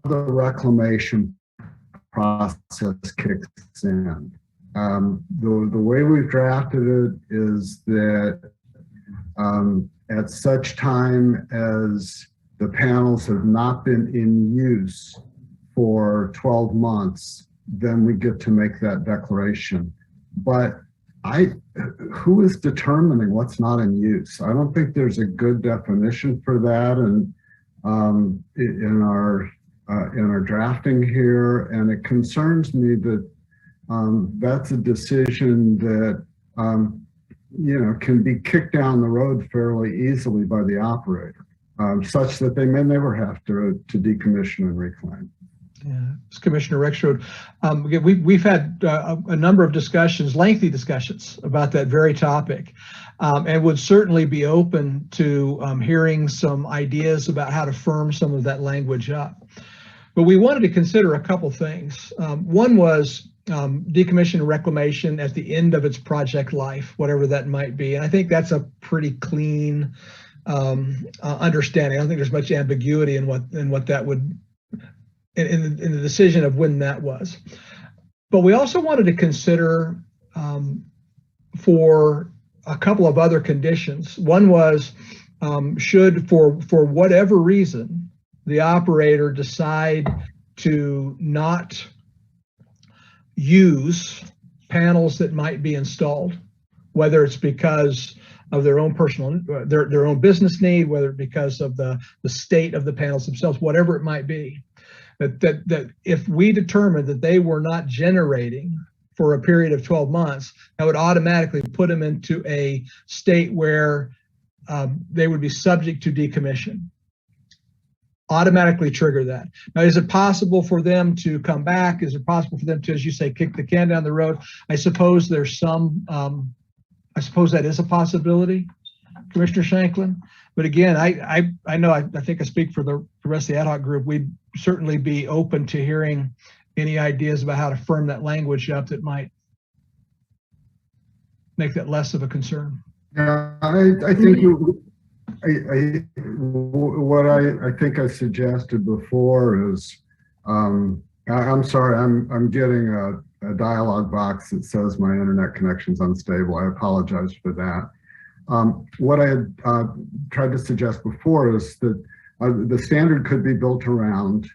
reclamation process kicks in. The way we've drafted it is that at such time as the panels have not been in use for 12 months, then we get to make that declaration. But who is determining what's not in use? I don't think there's a good definition for that, and in our drafting here, and it concerns me that that's a decision that can be kicked down the road fairly easily by the operator, such that they may never have to decommission and reclaim. Yeah, Commissioner Rexroad, we've had a number of discussions, lengthy discussions about that very topic, and would certainly be open to hearing some ideas about how to firm some of that language up. But we wanted to consider a couple things. One was decommission and reclamation at the end of its project life, whatever that might be. And I think that's a pretty clean understanding. I don't think there's much ambiguity in what that would, in the decision of when that was. But we also wanted to consider for a couple of other conditions. One was should, for whatever reason, the operator decide to not use panels that might be installed, whether it's because of their own personal, their own business need, whether it's because of the state of the panels themselves, whatever it might be. That if we determined that they were not generating for a period of 12 months, that would automatically put them into a state where they would be subject to decommission. Automatically trigger that. Now, is it possible for them to come back? Is it possible for them to, as you say, kick the can down the road? I suppose there's some, I suppose that is a possibility. Commissioner Shanklin. But again, I know, I think I speak for the rest of the ad hoc group. We'd certainly be open to hearing any ideas about how to firm that language up that might make that less of a concern. Yeah, I think what I think I suggested before is, I'm sorry, I'm getting a dialog box that says my internet connection's unstable. I apologize for that. What I had tried to suggest before is that the standard could be built around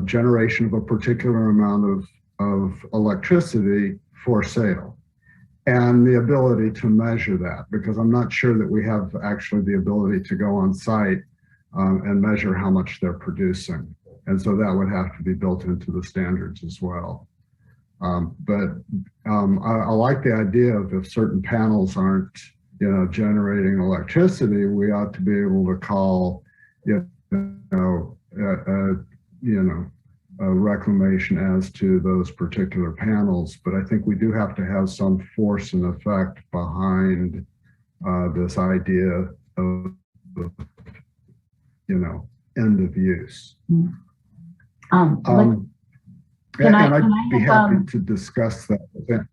generation of a particular amount of electricity for sale, and the ability to measure that, because I'm not sure that we have actually the ability to go on site and measure how much they're producing. And so that would have to be built into the standards as well. But I like the idea of, if certain panels aren't, generating electricity, we ought to be able to call, a reclamation as to those particular panels. But I think we do have to have some force and effect behind this idea of, end of use. And I'd be happy to discuss that.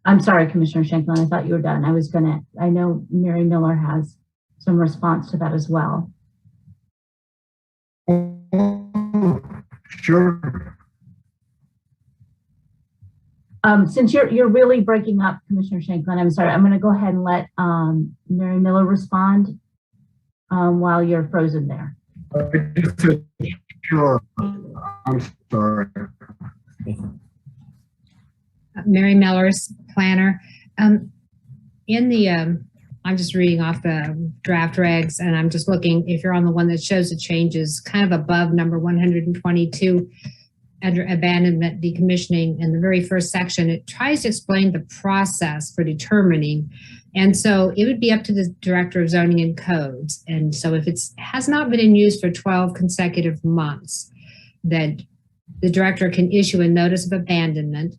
I'm sorry, Commissioner Shanklin, I thought you were done. I know Mary Miller has some response to that as well. Sure. Since you're really breaking up, Commissioner Shanklin, I'm sorry. I'm going to go ahead and let Mary Miller respond while you're frozen there. Sure. I'm sorry. Mary Miller's planner. I'm just reading off the draft regs, and I'm just looking, if you're on the one that shows the changes kind of above number 122 under abandonment decommissioning, in the very first section, it tries to explain the process for determining. And so it would be up to the Director of Zoning and Codes. And so if it has not been in use for 12 consecutive months, that the director can issue a notice of abandonment,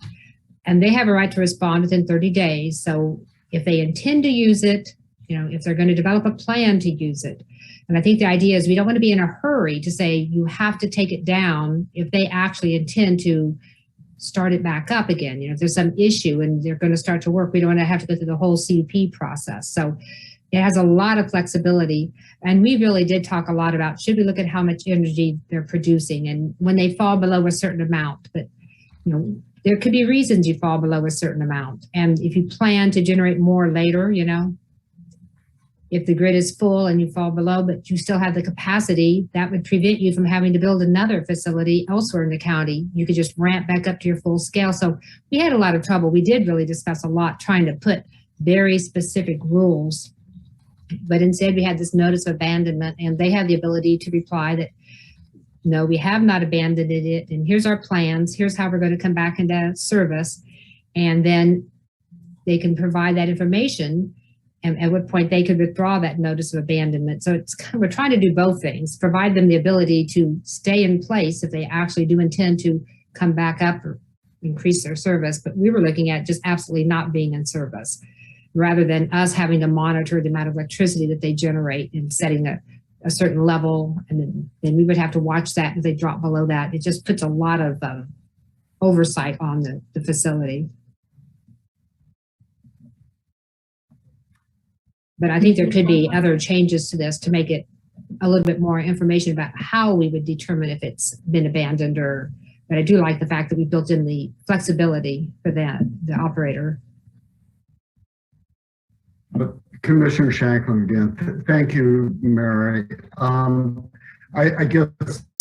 and they have a right to respond within 30 days. So if they intend to use it, if they're going to develop a plan to use it. And I think the idea is we don't want to be in a hurry to say you have to take it down if they actually intend to start it back up again. If there's some issue and they're going to start to work, we don't want to have to go through the whole CUP process. So it has a lot of flexibility. And we really did talk a lot about, should we look at how much energy they're producing and when they fall below a certain amount. But, there could be reasons you fall below a certain amount. And if you plan to generate more later, if the grid is full and you fall below, but you still have the capacity, that would prevent you from having to build another facility elsewhere in the county. You could just ramp back up to your full scale. So we had a lot of trouble. We did really discuss a lot trying to put very specific rules, but instead we had this notice of abandonment, and they have the ability to reply that, no, we have not abandoned it, and here's our plans, here's how we're going to come back into service, and then they can provide that information, and at what point they could withdraw that notice of abandonment. So it's we're trying to do both things, provide them the ability to stay in place if they actually do intend to come back up or increase their service, but we were looking at just absolutely not being in service, rather than us having to monitor the amount of electricity that they generate and setting a certain level, and then we would have to watch that if they drop below that. It just puts a lot of oversight on the facility. But I think there could be other changes to this to make it a little bit more information about how we would determine if it's been abandoned but I do like the fact that we built in the flexibility for the operator. Commissioner Shanklin again. Thank you, Mary. I guess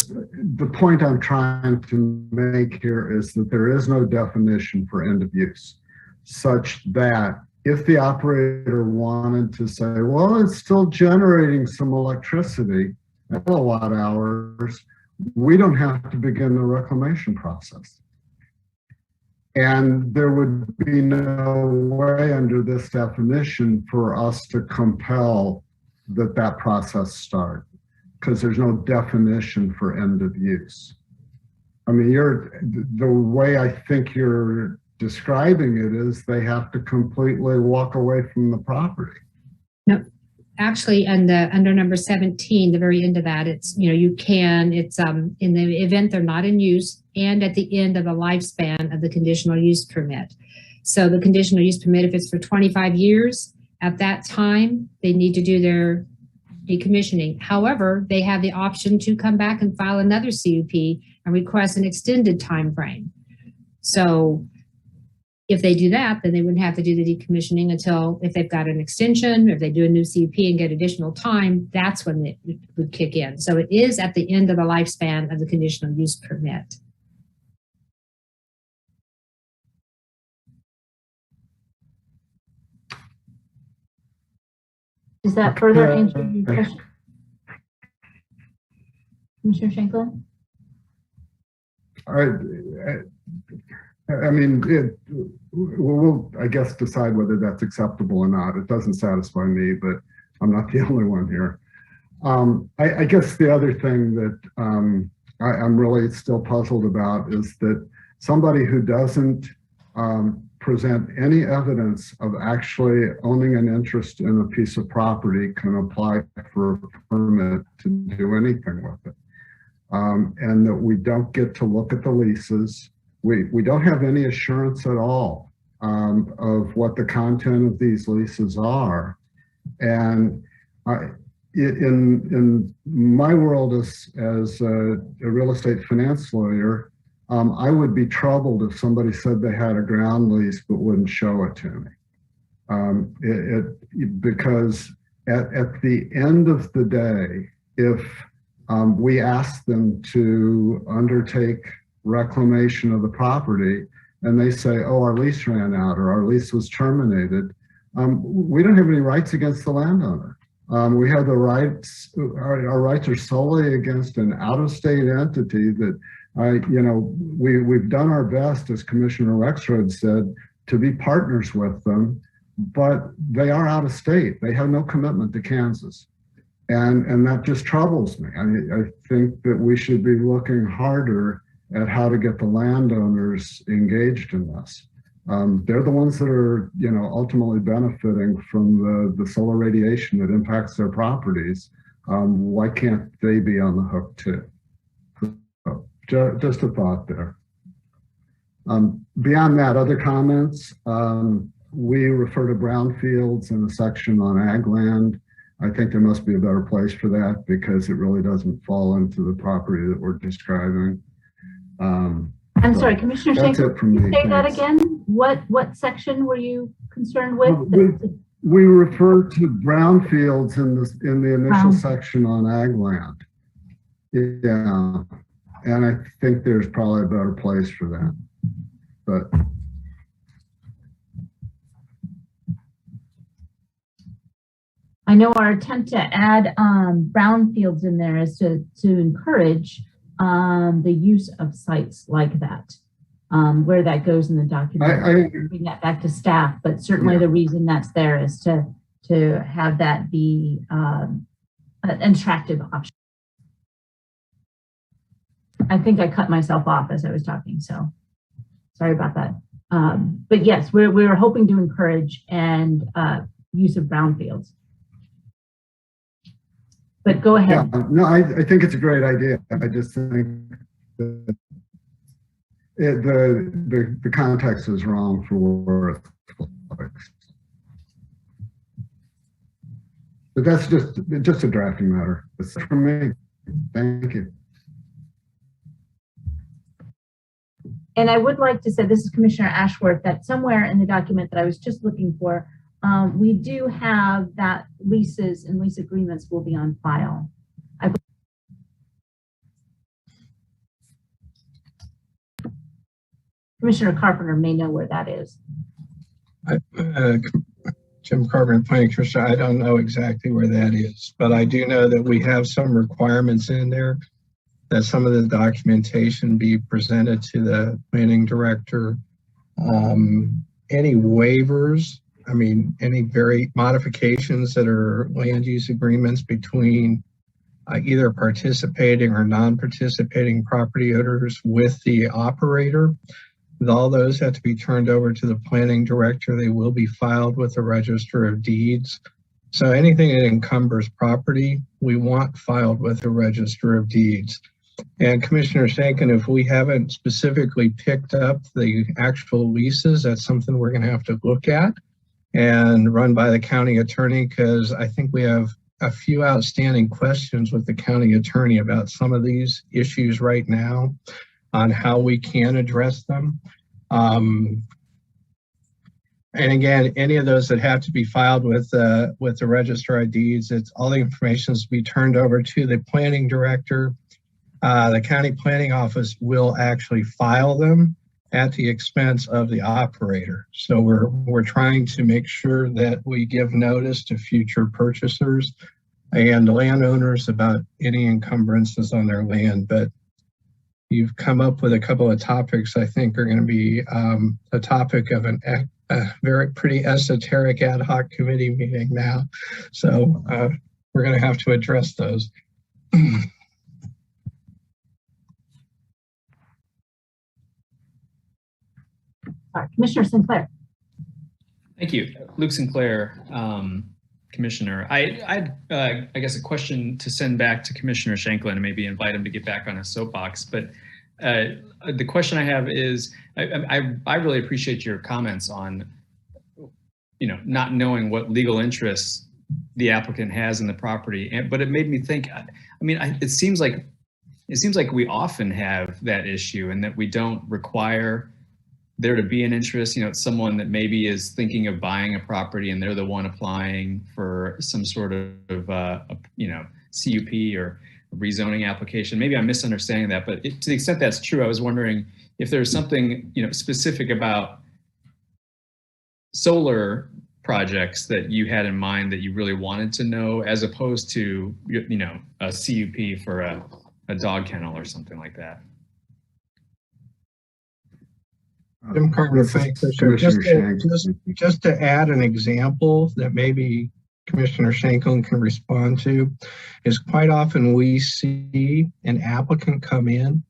the point I'm trying to make here is that there is no definition for end of use, such that if the operator wanted to say, well, it's still generating some electricity at kilowatt hours, we don't have to begin the reclamation process. And there would be no way under this definition for us to compel that process start, because there's no definition for end of use. I mean, the way I think you're describing it is they have to completely walk away from the property. No, actually, under number 17, the very end of that, it's, you can, it's in the event they're not in use and at the end of the lifespan of the conditional use permit. So the conditional use permit, if it's for 25 years, at that time, they need to do their decommissioning. However, they have the option to come back and file another CUP and request an extended time frame. So if they do that, then they wouldn't have to do the decommissioning until, if they've got an extension, or if they do a new CUP and get additional time, that's when it would kick in. So it is at the end of the lifespan of the conditional use permit. Does that further answer your question? Commissioner Shankland? I mean, we'll, I guess, decide whether that's acceptable or not. It doesn't satisfy me, but I'm not the only one here. I guess the other thing that I'm really still puzzled about is that somebody who doesn't present any evidence of actually owning an interest in a piece of property can apply for a permit to do anything with it. And that we don't get to look at the leases. We don't have any assurance at all of what the content of these leases are. And in my world as a real estate finance lawyer, I would be troubled if somebody said they had a ground lease but wouldn't show it to me. Because at the end of the day, if we ask them to undertake reclamation of the property and they say, oh, our lease ran out or our lease was terminated, we don't have any rights against the landowner. We have the rights, our rights are solely against an out-of-state entity that, we've done our best, as Commissioner Rexroad said, to be partners with them, but they are out of state. They have no commitment to Kansas. And that just troubles me. I think that we should be looking harder at how to get the landowners engaged in this. They're the ones that are, ultimately benefiting from the solar radiation that impacts their properties. Why can't they be on the hook too? So, just a thought there. Beyond that, other comments? We refer to brownfields in the section on ag land. I think there must be a better place for that because it really doesn't fall into the property that we're describing. I'm sorry, Commissioner Shankland, can you say that again? What section were you concerned with? We refer to brownfields in the initial section on ag land. Yeah, and I think there's probably a better place for that. But I know our attempt to add brownfields in there is to encourage the use of sites like that. Where that goes in the document, bring that back to staff, but certainly the reason that's there is to have that be an attractive option. I think I cut myself off as I was talking, so sorry about that. But yes, we're hoping to encourage and use of brownfields. But go ahead. Yeah, no, I think it's a great idea. I just think that the context is wrong for where it's placed. But that's just a drafting matter. It's from me. Thank you. And I would like to say, this is Commissioner Ashworth, that somewhere in the document that I was just looking for, we do have that leases and lease agreements will be on file. Commissioner Carpenter may know where that is. Jim Carpenter, Planning Commissioner, I don't know exactly where that is, but I do know that we have some requirements in there that some of the documentation be presented to the planning director. Any waivers, any modifications that are land use agreements between either participating or non-participating property owners with the operator. All those have to be turned over to the planning director. They will be filed with the Register of Deeds. So anything that encumbers property, we want filed with the Register of Deeds. And Commissioner Shankin, if we haven't specifically picked up the actual leases, that's something we're going to have to look at and run by the county attorney, because I think we have a few outstanding questions with the county attorney about some of these issues right now on how we can address them. And again, any of those that have to be filed with the Register of Deeds, it's all the information is to be turned over to the planning director. The county planning office will actually file them at the expense of the operator. So we're trying to make sure that we give notice to future purchasers and landowners about any encumbrances on their land. But you've come up with a couple of topics I think are going to be a topic of a pretty esoteric ad hoc committee meeting now. So we're going to have to address those. Commissioner Sinclair. Thank you. Luke Sinclair, Commissioner. I guess a question to send back to Commissioner Shanklin and maybe invite him to get back on his soapbox. But the question I have is, I really appreciate your comments on, not knowing what legal interests the applicant has in the property. But it made me think, it seems like we often have that issue, and that we don't require there to be an interest. Someone that maybe is thinking of buying a property and they're the one applying for some sort of CUP or rezoning application. Maybe I'm misunderstanding that, but to the extent that's true, I was wondering if there's something specific about solar projects that you had in mind that you really wanted to know, as opposed to a CUP for a dog kennel or something like that. Jim Carpenter, thanks. Just to add an example that maybe Commissioner Shanklin can respond to, is quite often we see an applicant come in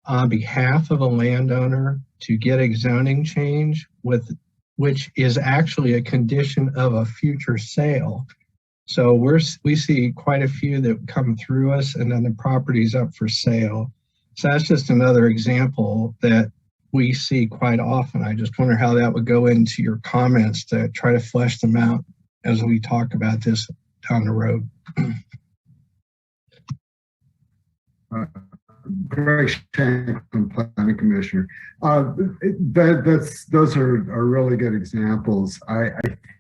on behalf of a landowner to get a zoning change, which is actually a condition of a future sale. So we see quite a few that come through us and then the property's up for sale. So that's just another example that we see quite often. I just wonder how that would go into your comments to try to flesh them out as we talk about this down the road. Greg Shanklin, Planning Commissioner. Those are really good examples. I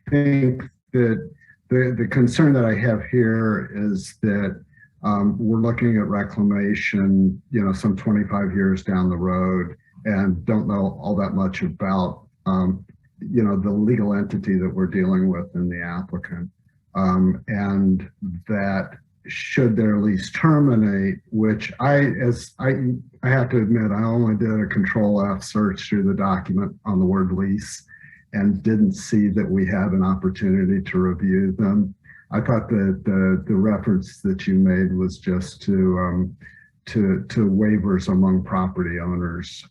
think that the concern that I have here is that we're looking at reclamation, some 25 years down the road, and don't know all that much about, the legal entity that we're dealing with in the applicant. And that should their lease terminate, which I have to admit, I only did a Control-F search through the document on the word lease and didn't see that we had an opportunity to review them. I thought that the reference that you made was just to waivers among property owners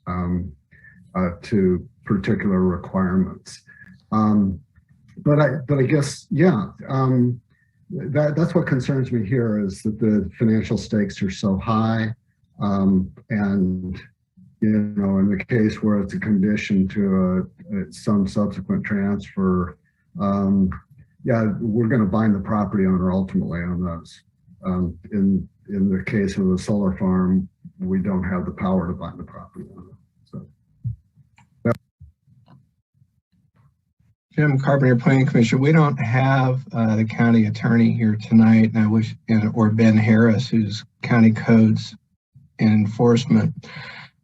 to particular requirements. But I guess, that's what concerns me here, is that the financial stakes are so high. And, in the case where it's a condition to some subsequent transfer, we're going to bind the property owner ultimately on those. In the case of a solar farm, we don't have the power to bind the property owner. So. Jim Carpenter, Planning Commissioner. We don't have the county attorney here tonight, and I wish, or Ben Harris, who's county codes and enforcement.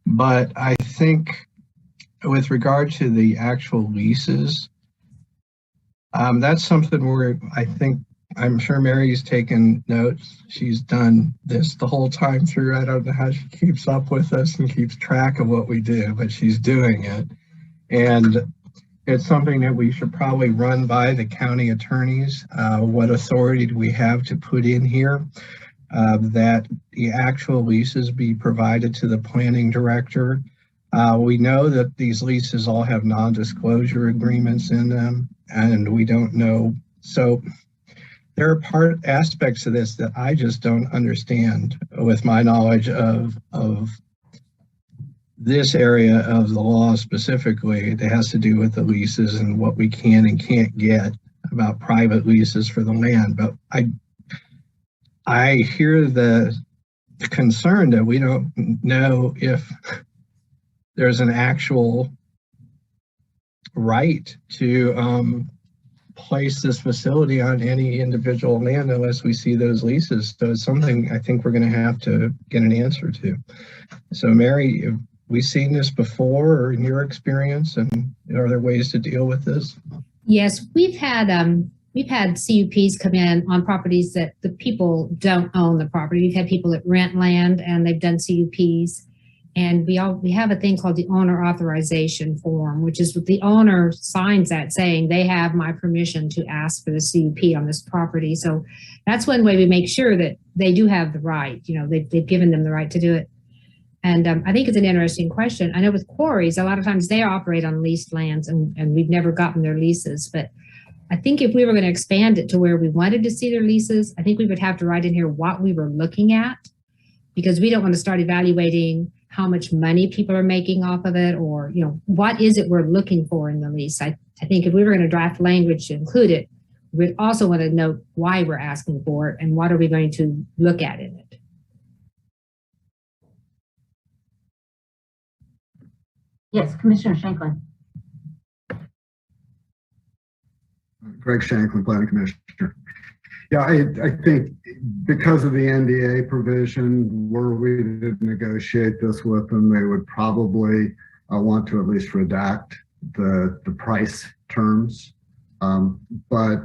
But I think with regard to the actual leases, that's something where I'm sure Mary's taken notes. She's done this the whole time through. I don't know how she keeps up with us and keeps track of what we do, but she's doing it. And it's something that we should probably run by the county attorneys. What authority do we have to put in here that the actual leases be provided to the planning director? We know that these leases all have non-disclosure agreements in them, and we don't know. So there are aspects of this that I just don't understand with my knowledge of this area of the law specifically that has to do with the leases and what we can and can't get about private leases for the land. But I hear the concern that we don't know if there's an actual right to place this facility on any individual land unless we see those leases. So it's something I think we're going to have to get an answer to. So Mary, have we seen this before or in your experience, and are there ways to deal with this? Yes, we've had CUPs come in on properties that the people don't own the property. We've had people that rent land and they've done CUPs. And we have a thing called the owner authorization form, which is what the owner signs that saying they have my permission to ask for the CUP on this property. So that's one way we make sure that they do have the right, they've given them the right to do it. And I think it's an interesting question. I know with quarries, a lot of times they operate on leased lands and we've never gotten their leases. But I think if we were going to expand it to where we wanted to see their leases, I think we would have to write in here what we were looking at, because we don't want to start evaluating how much money people are making off of it, or, what is it we're looking for in the lease. I think if we were going to draft language to include it, we'd also want to note why we're asking for it and what are we going to look at in it. Yes, Commissioner Shanklin. Greg Shanklin, Planning Commissioner. Yeah, I think because of the NDA provision, were we to negotiate this with them, they would probably want to at least redact the price terms. But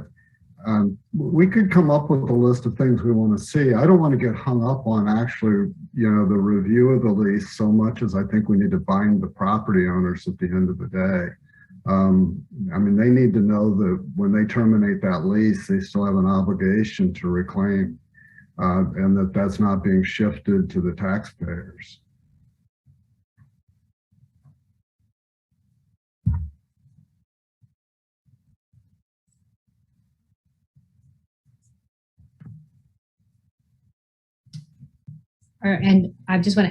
we could come up with a list of things we want to see. I don't want to get hung up on actually, the review of the lease so much as I think we need to bind the property owners at the end of the day. They need to know that when they terminate that lease, they still have an obligation to reclaim, and that's not being shifted to the taxpayers. And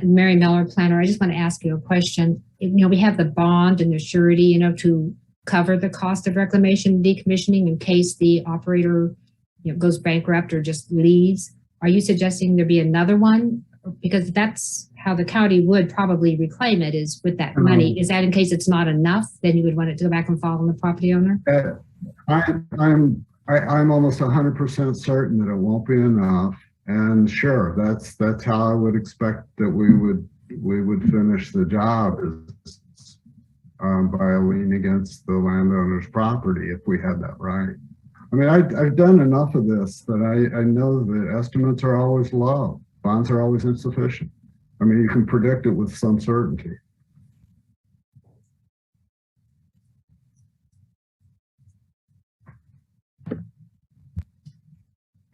Mary Miller, planner, I just want to ask you a question. We have the bond and the surety, to cover the cost of reclamation and decommissioning in case the operator, goes bankrupt or just leaves. Are you suggesting there be another one? Because that's how the county would probably reclaim it, is with that money. Is that in case it's not enough, then you would want it to go back and fall on the property owner? I'm almost 100% certain that it won't be enough. And sure, that's how I would expect that we would finish the job, is by a lien against the landowner's property if we had that right. I've done enough of this that I know that estimates are always low, bonds are always insufficient. You can predict it with some certainty.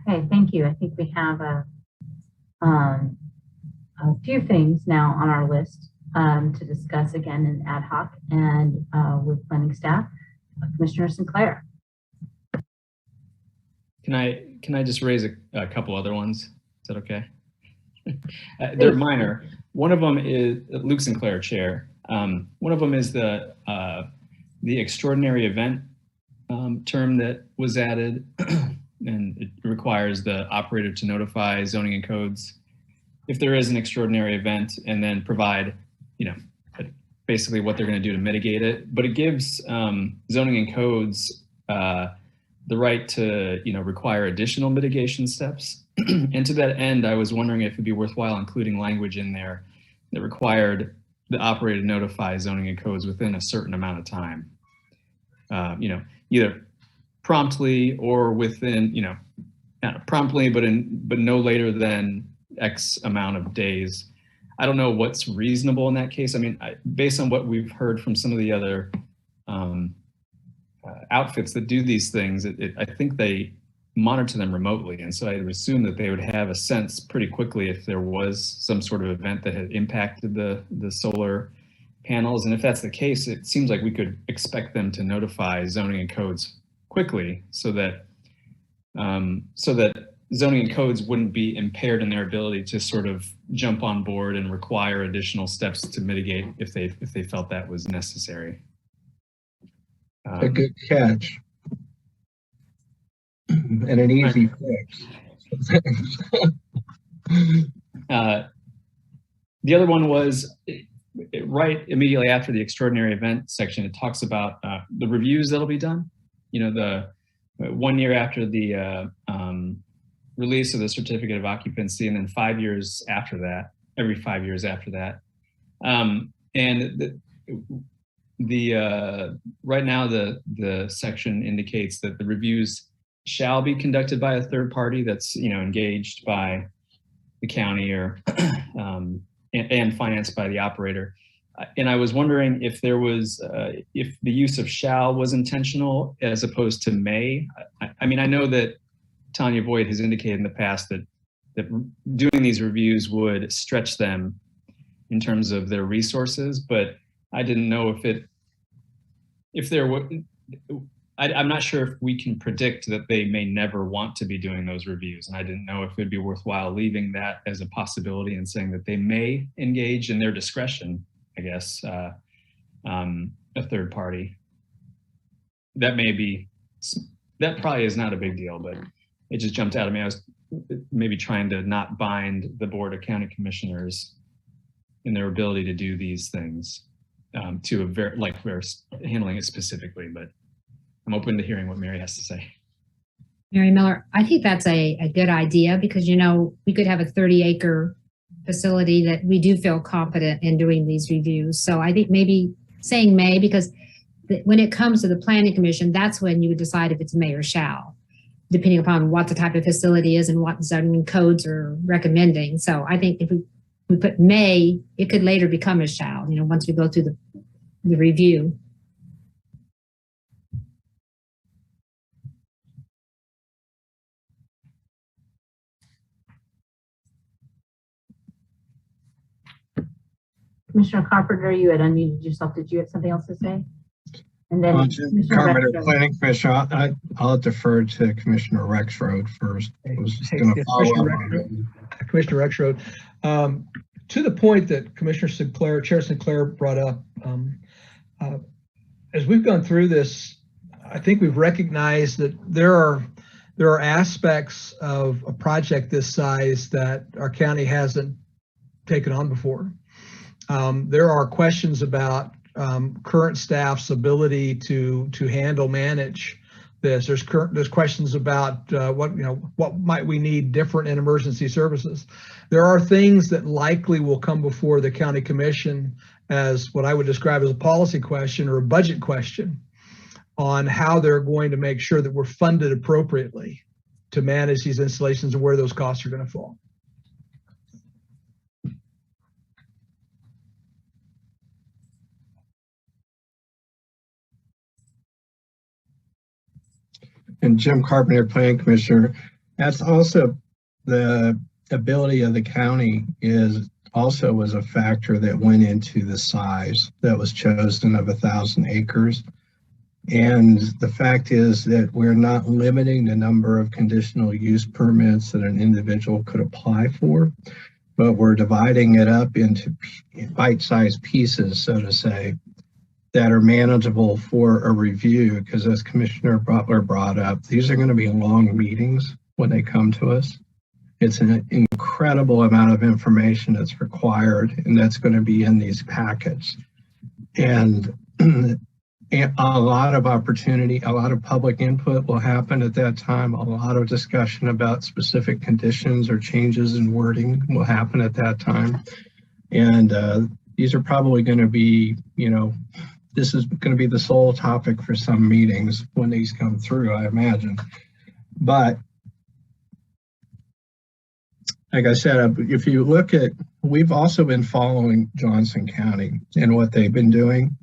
Okay, thank you. I think we have a few things now on our list to discuss again in ad hoc and with planning staff. Commissioner Sinclair. Can I just raise a couple other ones? Is that okay? They're minor. One of them is Luke Sinclair, Chair. One of them is the extraordinary event term that was added. And it requires the operator to notify zoning and codes if there is an extraordinary event, and then provide, basically what they're going to do to mitigate it. But it gives zoning and codes the right to, require additional mitigation steps. And to that end, I was wondering if it'd be worthwhile including language in there that required the operator to notify zoning and codes within a certain amount of time. Either promptly or within, not promptly, but no later than X amount of days. I don't know what's reasonable in that case. Based on what we've heard from some of the other outfits that do these things, I think they monitor them remotely. And so I would assume that they would have a sense pretty quickly if there was some sort of event that had impacted the solar panels. And if that's the case, it seems like we could expect them to notify zoning and codes quickly so that zoning and codes wouldn't be impaired in their ability to sort of jump on board and require additional steps to mitigate if they felt that was necessary. A good catch. And an easy fix. The other one was right immediately after the extraordinary event section. It talks about the reviews that'll be done. You know, the 1 year after the release of the certificate of occupancy, and then 5 years after that, every 5 years after that. And right now the section indicates that the reviews shall be conducted by a third party that's, you know, engaged by the county or and financed by the operator. And I was wondering if there was if the use of shall was intentional as opposed to may. I mean, I know that Tanya Voigt has indicated in the past that doing these reviews would stretch them in terms of their resources, but I didn't know if there were. I'm not sure if we can predict that they may never want to be doing those reviews. And I didn't know if it'd be worthwhile leaving that as a possibility and saying that they may engage in their discretion, I guess, a third party. That probably is not a big deal, but it just jumped out at me. I was maybe trying to not bind the Board of County Commissioners in their ability to do these things to a very, like we're handling it specifically, but I'm open to hearing what Mary has to say. Mary Miller, I think that's a good idea because, you know, we could have a 30-acre facility that we do feel confident in doing these reviews. So I think maybe saying may, because when it comes to the Planning Commission, that's when you would decide if it's may or shall, depending upon what the type of facility is and what zoning codes are recommending. So I think if we put may, it could later become a shall, you know, once we go through the review. Commissioner Carpenter, you had unmuted yourself. Did you have something else to say? And then Carpenter, Planning Commission, I'll defer to Commissioner Rexroad first. I was just going to follow up on it. Commissioner Rexroad, to the point that Chair Sinclair brought up, as we've gone through this, I think we've recognized that there are aspects of a project this size that our county hasn't taken on before. There are questions about current staff's ability to manage this. There's questions about what might we need different in emergency services. There are things that likely will come before the county commission as what I would describe as a policy question or a budget question on how they're going to make sure that we're funded appropriately to manage these installations and where those costs are going to fall. And Jim Carpenter, Planning Commissioner, that's also the ability of the county was a factor that went into the size that was chosen of 1,000 acres. And the fact is that we're not limiting the number of conditional use permits that an individual could apply for, but we're dividing it up into bite-sized pieces, so to say, that are manageable for a review, because as Commissioner Butler brought up, these are going to be long meetings when they come to us. It's an incredible amount of information that's required, and that's going to be in these packets. And a lot of opportunity, a lot of public input will happen at that time. A lot of discussion about specific conditions or changes in wording will happen at that time. And these are probably going to be, this is going to be the sole topic for some meetings when these come through, I imagine. But like I said, if you look at, we've also been following Johnson County and what they've been doing.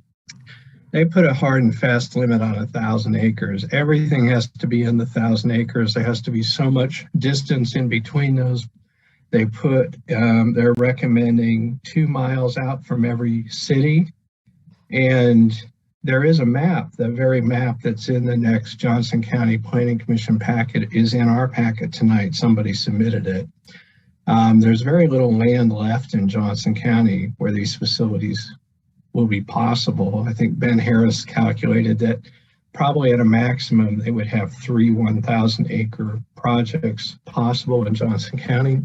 They put a hard and fast limit on 1,000 acres. Everything has to be in the 1,000 acres. There has to be so much distance in between those. They put, they're recommending 2 miles out from every city And there is a map, the very map that's in the next Johnson County Planning Commission packet is in our packet tonight. Somebody submitted it. There's very little land left in Johnson County where these facilities will be possible. I think Ben Harris calculated that probably at a maximum, they would have 3 1,000 acre projects possible in Johnson County.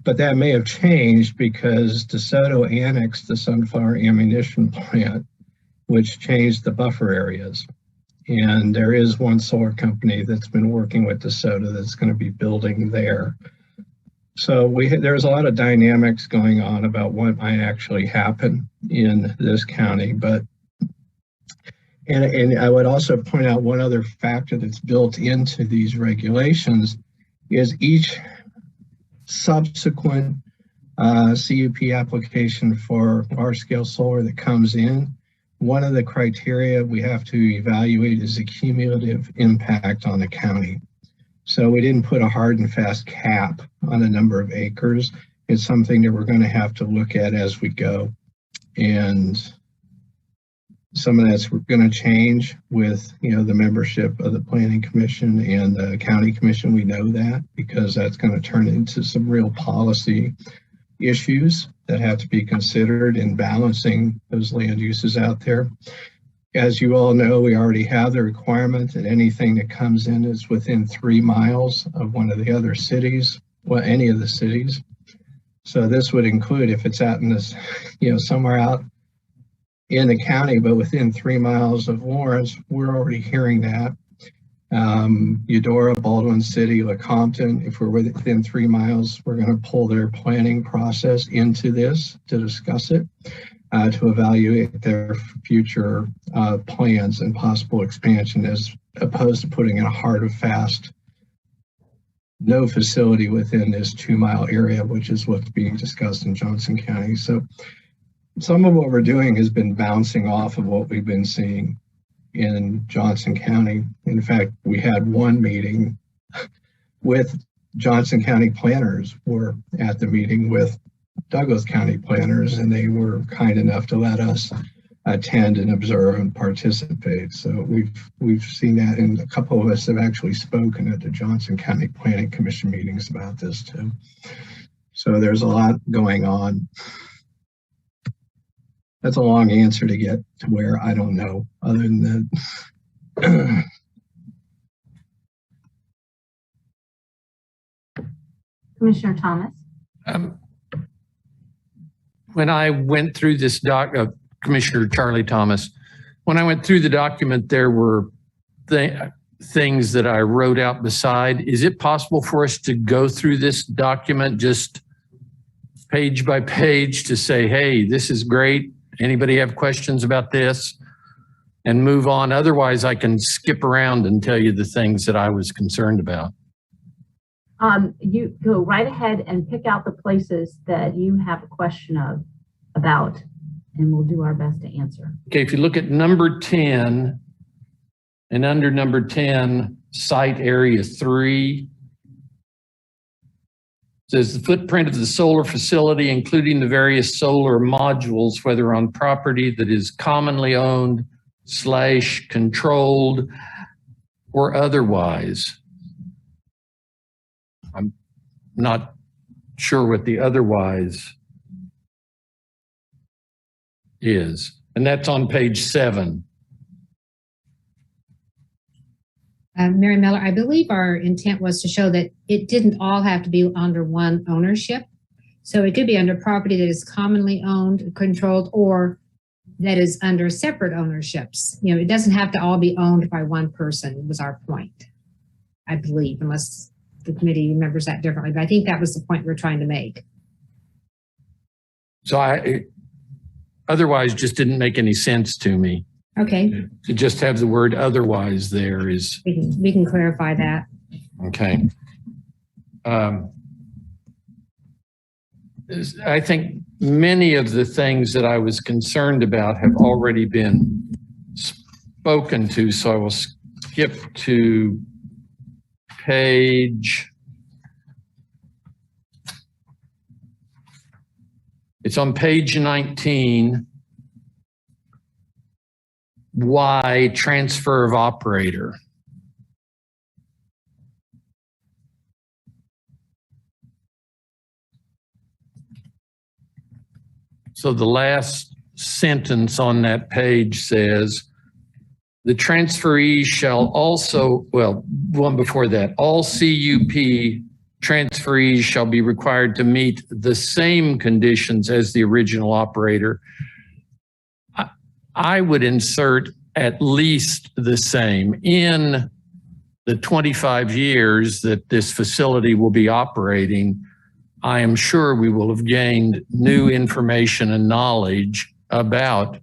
But that may have changed because DeSoto annexed the Sunflower Ammunition Plant, which changed the buffer areas. And there is one solar company that's been working with DeSoto that's going to be building there. So there's a lot of dynamics going on about what might actually happen in this county. But and I would also point out one other factor that's built into these regulations is each subsequent CUP application for large-scale solar that comes in, one of the criteria we have to evaluate is the cumulative impact on the county. So we didn't put a hard and fast cap on a number of acres. It's something that we're going to have to look at as we go. And some of that's going to change with, the membership of the Planning Commission and the County Commission. We know that because that's going to turn into some real policy issues that have to be considered in balancing those land uses out there. As you all know, we already have the requirement that anything that comes in is within 3 miles of one of the other cities, well, any of the cities. So this would include if it's out in this, somewhere out in the county, but within 3 miles of Lawrence, we're already hearing that. Eudora, Baldwin City, Lecompton, if we're within 3 miles, we're going to pull their planning process into this to discuss it, to evaluate their future plans and possible expansion, as opposed to putting in a hard and fast no facility within this 2 mile area, which is what's being discussed in Johnson County. So some of what we're doing has been bouncing off of what we've been seeing in Johnson County. In fact, we had one meeting with Johnson County planners were at the meeting with Douglas County planners, and they were kind enough to let us attend and observe and participate. So we've seen that, and a couple of us have actually spoken at the Johnson County Planning Commission meetings about this too. So there's a lot going on. That's a long answer to get to where I don't know, other than that. Commissioner Thomas. When I went through this Commissioner Charlie Thomas, when I went through the document, there were things that I wrote out beside. Is it possible for us to go through this document just page by page to say, hey, this is great. Anybody have questions about this? And move on. Otherwise, I can skip around and tell you the things that I was concerned about. You go right ahead and pick out the places that you have a question about, and we'll do our best to answer. Okay, if you look at number 10, and under number 10, site area 3, says the footprint of the solar facility, including the various solar modules, whether on property that is commonly owned / controlled or otherwise. I'm not sure what the otherwise is. And that's on page 7. Mary Miller, I believe our intent was to show that it didn't all have to be under one ownership. So it could be under property that is commonly owned, controlled, or that is under separate ownerships. It doesn't have to all be owned by one person, was our point, I believe, unless the committee remembers that differently. But I think that was the point we're trying to make. So otherwise just didn't make any sense to me. Okay. To just have the word otherwise there is. We can clarify that. Okay. I think many of the things that I was concerned about have already been spoken to, so I will skip to page. It's on page 19. why transfer of operator? So the last sentence on that page says, the transferee shall also, well, one before that, all CUP transferees shall be required to meet the same conditions as the original operator. I would insert at least the same. In the 25 years that this facility will be operating, I am sure we will have gained new information and knowledge about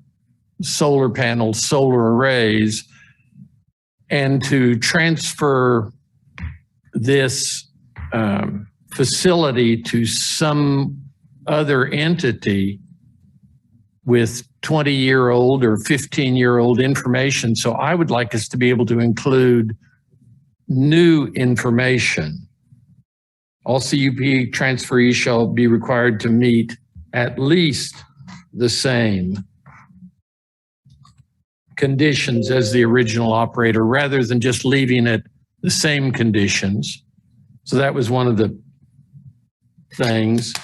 solar panels, solar arrays, and to transfer this facility to some other entity with 20-year-old or 15-year-old information. So I would like us to be able to include new information. All CUP transferees shall be required to meet at least the same conditions as the original operator, rather than just leaving it the same conditions. So that was one of the things.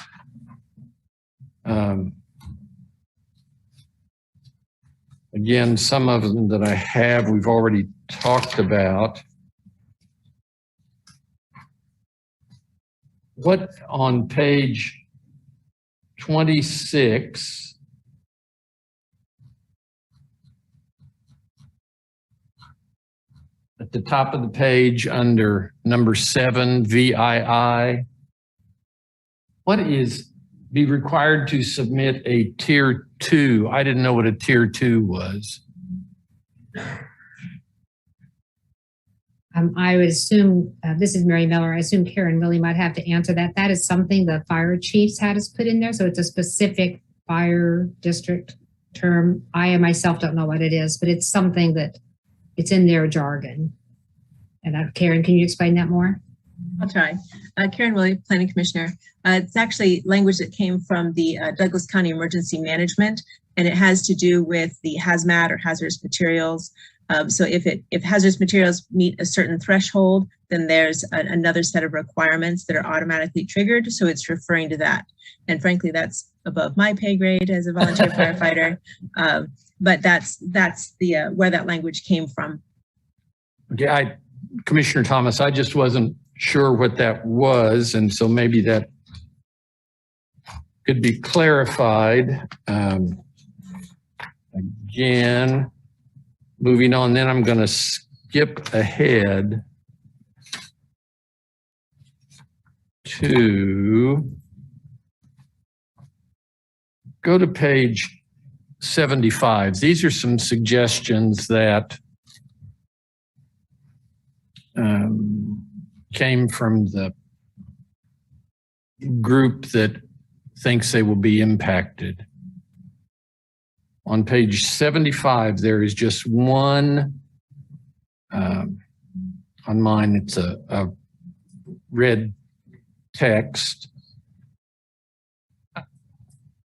Again, some of them that I have, we've already talked about. What on page 26, at the top of the page under number 7, VII, what is be required to submit a tier 2? I didn't know what a tier 2 was. I would assume, this is Mary Miller, I assume Karen really might have to answer that. That is something the fire chiefs had us put in there. So it's a specific fire district term. I myself don't know what it is, but it's something that it's in their jargon. And Karen, can you explain that more? I'll try. Karen Willey, Planning Commissioner. It's actually language that came from the Douglas County Emergency Management, and it has to do with the hazmat or hazardous materials. So if hazardous materials meet a certain threshold, then there's another set of requirements that are automatically triggered. So it's referring to that. And frankly, that's above my pay grade as a volunteer firefighter. But that's the where that language came from. Okay, Commissioner Thomas, I just wasn't sure what that was, and so maybe that could be clarified. Again, moving on, then I'm going to skip ahead to go to page 75. These are some suggestions that came from the group that thinks they will be impacted. On page 75, there is just one, on mine, it's a red text.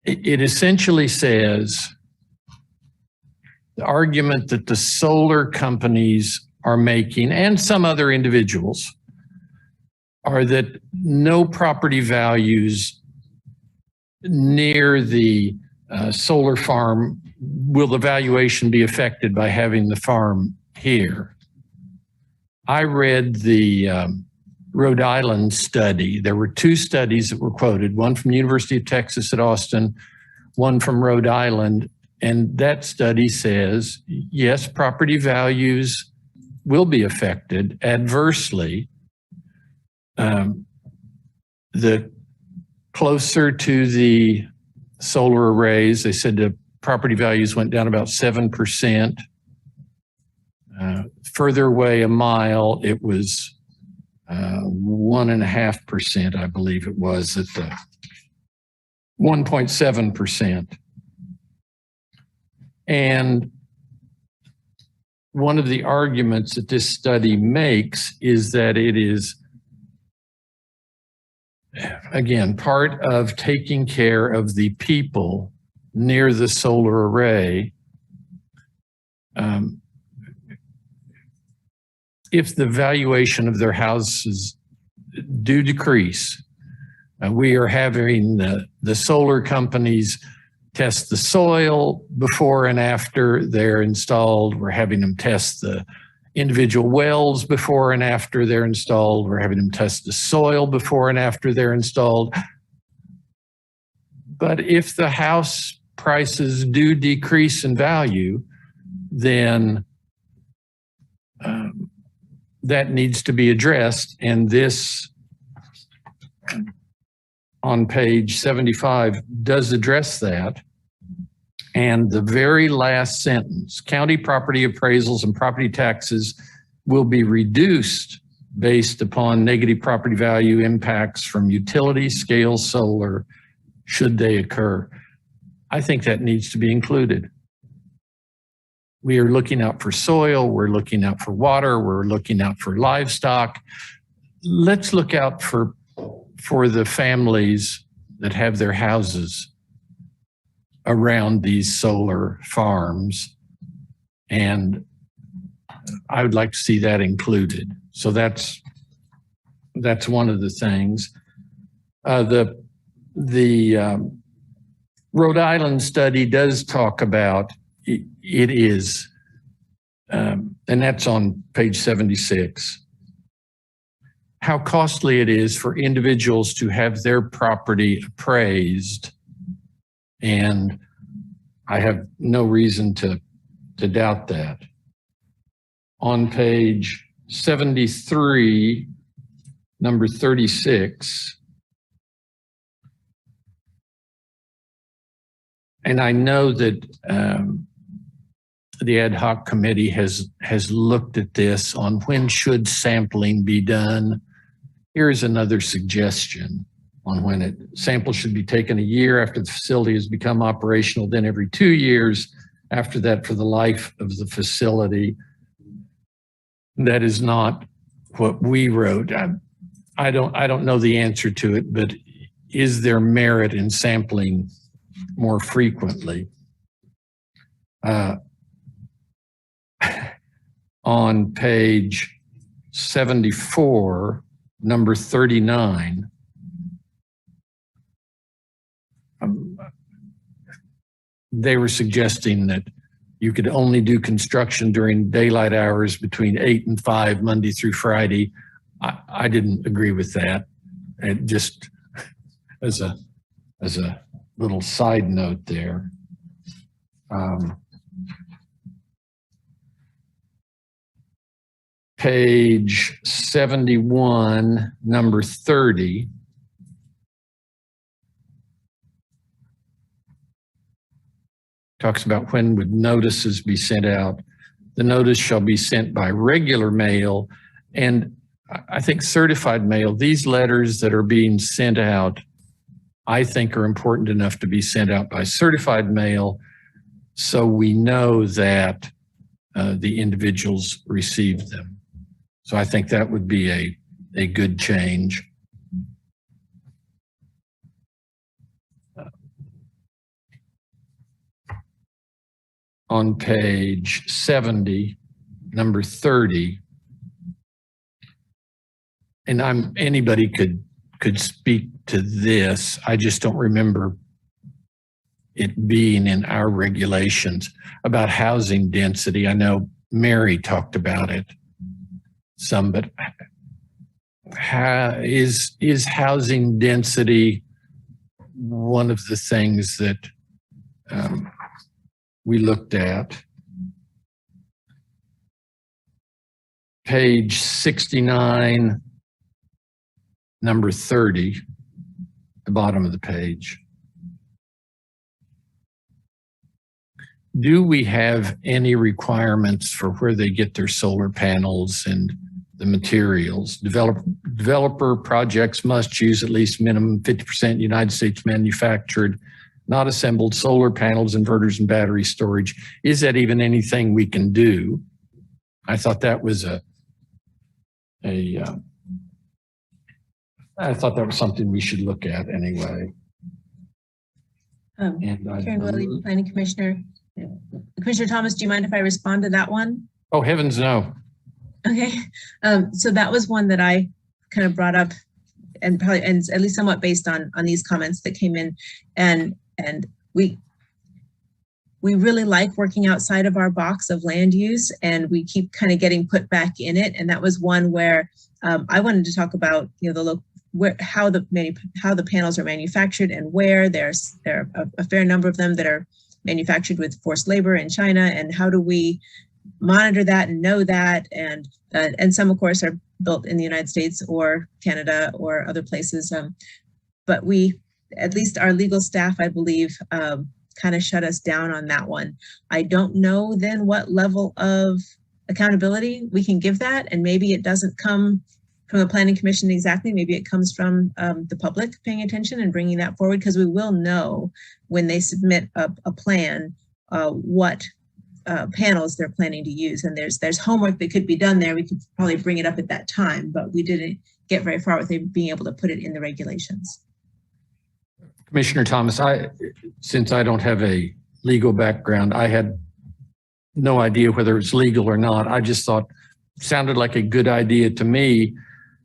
It essentially says the argument that the solar companies are making, and some other individuals, are that no property values near the solar farm will the valuation be affected by having the farm here. I read the Rhode Island study. There were 2 studies that were quoted, one from the University of Texas at Austin, one from Rhode Island. And that study says, yes, property values will be affected adversely. The closer to the solar arrays, they said the property values went down about 7%. Further away a mile, it was 1.5%, I believe it was, at the 1.7%. And one of the arguments that this study makes is that it is, again, part of taking care of the people near the solar array. if the valuation of their houses do decrease, we are having the solar companies test the soil before and after they're installed. We're having them test the individual wells before and after they're installed. We're having them test the soil before and after they're installed. But if the house prices do decrease in value, then that needs to be addressed. And this on page 75 does address that. And the very last sentence, county property appraisals and property taxes will be reduced based upon negative property value impacts from utility scale solar should they occur. I think that needs to be included. We are looking out for soil, we're looking out for water, we're looking out for livestock. Let's look out for the families that have their houses around these solar farms. And I would like to see that included. So that's one of the things. The Rhode Island study does talk about it is, and that's on page 76, how costly it is for individuals to have their property appraised. And I have no reason to doubt that. On page 73, number 36, and I know that the ad hoc committee has looked at this on when should sampling be done. Here's another suggestion on when samples should be taken a year after the facility has become operational, then every 2 years after that for the life of the facility. That is not what we wrote. I don't know the answer to it, but is there merit in sampling more frequently? On page 74, number 39, they were suggesting that you could only do construction during daylight hours between 8 and 5, Monday through Friday. I didn't agree with that. And just as a little side note there. Page 71, number 30. Talks about when would notices be sent out. The notice shall be sent by regular mail, and I think certified mail. These letters that are being sent out, I think are important enough to be sent out by certified mail so we know that the individuals received them. So I think that would be a good change. On page 70, number 30, and anybody could speak to this. I just don't remember it being in our regulations about housing density. I know Mary talked about it some, but is housing density one of the things that we looked at? Page 69, number 30, the bottom of the page. Do we have any requirements for where they get their solar panels and the materials? Developer projects must use at least minimum 50% United States manufactured, not assembled solar panels, inverters, and battery storage. Is that even anything we can do? I thought that was I thought that was something we should look at anyway. Karen Willey, Planning Commissioner. Commissioner Thomas, do you mind if I respond to that one? Oh, heavens no. Okay, so that was one that I kind of brought up, and probably, and at least somewhat based on these comments that came in, and we really like working outside of our box of land use, and we keep kind of getting put back in it. And that was one where I wanted to talk about, you know, how the panels are manufactured, and where there are a fair number of them that are manufactured with forced labor in China, and how do we monitor that and know that, and some of course are built in the United States or Canada or other places, but we, at least our legal staff, I believe, kind of shut us down on that one. I don't know then what level of accountability we can give that, and maybe it doesn't come from the Planning Commission exactly, maybe it comes from the public paying attention and bringing that forward, because we will know when they submit a plan what panels they're planning to use. And there's homework that could be done there. We could probably bring it up at that time, but we didn't get very far with it being able to put it in the regulations. Commissioner Thomas, since I don't have a legal background, I had no idea whether it's legal or not. I just thought it sounded like a good idea to me.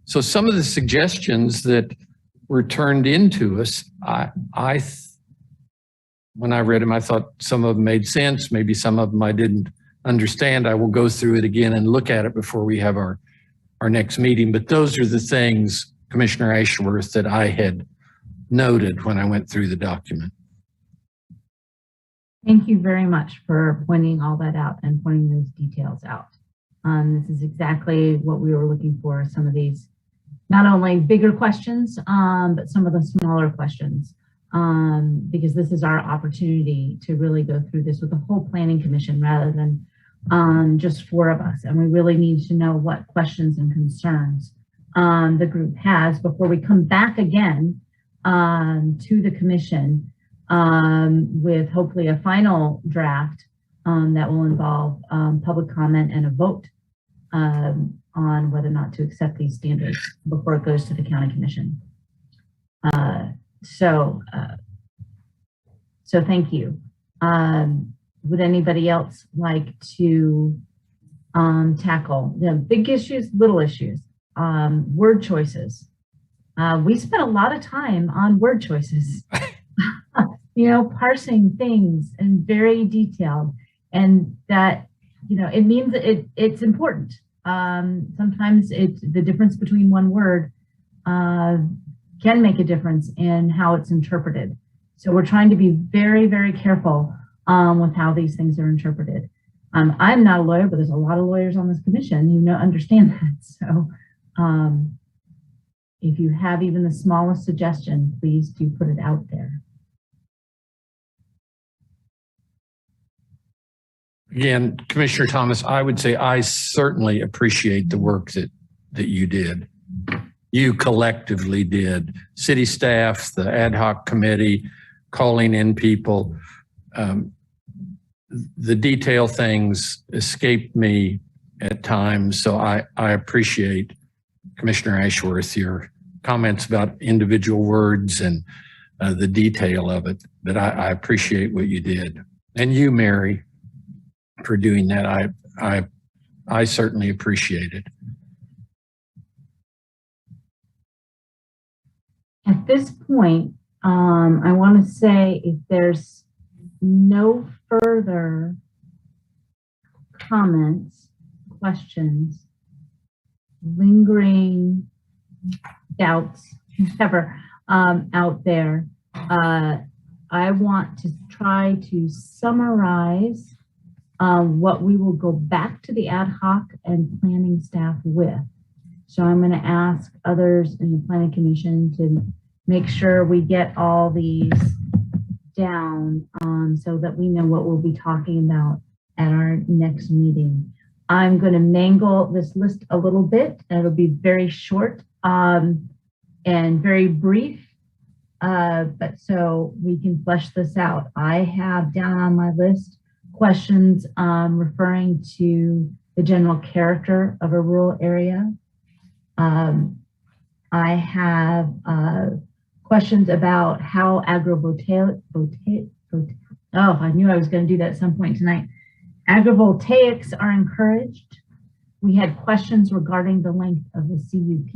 So some of the suggestions that were turned into us, when I read them, I thought some of them made sense. Maybe some of them I didn't understand. I will go through it again and look at it before we have our next meeting. But those are the things, Commissioner Ashworth, that I had noted when I went through the document. Thank you very much for pointing all that out and pointing those details out. This is exactly what we were looking for, some of these, not only bigger questions, but some of the smaller questions, because this is our opportunity to really go through this with the whole Planning Commission rather than just 4 of us. And we really need to know what questions and concerns the group has before we come back again to the commission with hopefully a final draft that will involve public comment and a vote on whether or not to accept these standards before it goes to the county commission. So thank you. Would anybody else like to tackle the big issues, little issues, word choices? We spent a lot of time on word choices, you know, parsing things and very detailed, and that, you know, it means it's important. Sometimes the difference between one word can make a difference in how it's interpreted. So we're trying to be very, very careful with how these things are interpreted. I'm not a lawyer, but there's a lot of lawyers on this commission who understand that. So if you have even the smallest suggestion, please do put it out there. Again, Commissioner Thomas, I would say I certainly appreciate the work that you did. You collectively did. City staff, the ad hoc committee, calling in people. The detail things escaped me at times, so I appreciate, Commissioner Ashworth, your comments about individual words and the detail of it, but I appreciate what you did. And you, Mary, for doing that. I certainly appreciate it. At this point, I want to say if there's no further comments, questions, lingering doubts, whatever, out there, I want to try to summarize what we will go back to the ad hoc and planning staff with. So I'm going to ask others in the Planning Commission to make sure we get all these down so that we know what we'll be talking about at our next meeting. I'm going to mangle this list a little bit, and it'll be very short and very brief, but so we can flesh this out. I have down on my list questions referring to the general character of a rural area. I have questions about how I knew I was going to do that at some point tonight. Agrivoltaics are encouraged. We had questions regarding the length of the CUP.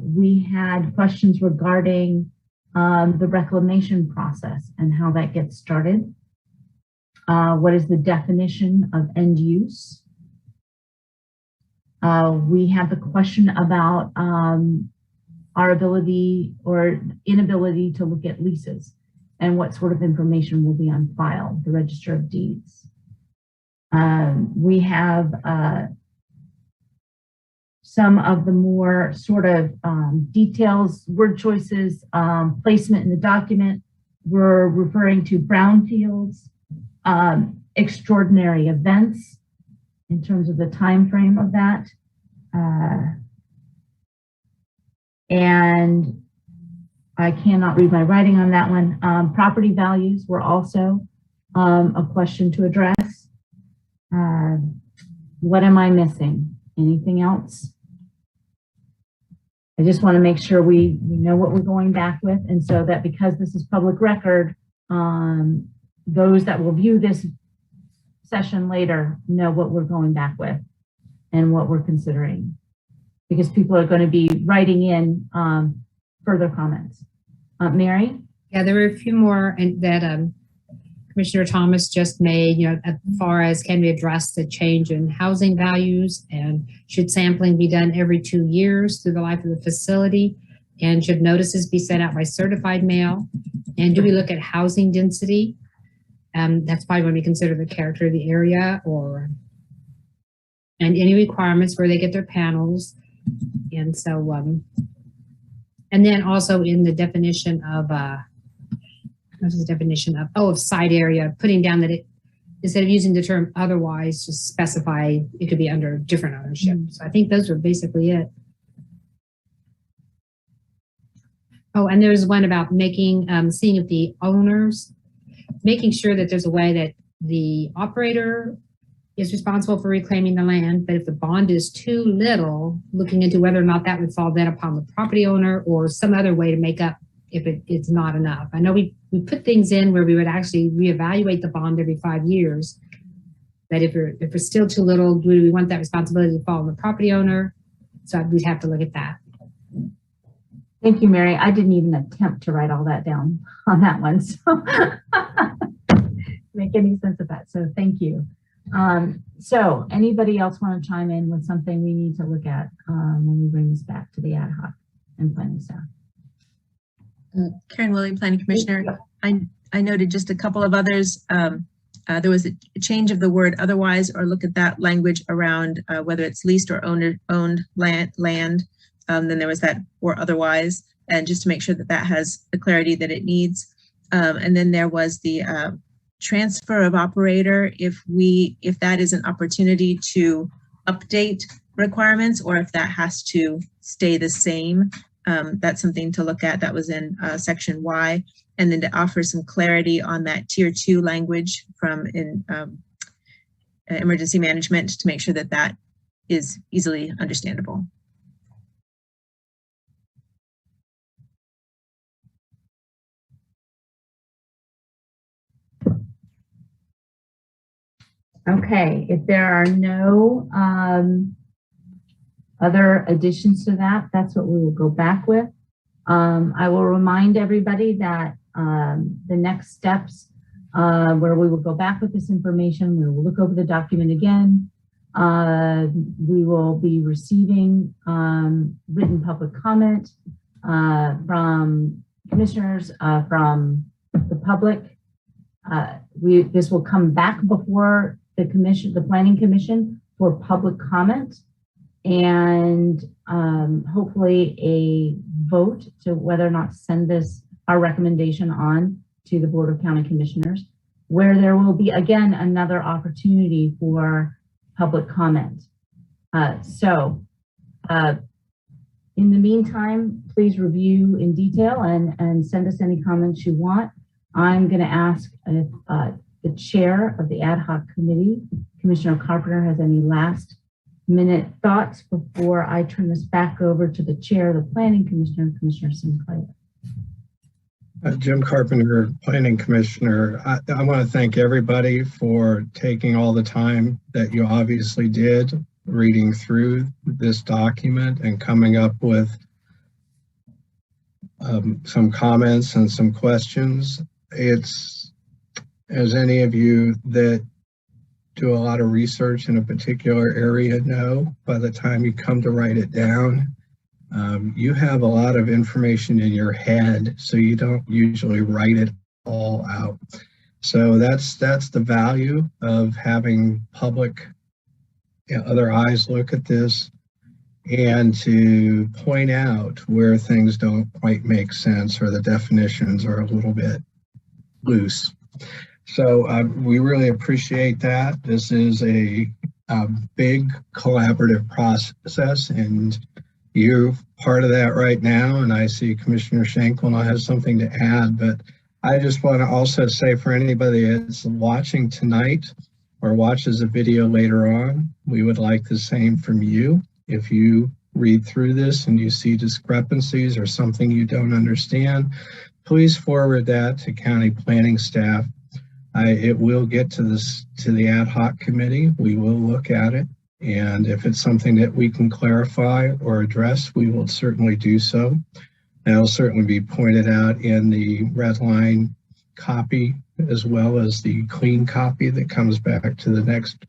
We had questions regarding the reclamation process and how that gets started. What is the definition of end use? We have the question about our ability or inability to look at leases and what sort of information will be on file, the Register of Deeds. We have some of the more sort of details, word choices, placement in the document. We're referring to brownfields, extraordinary events in terms of the time frame of that. And I cannot read my writing on that one. Property values were also a question to address. What am I missing? Anything else? I just want to make sure we know what we're going back with, and so that because this is public record, those that will view this session later know what we're going back with and what we're considering, because people are going to be writing in further comments. Mary? Yeah, there were a few more that Commissioner Thomas just made, as far as can we address the change in housing values, and should sampling be done every 2 years through the life of the facility, and should notices be sent out by certified mail, and do we look at housing density? That's probably when we consider the character of the area, and any requirements where they get their panels. And so, and then also in the definition of, what is the definition of, of site area, putting down that it, instead of using the term otherwise, just specify it could be under different ownership. So I think those are basically it. Oh, and there's one about making, seeing if the owners, making sure that there's a way that the operator is responsible for reclaiming the land, but if the bond is too little, looking into whether or not that would fall then upon the property owner or some other way to make up if it's not enough. I know we put things in where we would actually reevaluate the bond every 5 years, but if it's still too little, do we want that responsibility to fall on the property owner? So we'd have to look at that. Thank you, Mary. I didn't even attempt to write all that down on that one, so make any sense of that. So thank you. So anybody else want to chime in with something we need to look at when we bring this back to the ad hoc and planning staff? Karen Willey, Planning Commissioner. I noted just a couple of others. There was a change of the word otherwise, or look at that language around whether it's leased or owned land. Then there was that or otherwise, and just to make sure that that has the clarity that it needs. And then there was the transfer of operator, if that is an opportunity to update requirements or if that has to stay the same. That's something to look at. That was in section Y. And then to offer some clarity on that tier 2 language from emergency management to make sure that that is easily understandable. Okay, if there are no other additions to that, that's what we will go back with. I will remind everybody that the next steps where we will go back with this information, we will look over the document again. We will be receiving written public comment from commissioners, from the public. This will come back before the Planning Commission for public comment, and hopefully a vote to whether or not to send our recommendation on to the Board of County Commissioners, where there will be again another opportunity for public comment. In the meantime, please review in detail and send us any comments you want. I'm going to ask if the chair of the ad hoc committee, Commissioner Carpenter, has any last minute thoughts before I turn this back over to the chair of the Planning Commissioner, Commissioner Sinclair. Jim Carpenter, Planning Commissioner. I want to thank everybody for taking all the time that you obviously did reading through this document and coming up with some comments and some questions. It's, as any of you that do a lot of research in a particular area know, by the time you come to write it down, you have a lot of information in your head, so you don't usually write it all out. So that's the value of having public, other eyes look at this, and to point out where things don't quite make sense or the definitions are a little bit loose. So we really appreciate that. This is a big collaborative process, and you're part of that right now. And I see Commissioner Shanklin has something to add, but I just want to also say for anybody that's watching tonight or watches a video later on, we would like the same from you. If you read through this and you see discrepancies or something you don't understand, please forward that to county planning staff. It will get to the ad hoc committee. We will look at it. And if it's something that we can clarify or address, we will certainly do so. That'll certainly be pointed out in the red line copy, as well as the clean copy that comes back to the next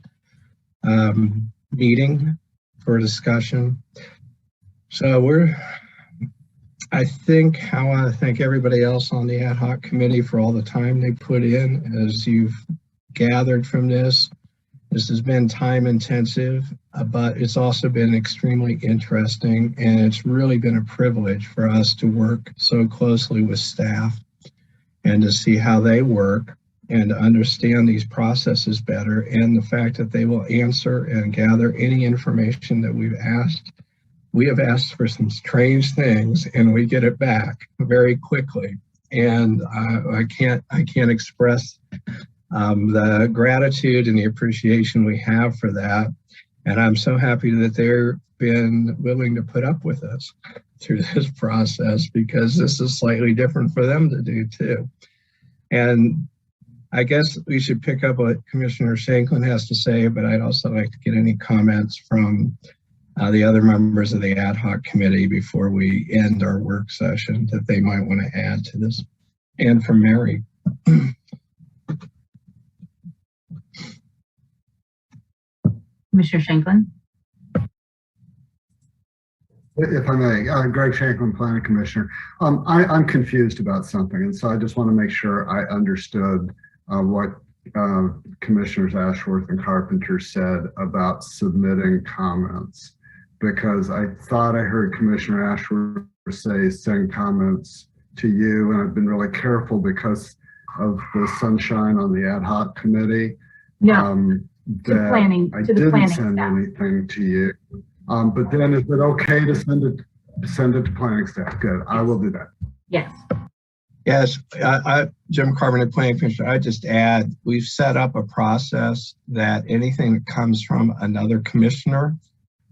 meeting for discussion. So I want to thank everybody else on the ad hoc committee for all the time they put in. As you've gathered from this, this has been time intensive, but it's also been extremely interesting, and it's really been a privilege for us to work so closely with staff and to see how they work and to understand these processes better, and the fact that they will answer and gather any information that we've asked. We have asked for some strange things and we get it back very quickly. And I can't express the gratitude and the appreciation we have for that. And I'm so happy that they've been willing to put up with us through this process, because this is slightly different for them to do too. And I guess we should pick up what Commissioner Shanklin has to say, but I'd also like to get any comments from the other members of the ad hoc committee before we end our work session that they might want to add to this. And from Mary. Commissioner Shanklin. If I may, Greg Shanklin, Planning Commissioner. I'm confused about something, and so I just want to make sure I understood what Commissioners Ashworth and Carpenter said about submitting comments, because I thought I heard Commissioner Ashworth say send comments to you, and I've been really careful because of the sunshine on the ad hoc committee. No, I didn't send anything to you. But then is it okay to send it to planning staff? Good, I will do that. Yes. Yes, Jim Carpenter, Planning Commissioner, I just add, we've set up a process that anything that comes from another commissioner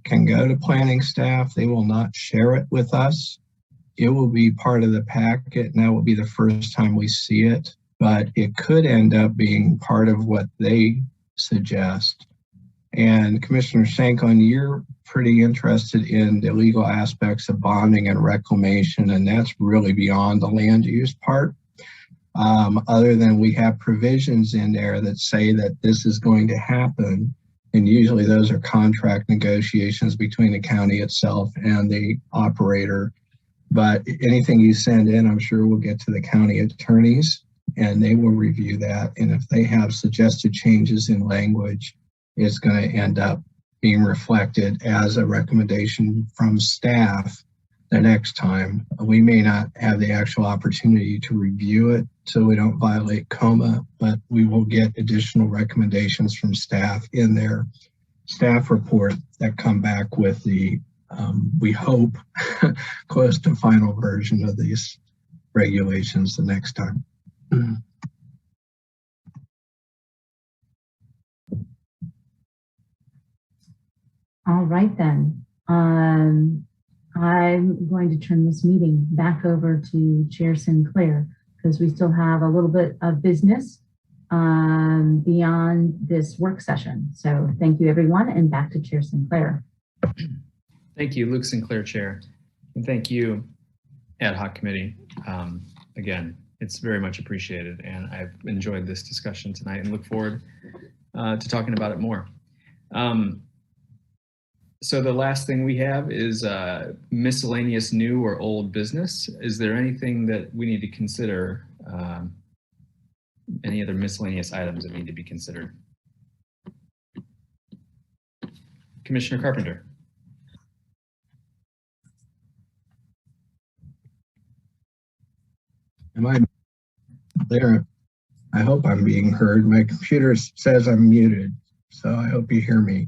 can go to planning staff. They will not share it with us. It will be part of the packet, and that will be the first time we see it, but it could end up being part of what they suggest. And Commissioner Shanklin, you're pretty interested in the legal aspects of bonding and reclamation, and that's really beyond the land use part. Other than we have provisions in there that say that this is going to happen, and usually those are contract negotiations between the county itself and the operator. But anything you send in, I'm sure will get to the county attorneys, and they will review that. And if they have suggested changes in language, it's going to end up being reflected as a recommendation from staff the next time. We may not have the actual opportunity to review it so we don't violate COMA, but we will get additional recommendations from staff in their staff report that come back with the, we hope, close to final version of these regulations the next time. All right then. I'm going to turn this meeting back over to Chair Sinclair because we still have a little bit of business beyond this work session. So thank you, everyone, and back to Chair Sinclair. Thank you, Luke Sinclair, Chair. And thank you, Ad Hoc Committee. Again, it's very much appreciated, and I've enjoyed this discussion tonight and look forward to talking about it more. So the last thing we have is miscellaneous new or old business. Is there anything that we need to consider? Any other miscellaneous items that need to be considered? Commissioner Carpenter. Am I there? I hope I'm being heard. My computer says I'm muted, so I hope you hear me.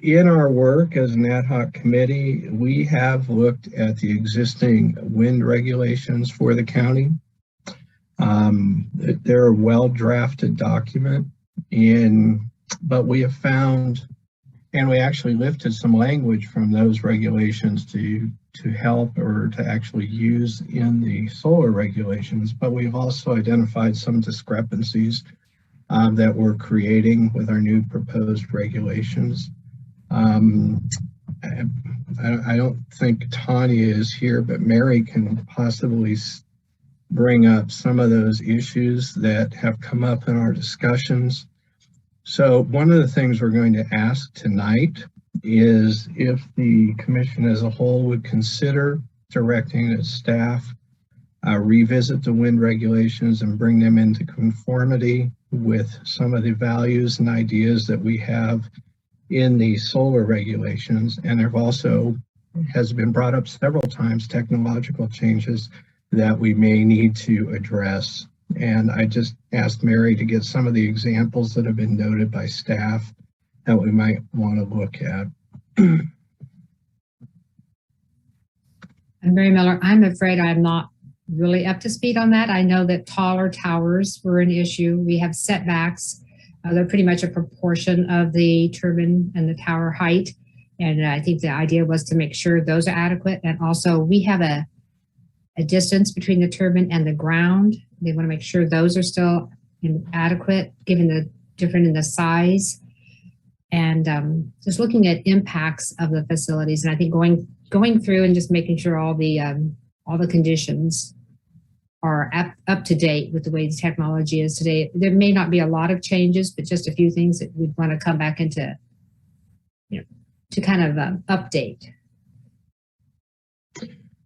In our work as an ad hoc committee, we have looked at the existing wind regulations for the county. They're a well-drafted document, but we have found, and we actually lifted some language from those regulations to help or to actually use in the solar regulations, but we've also identified some discrepancies that we're creating with our new proposed regulations. I don't think Tanya is here, but Mary can possibly bring up some of those issues that have come up in our discussions. So one of the things we're going to ask tonight is if the commission as a whole would consider directing its staff revisit the wind regulations and bring them into conformity with some of the values and ideas that we have in the solar regulations. And there also has been brought up several times technological changes that we may need to address. And I just asked Mary to get some of the examples that have been noted by staff that we might want to look at. And Mary Miller, I'm afraid I'm not really up to speed on that. I know that taller towers were an issue. We have setbacks. They're pretty much a proportion of the turbine and the tower height. And I think the idea was to make sure those are adequate. And also we have a distance between the turbine and the ground. They want to make sure those are still adequate given the different in the size. And just looking at impacts of the facilities. And I think going through and just making sure all the conditions are up to date with the way the technology is today. There may not be a lot of changes, but just a few things that we'd want to come back into, to kind of update.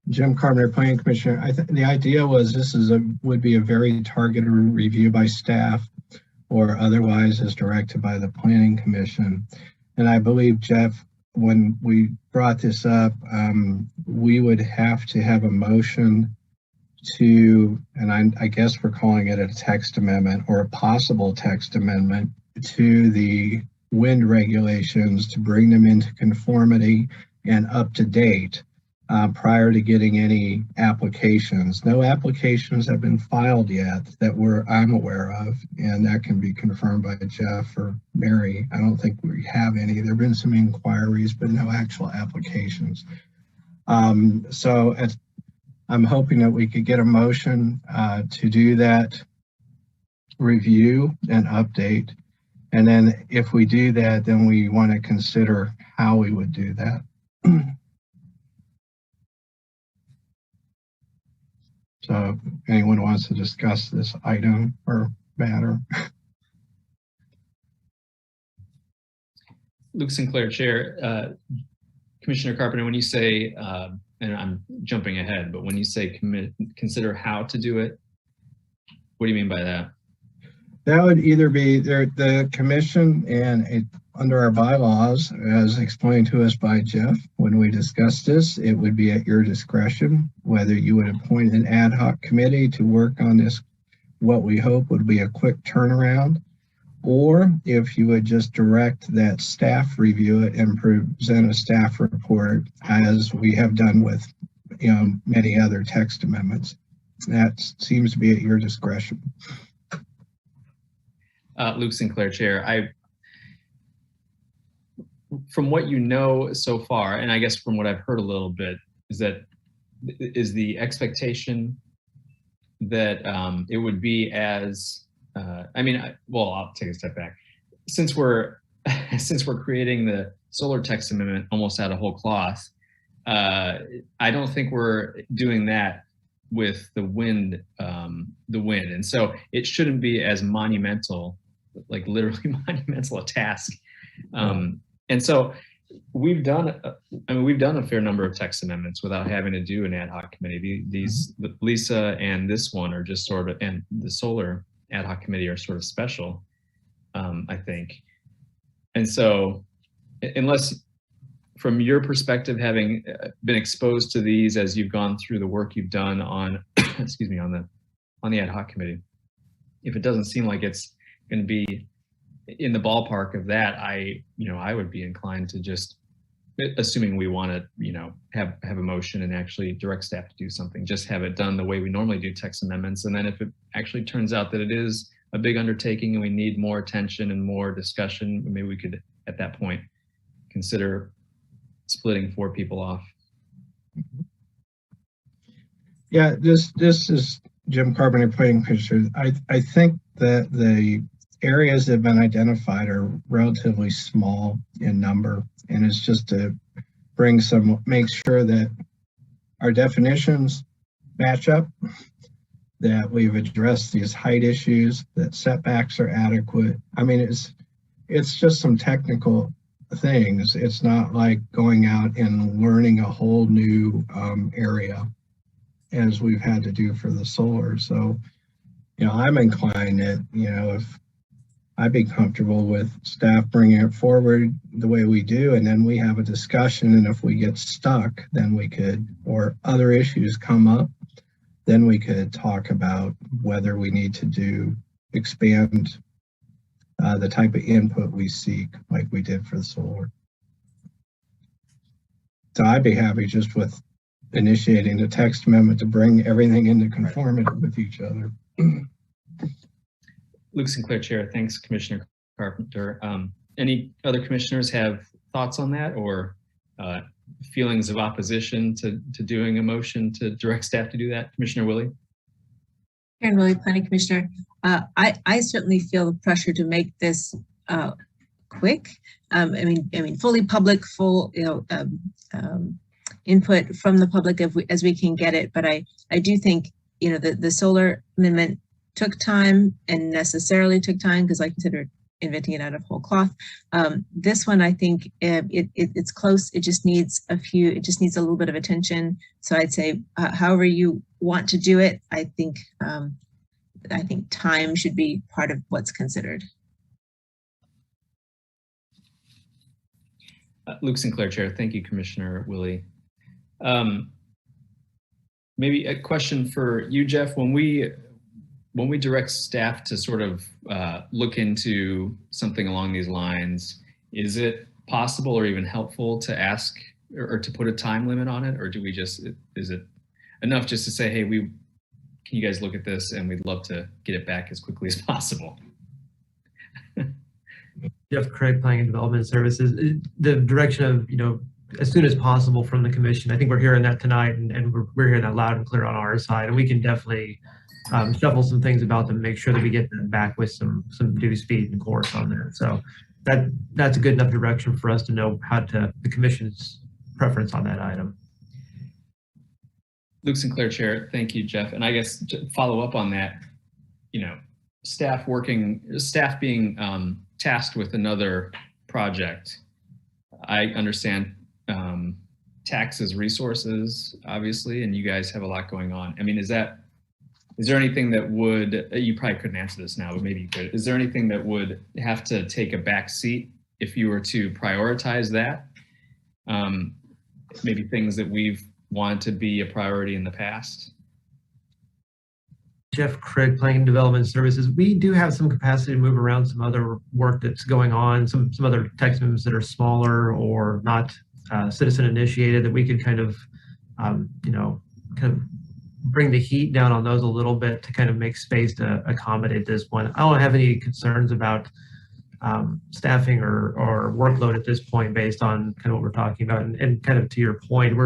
Jim Carpenter, Planning Commissioner. The idea was this would be a very targeted review by staff or otherwise as directed by the Planning Commission. And I believe, Jeff, when we brought this up, we would have to have a motion to, and I guess we're calling it a text amendment or a possible text amendment to the wind regulations to bring them into conformity and up to date prior to getting any applications. No applications have been filed yet that I'm aware of, and that can be confirmed by Jeff or Mary. I don't think we have any. There have been some inquiries, but no actual applications. So I'm hoping that we could get a motion to do that review and update. And then if we do that, then we want to consider how we would do that. So if anyone wants to discuss this item or matter. Luke Sinclair, Chair. Commissioner Carpenter, when you say, and I'm jumping ahead, but when you say consider how to do it, what do you mean by that? That would either be the commission and under our bylaws, as explained to us by Jeff, when we discussed this, it would be at your discretion whether you would appoint an ad hoc committee to work on this, what we hope would be a quick turnaround, or if you would just direct that staff review it and present a staff report as we have done with many other text amendments. That seems to be at your discretion. Luke Sinclair, Chair. From what you know so far, and I guess from what I've heard a little bit, is that is the expectation that it would be as, well, I'll take a step back. Since we're creating the solar text amendment almost out of whole cloth, I don't think we're doing that with the wind, and so it shouldn't be as monumental, like literally monumental a task. And so we've done a fair number of text amendments without having to do an ad hoc committee. These Lisa and this one are just sort of, and the solar ad hoc committee are sort of special, I think. And so unless from your perspective, having been exposed to these as you've gone through the work you've done on, excuse me, on the ad hoc committee, if it doesn't seem like it's going to be in the ballpark of that, I would be inclined to just, assuming we want to, have a motion and actually direct staff to do something, just have it done the way we normally do text amendments. And then if it actually turns out that it is a big undertaking and we need more attention and more discussion, maybe we could, at that point, consider splitting 4 people off. Yeah, this is Jim Carpenter, Planning Commissioner. I think that the areas that have been identified are relatively small in number, and it's just to make sure that our definitions match up, that we've addressed these height issues, that setbacks are adequate. I mean, it's just some technical things. It's not like going out and learning a whole new area as we've had to do for the solar. So, I'm inclined that, if I'd be comfortable with staff bringing it forward the way we do, and then we have a discussion, and if we get stuck, then we could, or other issues come up, then we could talk about whether we need to expand the type of input we seek, like we did for the solar. So I'd be happy just with initiating the text amendment to bring everything into conformity with each other. Luke Sinclair, Chair. Thanks, Commissioner Carpenter. Any other commissioners have thoughts on that, or feelings of opposition to doing a motion to direct staff to do that? Commissioner Willey? Karen Willey, Planning Commissioner. I certainly feel the pressure to make this quick. Fully public, full input from the public as we can get it. But I do think the solar amendment took time, and necessarily took time, because like you said, we're inventing it out of whole cloth. This one, I think it's close. It just needs a little bit of attention. So I'd say, however you want to do it, I think time should be part of what's considered. Luke Sinclair, Chair. Thank you, Commissioner Willey. Maybe a question for you, Jeff. When we direct staff to sort of look into something along these lines, is it possible or even helpful to ask or to put a time limit on it? Or do we just, is it enough just to say, hey, can you guys look at this and we'd love to get it back as quickly as possible? Jeff Craig, Planning and Development Services. The direction of, as soon as possible from the commission. I think we're hearing that tonight, and we're hearing that loud and clear on our side, and we can definitely shuffle some things about them, make sure that we get them back with some due speed and course on there. So that's a good enough direction for us to know the commission's preference on that item. Luke Sinclair, Chair. Thank you, Jeff. And I guess to follow up on that, staff being tasked with another project. I understand taxes, resources, obviously, and you guys have a lot going on. I mean, is there anything that would, you probably couldn't answer this now, but maybe you could. Is there anything that would have to take a back seat if you were to prioritize that? Maybe things that we've wanted to be a priority in the past? Jeff Craig, Planning and Development Services. We do have some capacity to move around some other work that's going on, some other text amendments that are smaller or not citizen initiated, that we could kind of bring the heat down on those a little bit to kind of make space to accommodate this one. I don't have any concerns about staffing or workload at this point based on kind of what we're talking about. And kind of to your point,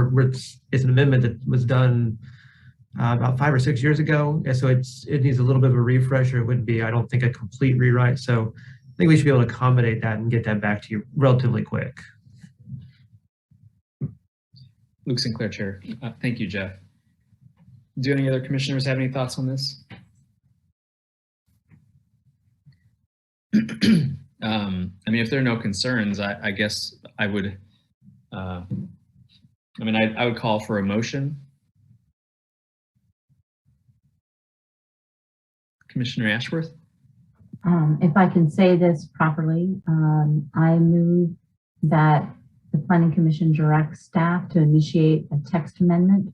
it's an amendment that was done about 5 or 6 years ago. And so it needs a little bit of a refresher. It wouldn't be, I don't think, a complete rewrite. So I think we should be able to accommodate that and get that back to you relatively quick. Luke Sinclair, Chair. Thank you, Jeff. Do any other commissioners have any thoughts on this? I mean, if there are no concerns, I guess I would, I would call for a motion. Commissioner Ashworth? If I can say this properly, I move that the Planning Commission directs staff to initiate a text amendment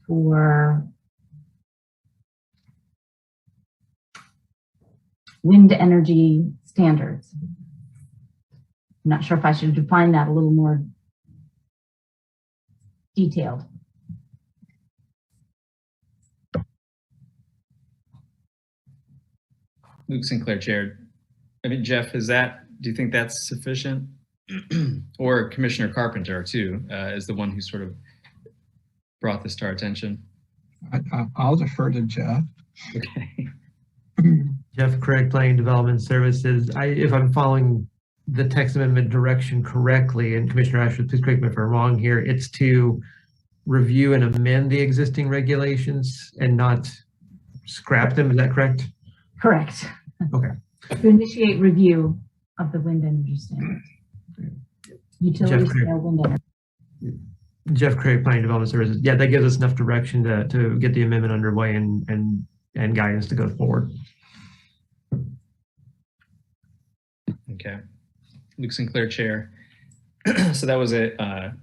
for wind energy standards. I'm not sure if I should define that a little more detailed. Luke Sinclair, Chair. I mean, Jeff, do you think that's sufficient? Or Commissioner Carpenter, too, is the one who sort of brought this to our attention? I'll defer to Jeff. Okay. Jeff Craig, Planning Development Services. If I'm following the text amendment direction correctly, and Commissioner Ashford, please correct me if I'm wrong here, it's to review and amend the existing regulations and not scrap them. Is that correct? Correct. Okay. To initiate review of the wind energy standards. Utility scale wind energy. Jeff Craig, Planning Development Services. Yeah, that gives us enough direction to get the amendment underway and guidance to go forward. Okay. Luke Sinclair, Chair. So that was a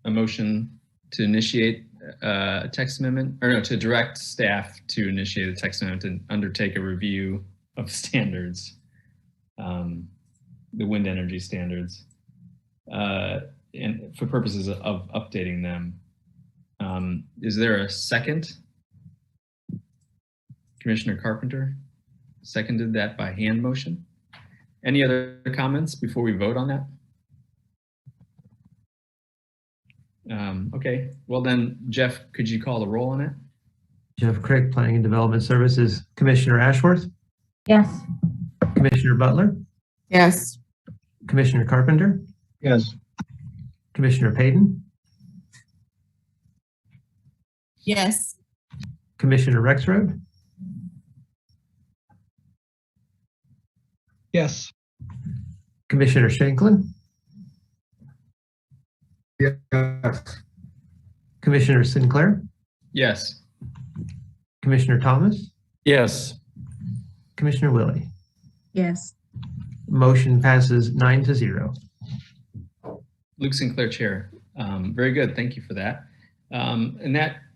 motion to initiate a text amendment, or no, to direct staff to initiate a text amendment and undertake a review of standards, the wind energy standards, and for purposes of updating them. Is there a second? Commissioner Carpenter seconded that by hand motion. Any other comments before we vote on that? Okay, well then, Jeff, could you call the roll on it? Jeff Craig, Planning and Development Services. Commissioner Ashworth? Yes. Commissioner Butler? Yes. Commissioner Carpenter? Yes. Commissioner Payton? Yes. Commissioner Rexroad? Yes. Commissioner Shanklin? Yes. Commissioner Sinclair? Yes. Commissioner Thomas? Yes. Commissioner Willey? Yes. Motion passes 9-0. Luke Sinclair, Chair. Very good. Thank you for that.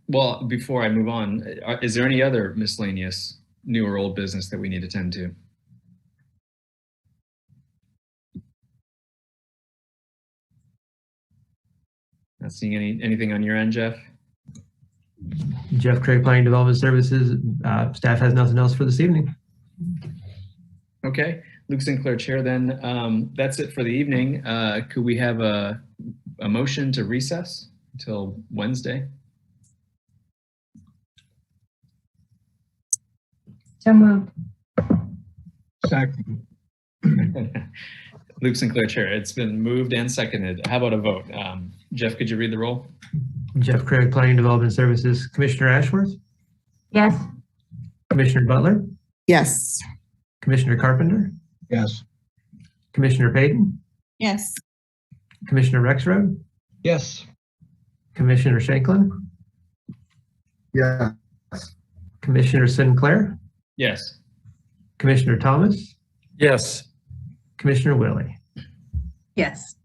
Well, before I move on, is there any other miscellaneous new or old business that we need to tend to? Not seeing anything on your end, Jeff? Jeff Craig, Planning Development Services. Staff has nothing else for this evening. Okay, Luke Sinclair, Chair, then that's it for the evening. Could we have a motion to recess until Wednesday? So moved. Second. Luke Sinclair, Chair. It's been moved and seconded. How about a vote? Jeff, could you read the roll? Jeff Craig, Planning Development Services. Commissioner Ashworth? Yes. Commissioner Butler? Yes. Commissioner Carpenter? Yes. Commissioner Payton? Yes. Commissioner Rexroad? Yes. Commissioner Shanklin? Yes. Commissioner Sinclair? Yes. Commissioner Thomas? Yes. Commissioner Willey? Yes.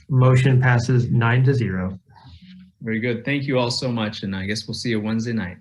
Motion passes 9-0. Very good. Thank you all so much. And I guess we'll see you Wednesday night.